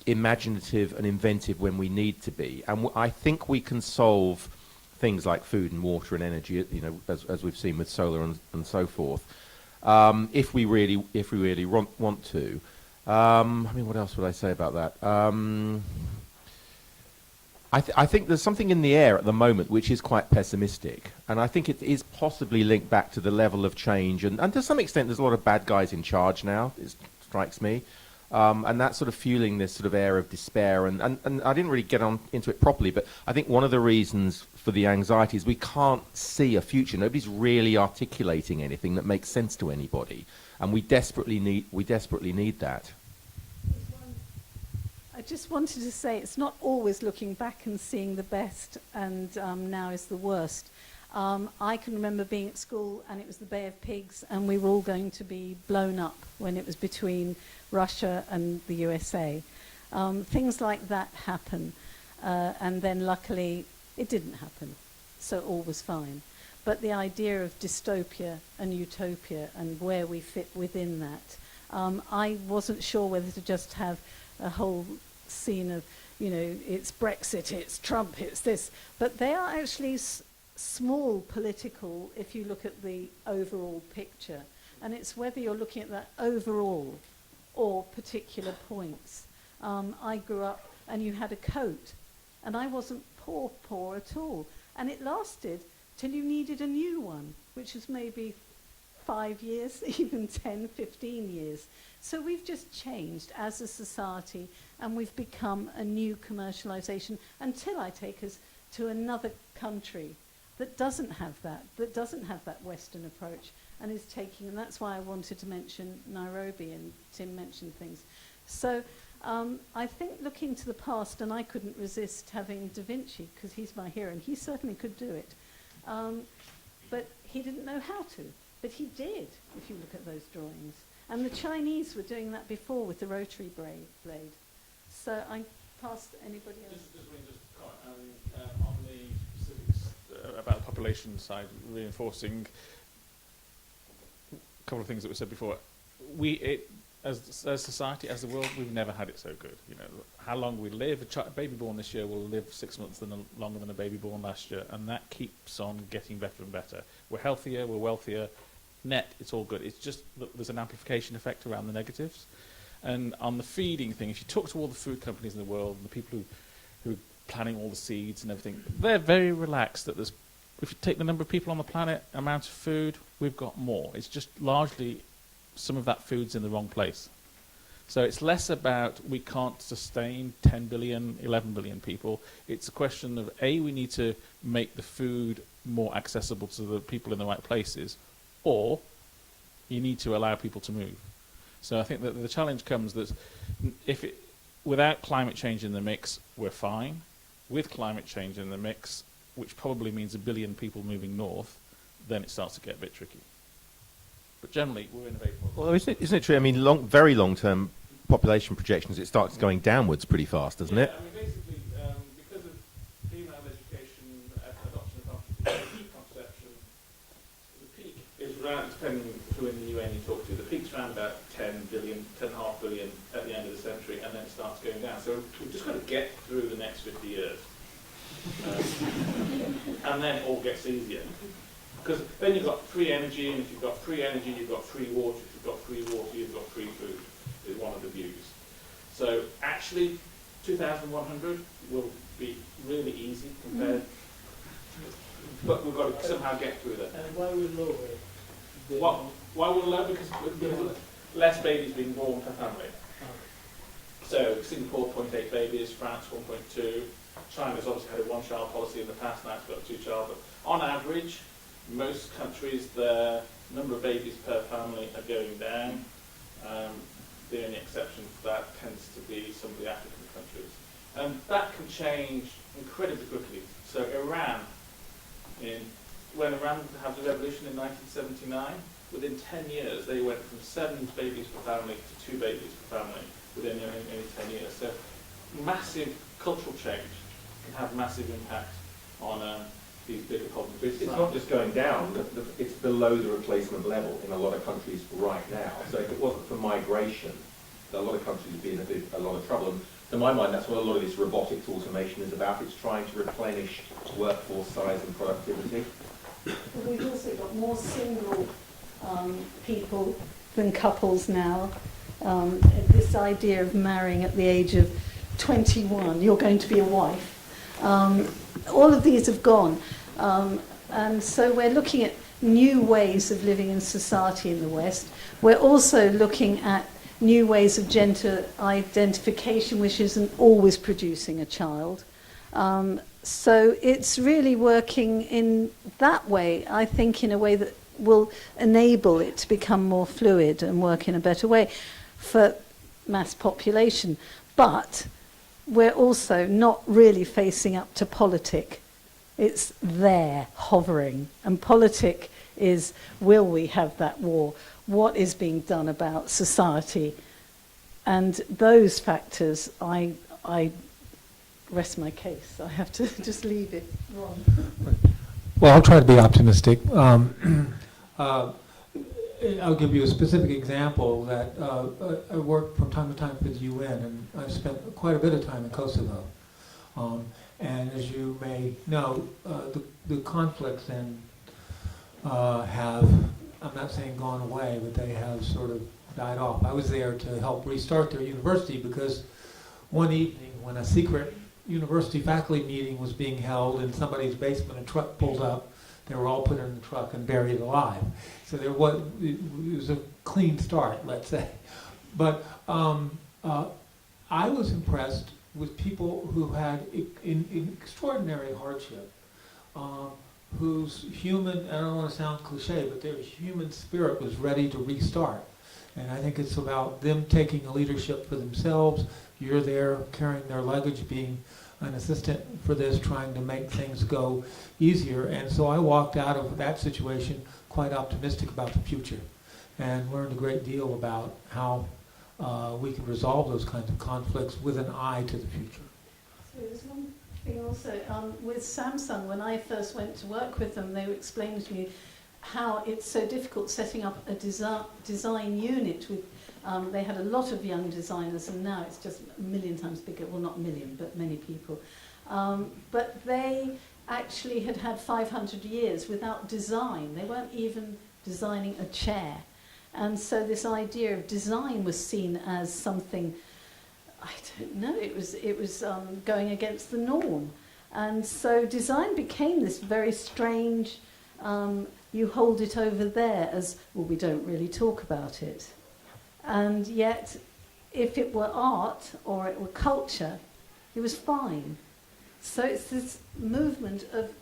imaginative and inventive when we need to be, and I think we can solve things like food and water and energy, as we've seen with solar and so forth, if we really want to. I mean, what else would I say about that? I think there's something in the air at the moment which is quite pessimistic, and I think it is possibly linked back to the level of change, and to some extent there's a lot of bad guys in charge now, it strikes me, and that's sort of fueling this sort of air of despair, and I didn't really get into it properly, but I think one of the reasons for the anxiety is we can't see a future. Nobody's really articulating anything that makes sense to anybody, and we desperately need that. I just wanted to say it's not always looking back and seeing the best and now is the worst. I can remember being at school and it was the Bay of Pigs and we were all going to be blown up when it was between Russia and the USA. Things like that happen, and then luckily it didn't happen, so all was fine. But the idea of dystopia and utopia and where we fit within that, I wasn't sure whether to just have a whole scene of, you know, it's Brexit, it's Trump, it's this, but they are actually small political if you look at the overall picture, and it's whether you're looking at that overall or particular points. I grew up and you had a coat and I wasn't poor at all, and it lasted till you needed a new one, which was maybe 5 years, even 10, 15 years. So we've just changed as a society and we've become a new commercialization until I take us to another country that doesn't have that Western approach and is taking, and that's why I wanted to mention Nairobi and Tim mentioned things. So I think looking to the past, and I couldn't resist having Da Vinci because he's my hero and he certainly could do it. But he didn't know how to. But he did, if you look at those drawings. And the Chinese were doing that before with the rotary blade. So I passed anybody else. Just comment, on the specifics about the population side, reinforcing a couple of things that were said before. As society, as the world, we've never had it so good. You know, how long we live, a baby born this year will live 6 months longer than a baby born last year, and that keeps on getting better and better. We're healthier, we're wealthier. Net, it's all good. It's just that there's an amplification effect around the negatives. And on the feeding thing, if you talk to all the food companies in the world, and the people who are planting all the seeds and everything, they're very relaxed that there's, if you take the number of people on the planet, amount of food, we've got more. It's just largely some of that food's in the wrong place. So it's less about we can't sustain 10 billion, 11 billion people. It's a question of, A, we need to make the food more accessible to the people in the right places, or you need to allow people to move. So I think that the challenge comes that without climate change in the mix, we're fine. With climate change in the mix, which probably means 1 billion people moving north, then it starts to get a bit tricky. But generally, we're in a very... Well, isn't it true? I mean, very long-term population projections, it starts going downwards pretty fast, doesn't it? I mean, basically, because of female education, adoption of contraception, the peak is around, depending who in the UN you talk to, the peak's around about 10 billion, 10.5 billion at the end of the century, and then it starts going down. So we've just got to get through the next 50 years. And then it all gets easier. Because then you've got free energy, and if you've got free energy, you've got free water. If you've got free water, you've got free food, is one of the views. So actually, 2100 will be really easy compared, but we've got to somehow get through that. And why we lower it? Why we're low? Because less babies being born per family. So Singapore 0.8 babies, France 1.2. China's obviously had a one-child policy in the past, now it's got 2-child. But on average, most countries, the number of babies per family are going down. The only exception to that tends to be some of the African countries. And that can change incredibly quickly. So Iran, when Iran had the revolution in 1979, within 10 years they went from 7 babies per family to 2 babies per family within only 10 years. So massive cultural change can have massive impact on these bigger problems. It's not just going down, it's below the replacement level in a lot of countries right now. So if it wasn't for migration, a lot of countries would be in a lot of trouble. And to my mind, that's what a lot of this robotics automation is about. It's trying to replenish workforce size and productivity. We've also got more single people than couples now. This idea of marrying at the age of 21, you're going to be a wife. All of these have gone. And so we're looking at new ways of living in society in the West. We're also looking at new ways of gender identification, which isn't always producing a child. So it's really working in that way, I think, in a way that will enable it to become more fluid and work in a better way for mass population. But we're also not really facing up to politic. It's there, hovering. And politic is, will we have that war? What is being done about society? And those factors, I rest my case. I have to just leave it. Ron. Well, I'll try to be optimistic. I'll give you a specific example that I work from time to time for the UN, and I've spent quite a bit of time in Kosovo. And as you may know, the conflicts then have, I'm not saying gone away, but they have sort of died off. I was there to help restart their university because one evening when a secret university faculty meeting was being held in somebody's basement, a truck pulled up, they were all put in the truck and buried alive. So it was a clean start, let's say. But I was impressed with people who had in extraordinary hardship, whose human, I don't want to sound cliche, but their human spirit was ready to restart. And I think it's about them taking a leadership for themselves. You're there carrying their luggage, being an assistant for this, trying to make things go easier. And so I walked out of that situation quite optimistic about the future and learned a great deal about how we can resolve those kinds of conflicts with an eye to the future. So there's one thing also, with Samsung, when I first went to work with them, they were explaining to me how it's so difficult setting up a design unit with, they had a lot of young designers, and now it's just a million times bigger, well not a million, but many people. But they actually had had 500 years without design. They weren't even designing a chair. And so this idea of design was seen as something, I don't know, it was going against the norm. And so design became this very strange, you hold it over there as, well, we don't really talk about it. And yet, if it were art or it were culture, it was fine. So it's this movement of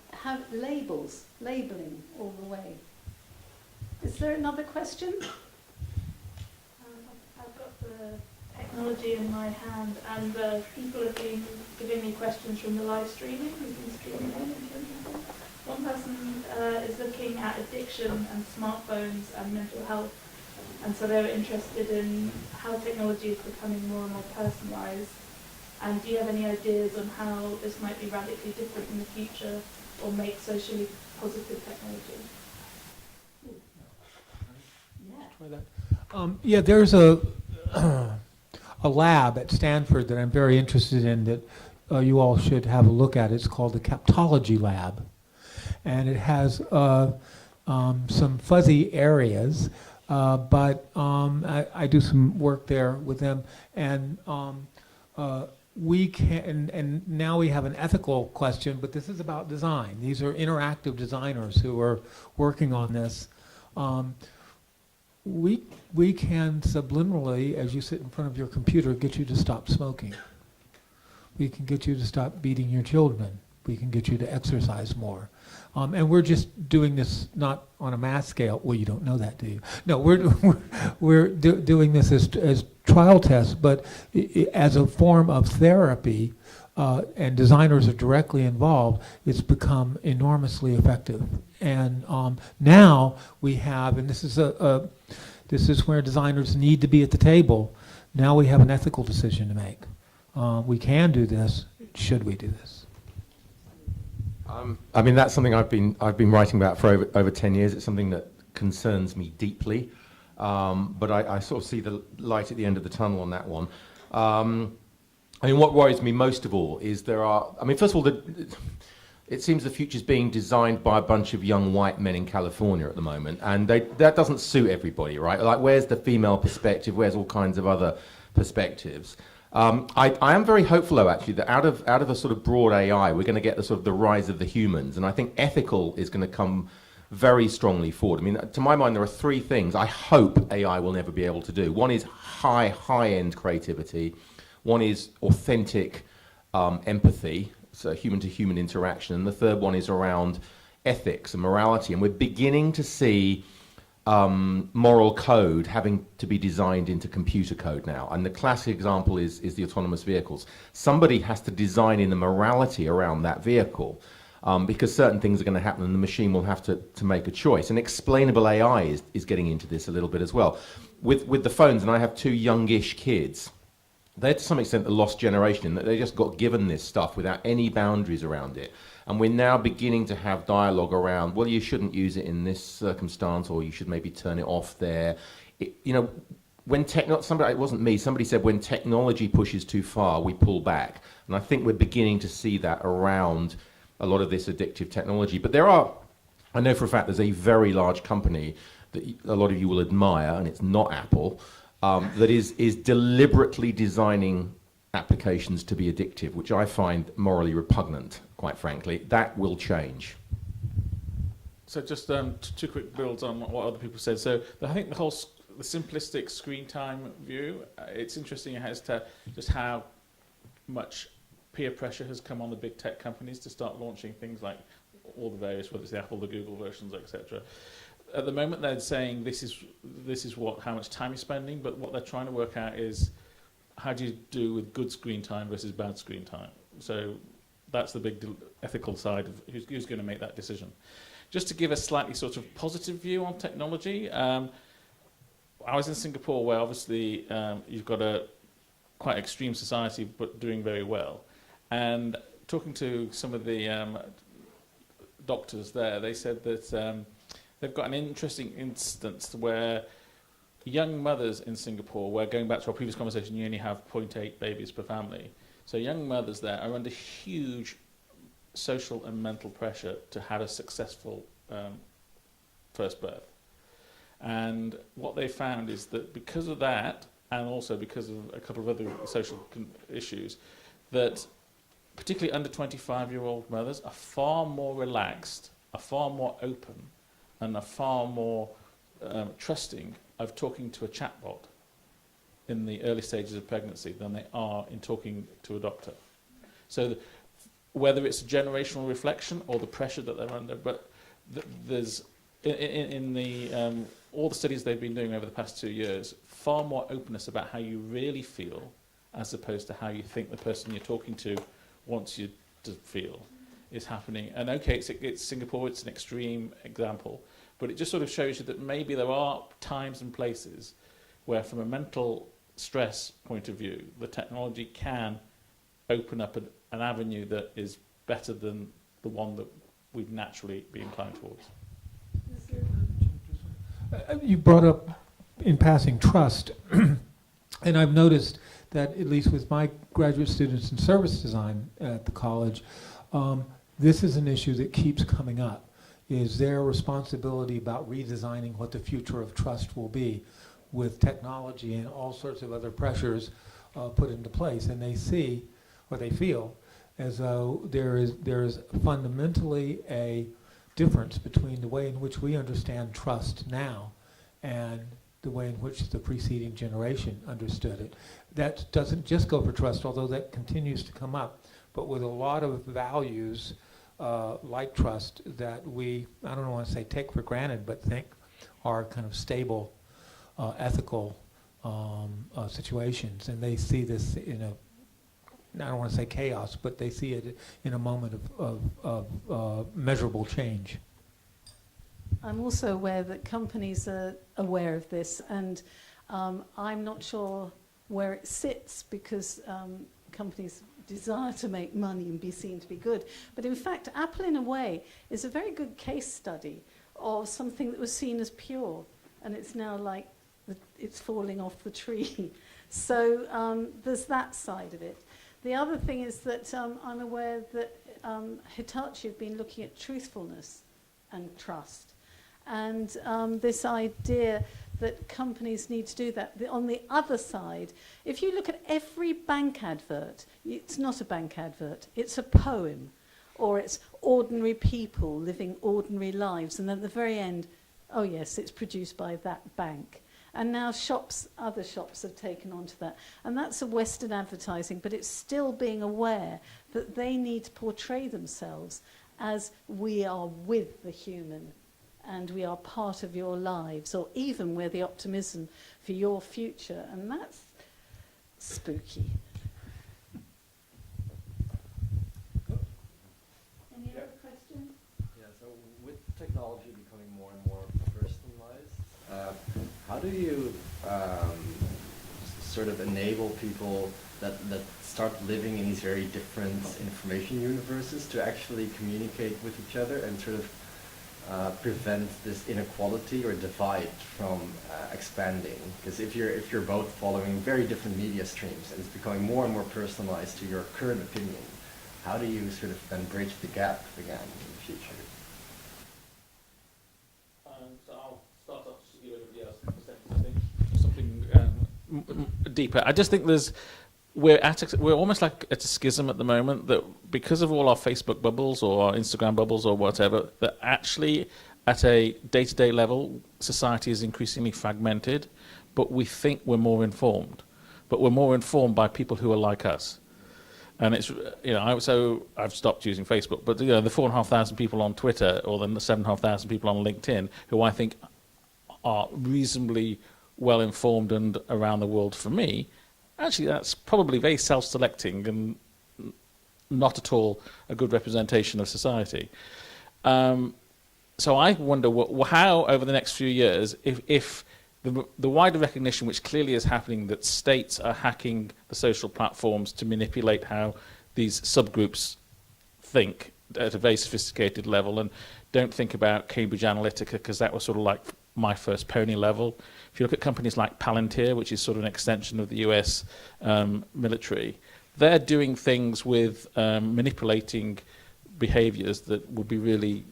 labeling all the way. Is there another question? I've got the technology in my hand, and people have been giving me questions from the live streaming. We've been streaming in. One person is looking at addiction and smartphones and mental health, and so they were interested in how technology is becoming more and more personalised. And do you have any ideas on how this might be radically different in the future or make socially positive technology? Yeah, there's a lab at Stanford that I'm very interested in that you all should have a look at. It's called the Captology Lab. And it has some fuzzy areas, but I do some work there with them. And we can, and now we have an ethical question, but this is about design. These are interactive designers who are working on this. We can subliminally, as you sit in front of your computer, get you to stop smoking. We can get you to stop beating your children. We can get you to exercise more. And we're just doing this not on a mass scale. Well, you don't know that, do you? No, we're doing this as trial tests, but as a form of therapy, and designers are directly involved, it's become enormously effective. And now we have, and this is where designers need to be at the table. Now we have an ethical decision to make. We can do this. Should we do this? I mean, that's something I've been writing about for over 10 years. It's something that concerns me deeply, but I sort of see the light at the end of the tunnel on that one. I mean, what worries me most of all is first of all, it seems the future's being designed by a bunch of young white men in California at the moment, and that doesn't suit everybody, right? Like, where's the female perspective? Where's all kinds of other perspectives? I am very hopeful, though, actually, that out of a sort of broad AI, we're going to get the rise of the humans, and I think ethical is going to come very strongly forward. I mean, to my mind, there are three things I hope AI will never be able to do. One is high-end creativity. One is authentic empathy, so human-to-human interaction, and the third one is around ethics and morality. And we're beginning to see moral code having to be designed into computer code now. And the classic example is the autonomous vehicles. Somebody has to design in the morality around that vehicle, because certain things are going to happen and the machine will have to make a choice. And explainable AI is getting into this a little bit as well. With the phones, and I have two youngish kids, they're to some extent the lost generation in that they just got given this stuff without any boundaries around it. And we're now beginning to have dialogue around, well, you shouldn't use it in this circumstance, or you should maybe turn it off there. When it wasn't me, somebody said when technology pushes too far, we pull back. And I think we're beginning to see that around a lot of this addictive technology. But I know for a fact there's a very large company that a lot of you will admire, and it's not Apple, that is deliberately designing applications to be addictive, which I find morally repugnant, quite frankly. That will change. So just two quick builds on what other people said. So I think the simplistic screen time view, it's interesting as to just how much peer pressure has come on the big tech companies to start launching things like all the various, whether it's the Apple, the Google versions, etc. At the moment, they're saying this is how much time you're spending, but what they're trying to work out is how do you do with good screen time versus bad screen time. So that's the big ethical side of who's going to make that decision. Just to give a slightly sort of positive view on technology, I was in Singapore, where obviously you've got a quite extreme society, but doing very well. And talking to some of the doctors there, they said that they've got an interesting instance where young mothers in Singapore, where going back to our previous conversation, you only have 0.8 babies per family. So young mothers there are under huge social and mental pressure to have a successful first birth. And what they found is that because of that, and also because of a couple of other social issues, that particularly under 25-year-old mothers are far more relaxed, are far more open, and are far more trusting of talking to a chatbot in the early stages of pregnancy than they are in talking to a doctor. So whether it's a generational reflection or the pressure that they're under, but there's in the all the studies they've been doing over the past 2 years, far more openness about how you really feel as opposed to how you think the person you're talking to wants you to feel is happening. And okay, it's Singapore, it's an extreme example, but it just sort of shows you that maybe there are times and places where, from a mental stress point of view, the technology can open up an avenue that is better than the one that we'd naturally be inclined towards. You brought up, in passing, trust. And I've noticed that, at least with my graduate students in service design at the college, this is an issue that keeps coming up. Is their responsibility about redesigning what the future of trust will be with technology and all sorts of other pressures put into place. And they see, or they feel, as though there is fundamentally a difference between the way in which we understand trust now and the way in which the preceding generation understood it. That doesn't just go for trust, although that continues to come up, but with a lot of values like trust that we, I don't want to say take for granted, but think are kind of stable, ethical situations. And they see this in a, I don't want to say chaos, but they see it in a moment of measurable change. I'm also aware that companies are aware of this, and I'm not sure where it sits, because companies desire to make money and be seen to be good. But in fact, Apple, in a way, is a very good case study of something that was seen as pure, and it's now like it's falling off the tree. So there's that side of it. The other thing is that I'm aware that Hitachi have been looking at truthfulness and trust. And this idea that companies need to do that. On the other side, if you look at every bank advert, it's not a bank advert, it's a poem, or it's ordinary people living ordinary lives, and then at the very end, oh yes, it's produced by that bank. And now other shops have taken on to that. And that's a Western advertising, but it's still being aware that they need to portray themselves as we are with the human. and we are part of your lives, or even we're the optimism for your future, and that's spooky. Any other questions? Yeah, so with technology becoming more and more personalized, how do you sort of enable people that start living in these very different information universes to actually communicate with each other and sort of prevent this inequality or divide from expanding? Because if you're both following very different media streams and it's becoming more and more personalized to your current opinion, how do you sort of then bridge the gap again in the future? So I'll start off to give everybody else something deeper. I just think we're almost like at a schism at the moment, that because of all our Facebook bubbles or our Instagram bubbles or whatever, that actually at a day-to-day level, society is increasingly fragmented, but we think we're more informed. But we're more informed by people who are like us. And it's, so I've stopped using Facebook, but the 4,500 people on Twitter or the 7,500 people on LinkedIn who I think are reasonably well informed and around the world for me, actually that's probably very self-selecting and not at all a good representation of society. So I wonder how over the next few years, if the wider recognition, which clearly is happening, that states are hacking the social platforms to manipulate how these subgroups think at a very sophisticated level, and don't think about Cambridge Analytica because that was sort of like my first pony level. If you look at companies like Palantir, which is sort of an extension of the US military, they're doing things with manipulating behaviors that would be really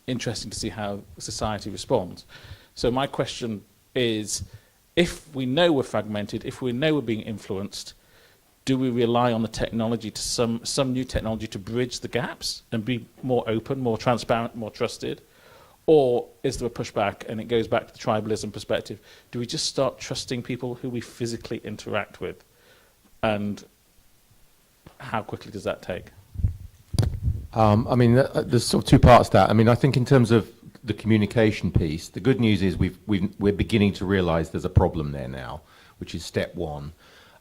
interesting to see how society responds. So my question is, if we know we're fragmented, if we know we're being influenced, do we rely on the technology, to some new technology, to bridge the gaps and be more open, more transparent, more trusted? Or is there a pushback, and it goes back to the tribalism perspective? Do we just start trusting people who we physically interact with? And how quickly does that take? I mean, there's sort of two parts to that. I mean, I think in terms of the communication piece, the good news is we're beginning to realize there's a problem there now, which is step one.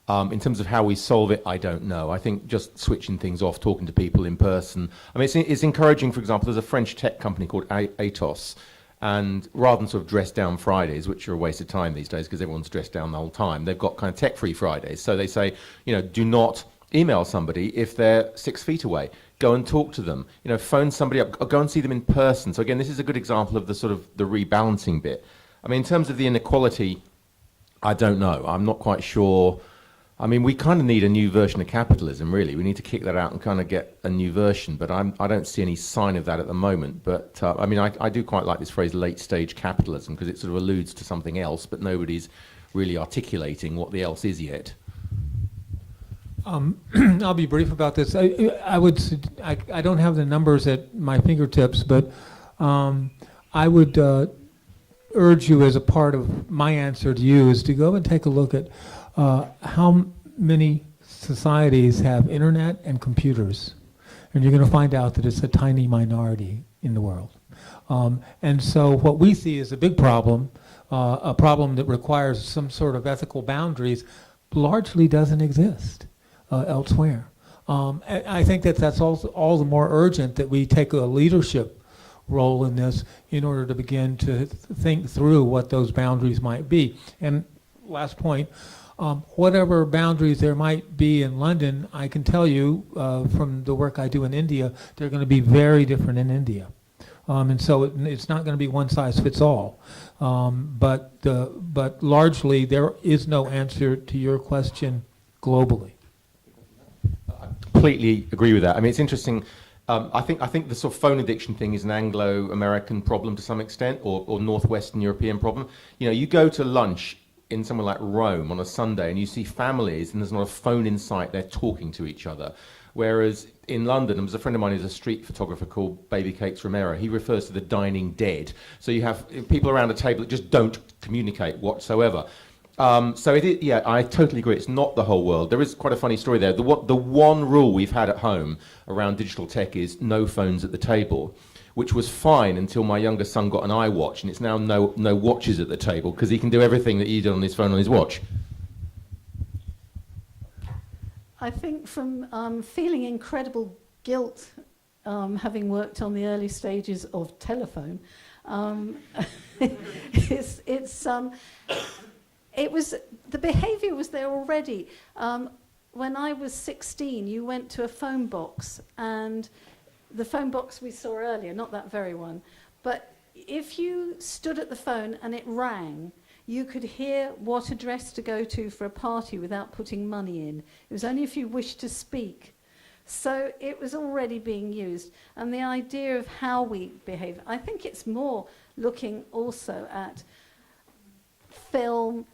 In terms of how we solve it, I don't know. I think just switching things off, talking to people in person. I mean, it's encouraging. For example, there's a French tech company called Atos, and rather than sort of dress down Fridays, which are a waste of time these days because everyone's dressed down the whole time, they've got kind of tech-free Fridays. So they say, do not email somebody if they're 6 feet away. Go and talk to them. Phone somebody up. Or go and see them in person. So again, this is a good example of the sort of the rebalancing bit. I mean, in terms of the inequality, I don't know. I'm not quite sure. I mean, we kind of need a new version of capitalism, really. We need to kick that out and kind of get a new version, but I don't see any sign of that at the moment. But, I mean, I do quite like this phrase late-stage capitalism, because it sort of alludes to something else, but nobody's really articulating what the else is yet. I'll be brief about this. I don't have the numbers at my fingertips, but I would urge you, as a part of my answer to you, is to go and take a look at how many societies have internet and computers, and you're going to find out that it's a tiny minority in the world. And so what we see is a big problem, a problem that requires some sort of ethical boundaries, largely doesn't exist elsewhere. I think that's all the more urgent that we take a leadership role in this in order to begin to think through what those boundaries might be. And last point, whatever boundaries there might be in London, I can tell you from the work I do in India, they're going to be very different in India. And so it's not going to be one size fits all. But largely there is no answer to your question globally. I completely agree with that. I mean, it's interesting. I think the sort of phone addiction thing is an Anglo-American problem to some extent, or Northwestern European problem. You go to lunch in somewhere like Rome on a Sunday and you see families and there's not a phone in sight, they're talking to each other. Whereas in London, there was a friend of mine who's a street photographer called Baby Cakes Romero. He refers to the dining dead. So you have people around a table that just don't communicate whatsoever. So it is, yeah, I totally agree. It's not the whole world. There is quite a funny story there. The one rule we've had at home around digital tech is no phones at the table. which was fine until my younger son got an iWatch, and it's now no watches at the table because he can do everything that he did on his phone on his watch. I think from feeling incredible guilt, having worked on the early stages of telephone, the behaviour was there already. When I was 16, you went to a phone box, and the phone box we saw earlier, not that very one, but if you stood at the phone and it rang, you could hear what address to go to for a party without putting money in. It was only if you wished to speak. So it was already being used. And the idea of how we behave, I think it's more looking also at film,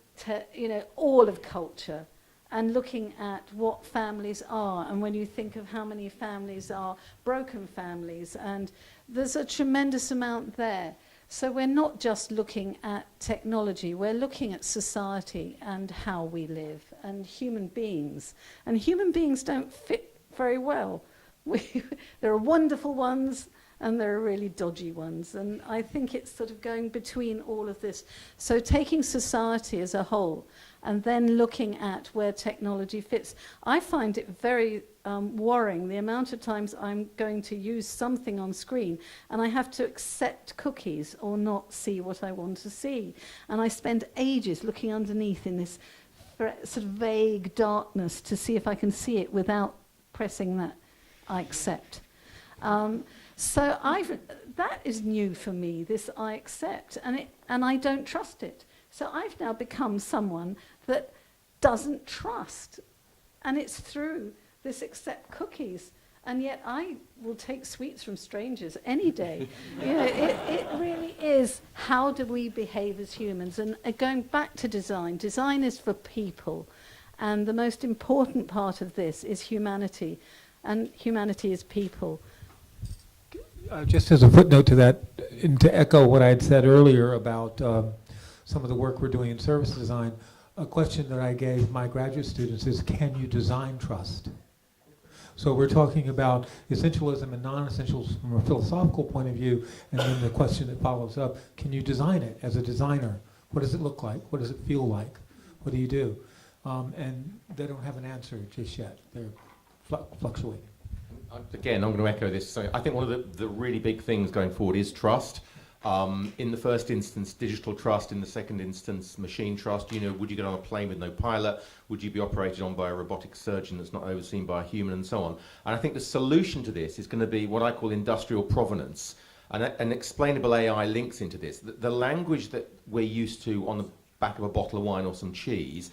all of culture, and looking at what families are. And when you think of how many families are broken families, and there's a tremendous amount there. So we're not just looking at technology, we're looking at society and how we live, and human beings. And human beings don't fit very well. There are wonderful ones, and there are really dodgy ones. And I think it's sort of going between all of this. So taking society as a whole, and then looking at where technology fits. I find it very worrying, the amount of times I'm going to use something on screen and I have to accept cookies or not see what I want to see. And I spend ages looking underneath in this sort of vague darkness to see if I can see it without pressing that I accept. So that is new for me, this I accept, and I don't trust it. So I've now become someone that doesn't trust, and it's through this accept cookies, and yet I will take sweets from strangers any day. It really is, how do we behave as humans? And going back to design is for people, and the most important part of this is humanity, and humanity is people. Just as a footnote to that, and to echo what I had said earlier about some of the work we're doing in service design, a question that I gave my graduate students is, can you design trust? So we're talking about essentialism and non-essentials from a philosophical point of view, and then the question that follows up, can you design it as a designer? What does it look like? What does it feel like? What do you do? And they don't have an answer just yet. They're fluctuating. Again, I'm going to echo this. So I think one of the really big things going forward is trust. In the first instance, digital trust. In the second instance, machine trust. Would you get on a plane with no pilot? Would you be operated on by a robotic surgeon that's not overseen by a human, and so on? And I think the solution to this is going to be what I call industrial provenance. And explainable AI links into this. The language that we're used to on the back of a bottle of wine or some cheese,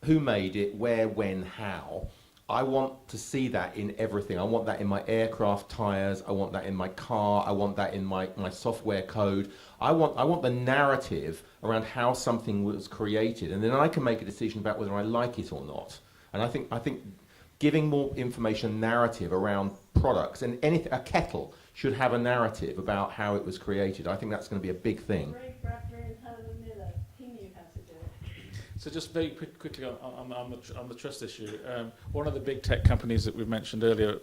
who made it, where, when, how, I want to see that in everything. I want that in my aircraft tires. I want that in my car. I want that in my software code. I want the narrative around how something was created, and then I can make a decision about whether I like it or not. And I think giving more information, narrative around products, and anything, a kettle should have a narrative about how it was created. I think that's going to be a big thing. So just very quickly on the trust issue, one of the big tech companies that we've mentioned earlier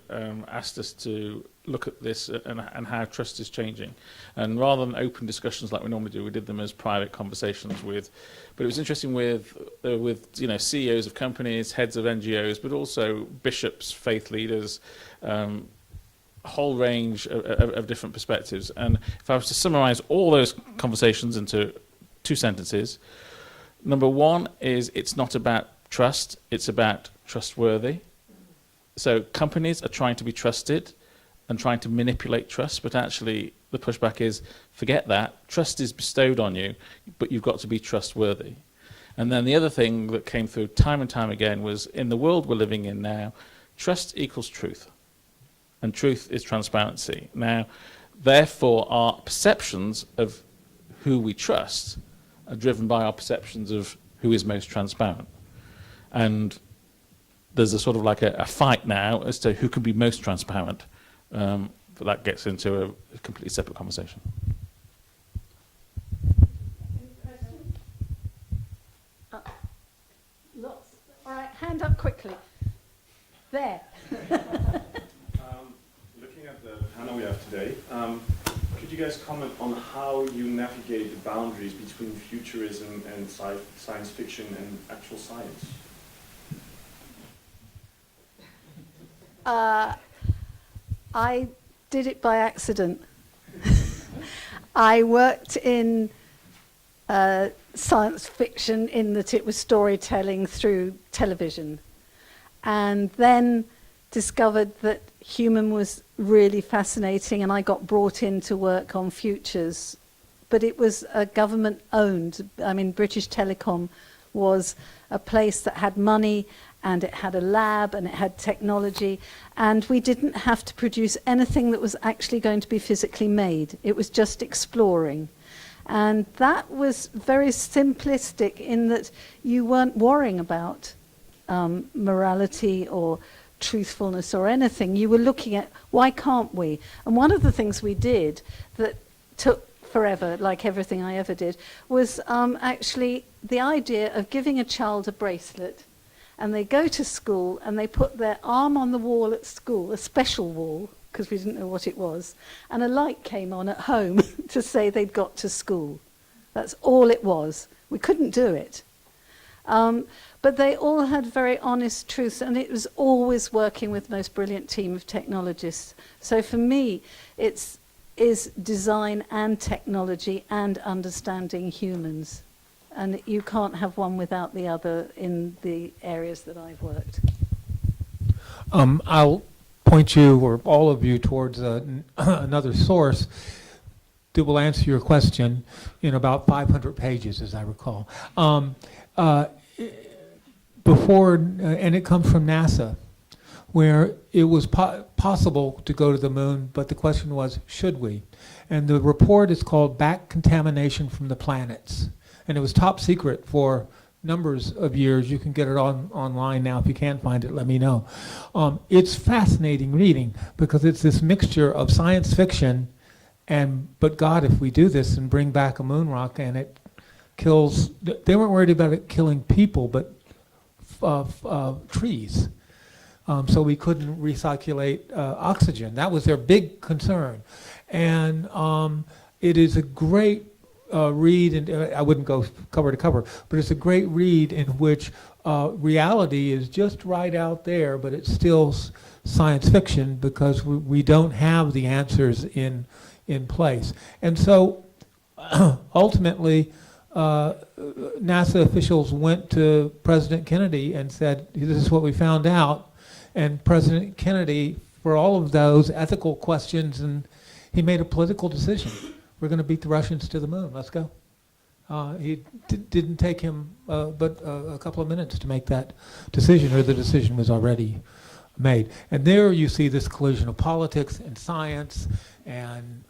asked us to look at this and how trust is changing. And rather than open discussions like we normally do, we did them as private conversations with. But it was interesting with CEOs of companies, heads of NGOs, but also bishops, faith leaders, a whole range of different perspectives. And if I was to summarize all those conversations into 2 sentences. Number one is, it's not about trust, it's about trustworthy. So companies are trying to be trusted and trying to manipulate trust, but actually the pushback is, forget that, trust is bestowed on you, but you've got to be trustworthy. And then the other thing that came through time and time again was, in the world we're living in now, trust equals truth, and truth is transparency. Now, therefore, our perceptions of who we trust are driven by our perceptions of who is most transparent. And there's a sort of like a fight now as to who can be most transparent, but that gets into a completely separate conversation. Lots. All right, hand up quickly. There. Looking at the panel we have today, could you guys comment on how you navigate the boundaries between futurism and science fiction and actual science? I did it by accident. I worked in science fiction in that it was storytelling through television, and then discovered that human was really fascinating, and I got brought in to work on futures. But it was government owned. I mean, British Telecom was a place that had money, and it had a lab, and it had technology, and we didn't have to produce anything that was actually going to be physically made. It was just exploring. And that was very simplistic in that you weren't worrying about morality or truthfulness or anything. You were looking at, why can't we? And one of the things we did that took forever, like everything I ever did, was actually the idea of giving a child a bracelet, and they go to school and they put their arm on the wall at school, a special wall, because we didn't know what it was, and a light came on at home to say they'd got to school. That's all it was. We couldn't do it. But they all had very honest truths, and it was always working with the most brilliant team of technologists. So for me, is design and technology and understanding humans. And you can't have one without the other in the areas that I've worked. I'll point you, or all of you, towards another source that will answer your question in about 500 pages, as I recall. And it comes from NASA, where it was possible to go to the moon, but the question was, should we? And the report is called Back Contamination from the Planets. And it was top secret for numbers of years. You can get it online now. If you can't find it, let me know. It's fascinating reading because it's this mixture of science fiction but God, if we do this and bring back a moon rock and it kills, they weren't worried about it killing people, but trees. So we couldn't recirculate oxygen. That was their big concern. And it is a great read, and I wouldn't go cover to cover, but it's a great read in which reality is just right out there, but it's still science fiction because we don't have the answers in place. And so ultimately, NASA officials went to President Kennedy and said, this is what we found out. And President Kennedy, for all of those ethical questions, and he made a political decision. We're going to beat the Russians to the moon. Let's go. Didn't take him but a couple of minutes to make that decision, or the decision was already made. And there you see this collision of politics and science and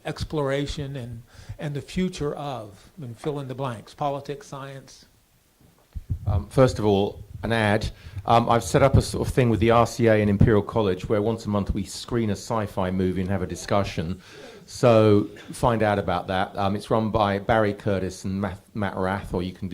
exploration and the future of, and fill in the blanks, politics, science. First of all, an ad. I've set up a sort of thing with the RCA and Imperial College where once a month we screen a sci-fi movie and have a discussion. So find out about that. It's run by Barry Curtis and Matt Rath, or you can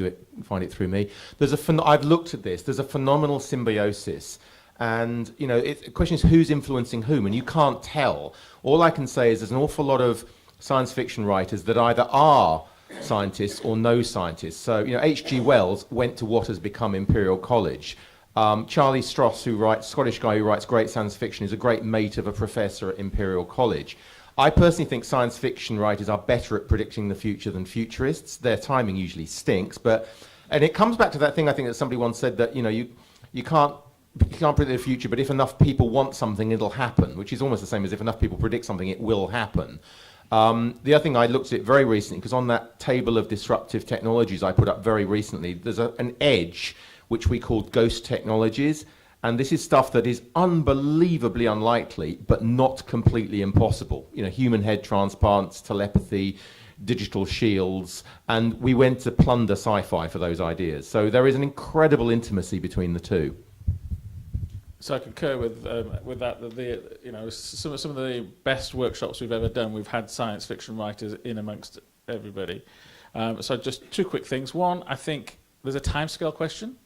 find it through me. I've looked at this. There's a phenomenal symbiosis. And, the question is who's influencing whom, and you can't tell. All I can say is there's an awful lot of science fiction writers that either are scientists or no scientists. So, H.G. Wells went to what has become Imperial College. Charlie Stross, Scottish guy who writes great science fiction, is a great mate of a professor at Imperial College. I personally think science fiction writers are better at predicting the future than futurists. Their timing usually stinks, and it comes back to that thing I think that somebody once said that, you can't predict the future, but if enough people want something, it'll happen, which is almost the same as if enough people predict something, it will happen. The other thing I looked at very recently, because on that table of disruptive technologies I put up very recently, there's an edge which we called ghost technologies, and this is stuff that is unbelievably unlikely, but not completely impossible. Human head transplants, telepathy, digital shields, and we went to plunder sci-fi for those ideas. So there is an incredible intimacy between the two. So I concur with that. Some of the best workshops we've ever done, we've had science fiction writers in amongst everybody. So just two quick things. One, I think there's a timescale question.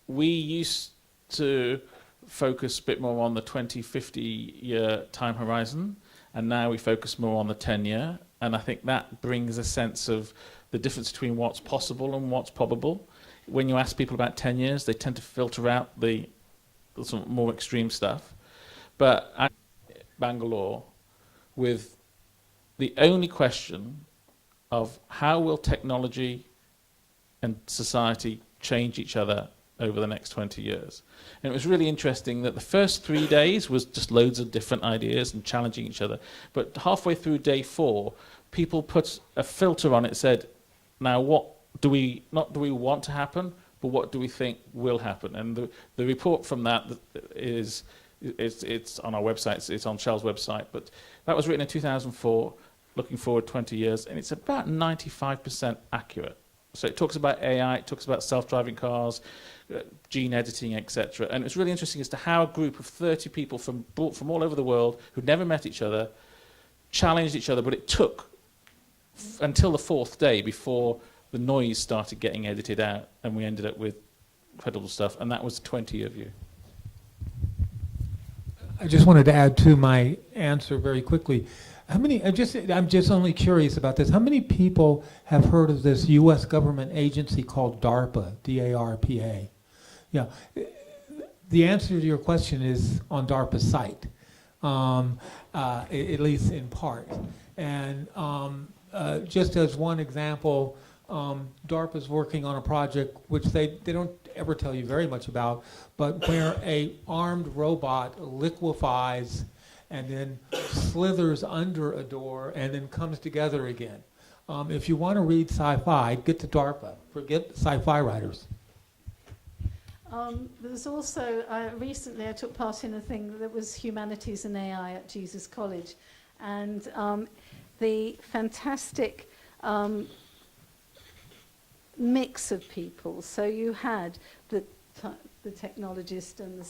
We used to focus a bit more on the 20-50 year time horizon. and now we focus more on the 10-year. And I think that brings a sense of the difference between what's possible and what's probable. When you ask people about 10 years, they tend to filter out the some more extreme stuff. But at Bangalore, with the only question of how will technology and society change each other over the next 20 years. And it was really interesting that the first 3 days was just loads of different ideas and challenging each other. But halfway through day 4, people put a filter on it, said, now what do we, not do we want to happen, but what do we think will happen? And the report from that is, it's on our website, it's on Shell's website, but that was written in 2004, looking forward 20 years, and it's about 95% accurate. So it talks about AI, it talks about self-driving cars, gene editing, etc. And it's really interesting as to how a group of 30 people from all over the world who'd never met each other challenged each other, but it took until the 4th day before the noise started getting edited out and we ended up with credible stuff, and that was a 20-year view. I just wanted to add to my answer very quickly. How many, I'm just only curious about this. How many people have heard of this U.S. government agency called DARPA, D-A-R-P-A? Yeah. The answer to your question is on DARPA's site, at least in part. And just as one example, DARPA's working on a project which they don't ever tell you very much about, but where a armed robot liquefies and then slithers under a door and then comes together again. If you want to read sci-fi, get to DARPA. Forget sci-fi writers. There's also, recently I took part in a thing that was Humanities and AI at Jesus College, and the fantastic mix of people. So you had the technologist and the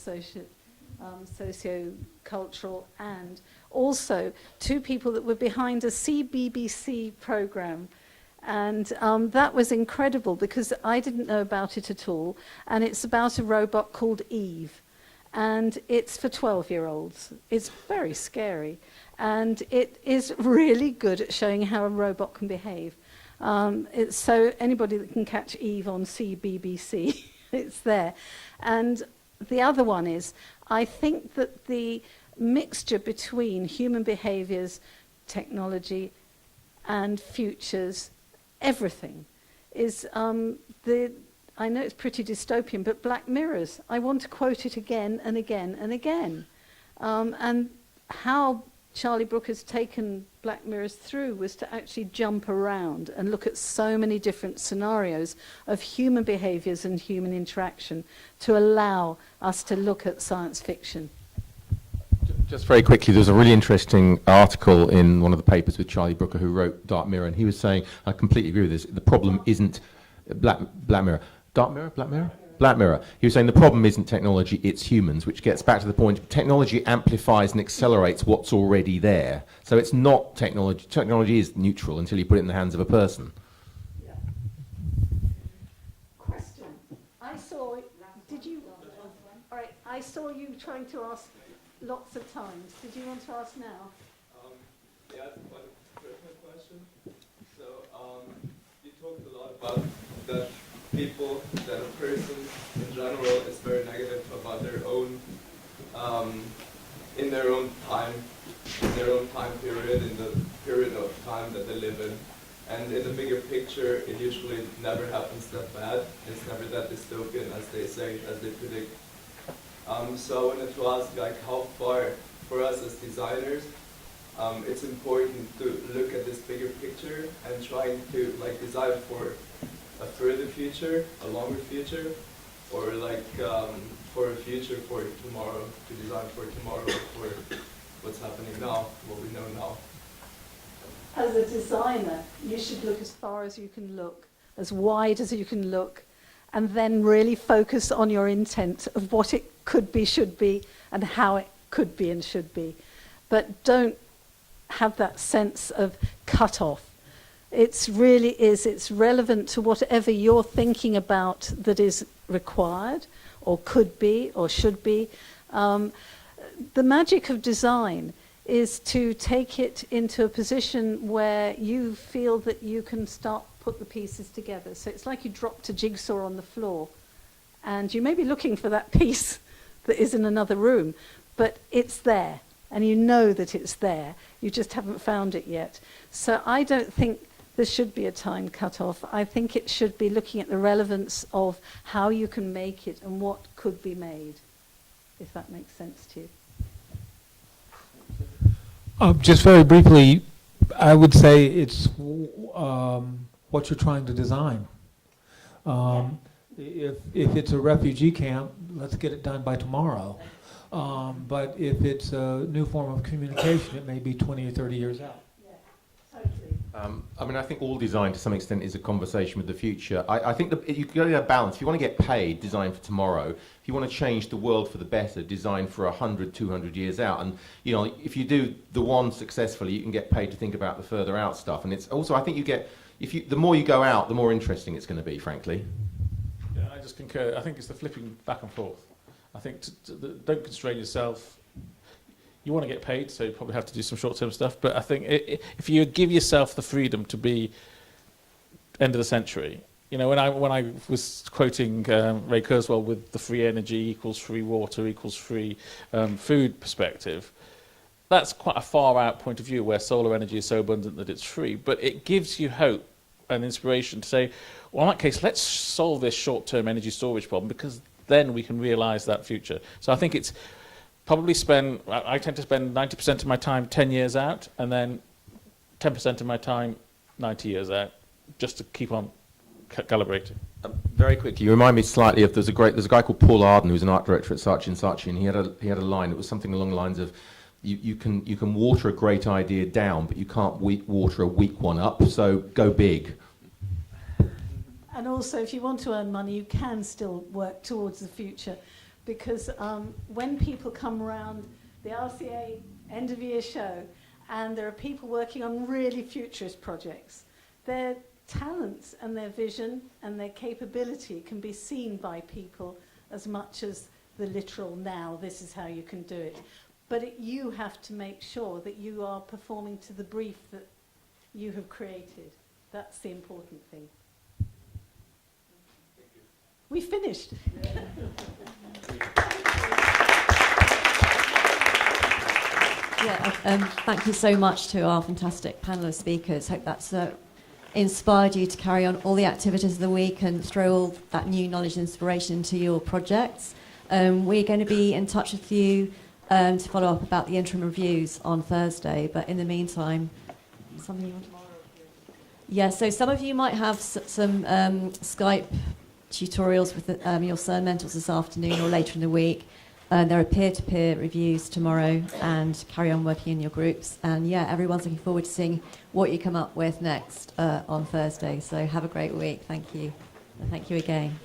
socio-cultural, and also 2 people that were behind a CBBC program. And that was incredible because I didn't know about it at all. And it's about a robot called Eve. And it's for 12-year-olds. It's very scary. And it is really good at showing how a robot can behave. So anybody that can catch Eve on CBBC, it's there. And the other one is, I think that the mixture between human behaviors, technology, and futures, everything, is I know it's pretty dystopian, but Black Mirrors. I want to quote it again and again and again. And how Charlie Brooker has taken Black Mirrors through was to actually jump around and look at so many different scenarios of human behaviors and human interaction to allow us to look at science fiction. Just very quickly, there's a really interesting article in one of the papers with Charlie Brooker, who wrote Dark Mirror, and he was saying, I completely agree with this, the problem isn't Black Mirror. Dark Mirror? Black Mirror? Black Mirror. He was saying the problem isn't technology, it's humans, which gets back to the point, technology amplifies and accelerates what's already there. So it's not technology. Technology is neutral until you put it in the hands of a person. Yeah. Question. I saw you trying to ask lots of times. Did you want to ask now? Yeah, one personal question. So you talked a lot about that people, that a person in general is very negative about their own, in their own time period, in the period of time that they live in. And in the bigger picture, it usually never happens that bad. It's never that dystopian as they say, as they predict. So I wanted to ask, like, how far, for us as designers, it's important to look at this bigger picture and trying to, like, design for a further future, a longer future, or like for a future for tomorrow, to design for tomorrow, for what's happening now, what we know now. As a designer, you should look as far as you can look, as wide as you can look, and then really focus on your intent of what it could be, should be, and how it could be and should be. But don't have that sense of cut off. It's relevant to whatever you're thinking about that is required, or could be, or should be. The magic of design is to take it into a position where you feel that you can start put the pieces together. So it's like you dropped a jigsaw on the floor and you may be looking for that piece that is in another room, but it's there and you know that it's there. You just haven't found it yet. So I don't think there should be a time cut off. I think it should be looking at the relevance of how you can make it and what could be made, if that makes sense to you. Just very briefly, I would say it's what you're trying to design. If it's a refugee camp, let's get it done by tomorrow. But if it's a new form of communication, it may be 20 or 30 years out. I mean, I think all design to some extent is a conversation with the future. I think you've got to get a balance. If you want to get paid, design for tomorrow. If you want to change the world for the better, design for 100, 200 years out. And, you know, if you do the one successfully, you can get paid to think about the further out stuff. And it's also, I think you get, the more you go out, the more interesting it's going to be, frankly. Yeah, I just concur. I think it's the flipping back and forth. I think don't constrain yourself. You want to get paid, so you probably have to do some short-term stuff. But I think if you give yourself the freedom to be end of the century, you know, when I was quoting Ray Kurzweil with the free energy equals free water equals free food perspective, that's quite a far-out point of view where solar energy is so abundant that it's free. But it gives you hope and inspiration to say, well, in that case, let's solve this short-term energy storage problem because then we can realise that future. So I think it's probably I tend to spend 90% of my time 10 years out and then 10% of my time 90 years out, just to keep on calibrating. Very quickly, you remind me slightly of there's a guy called Paul Arden who's an art director at such and such, and he had a line. It was something along the lines of, you can water a great idea down, but you can't water a weak one up. So go big. And also, if you want to earn money, you can still work towards the future. Because when people come around the RCA end of year show and there are people working on really futurist projects, their talents and their vision and their capability can be seen by people as much as the literal now, this is how you can do it. But you have to make sure that you are performing to the brief that you have created. That's the important thing. We finished. Thank you so much to our fantastic panel of speakers. Hope that's inspired you to carry on all the activities of the week and throw all that new knowledge and inspiration into your projects. We're going to be in touch with you to follow up about the interim reviews on Thursday, but in the meantime, something you want to... Yeah, so some of you might have some Skype tutorials with your CERN mentors this afternoon or later in the week. There are peer-to-peer reviews tomorrow, and carry on working in your groups. And yeah, everyone's looking forward to seeing what you come up with next on Thursday. So have a great week. Thank you. And thank you again.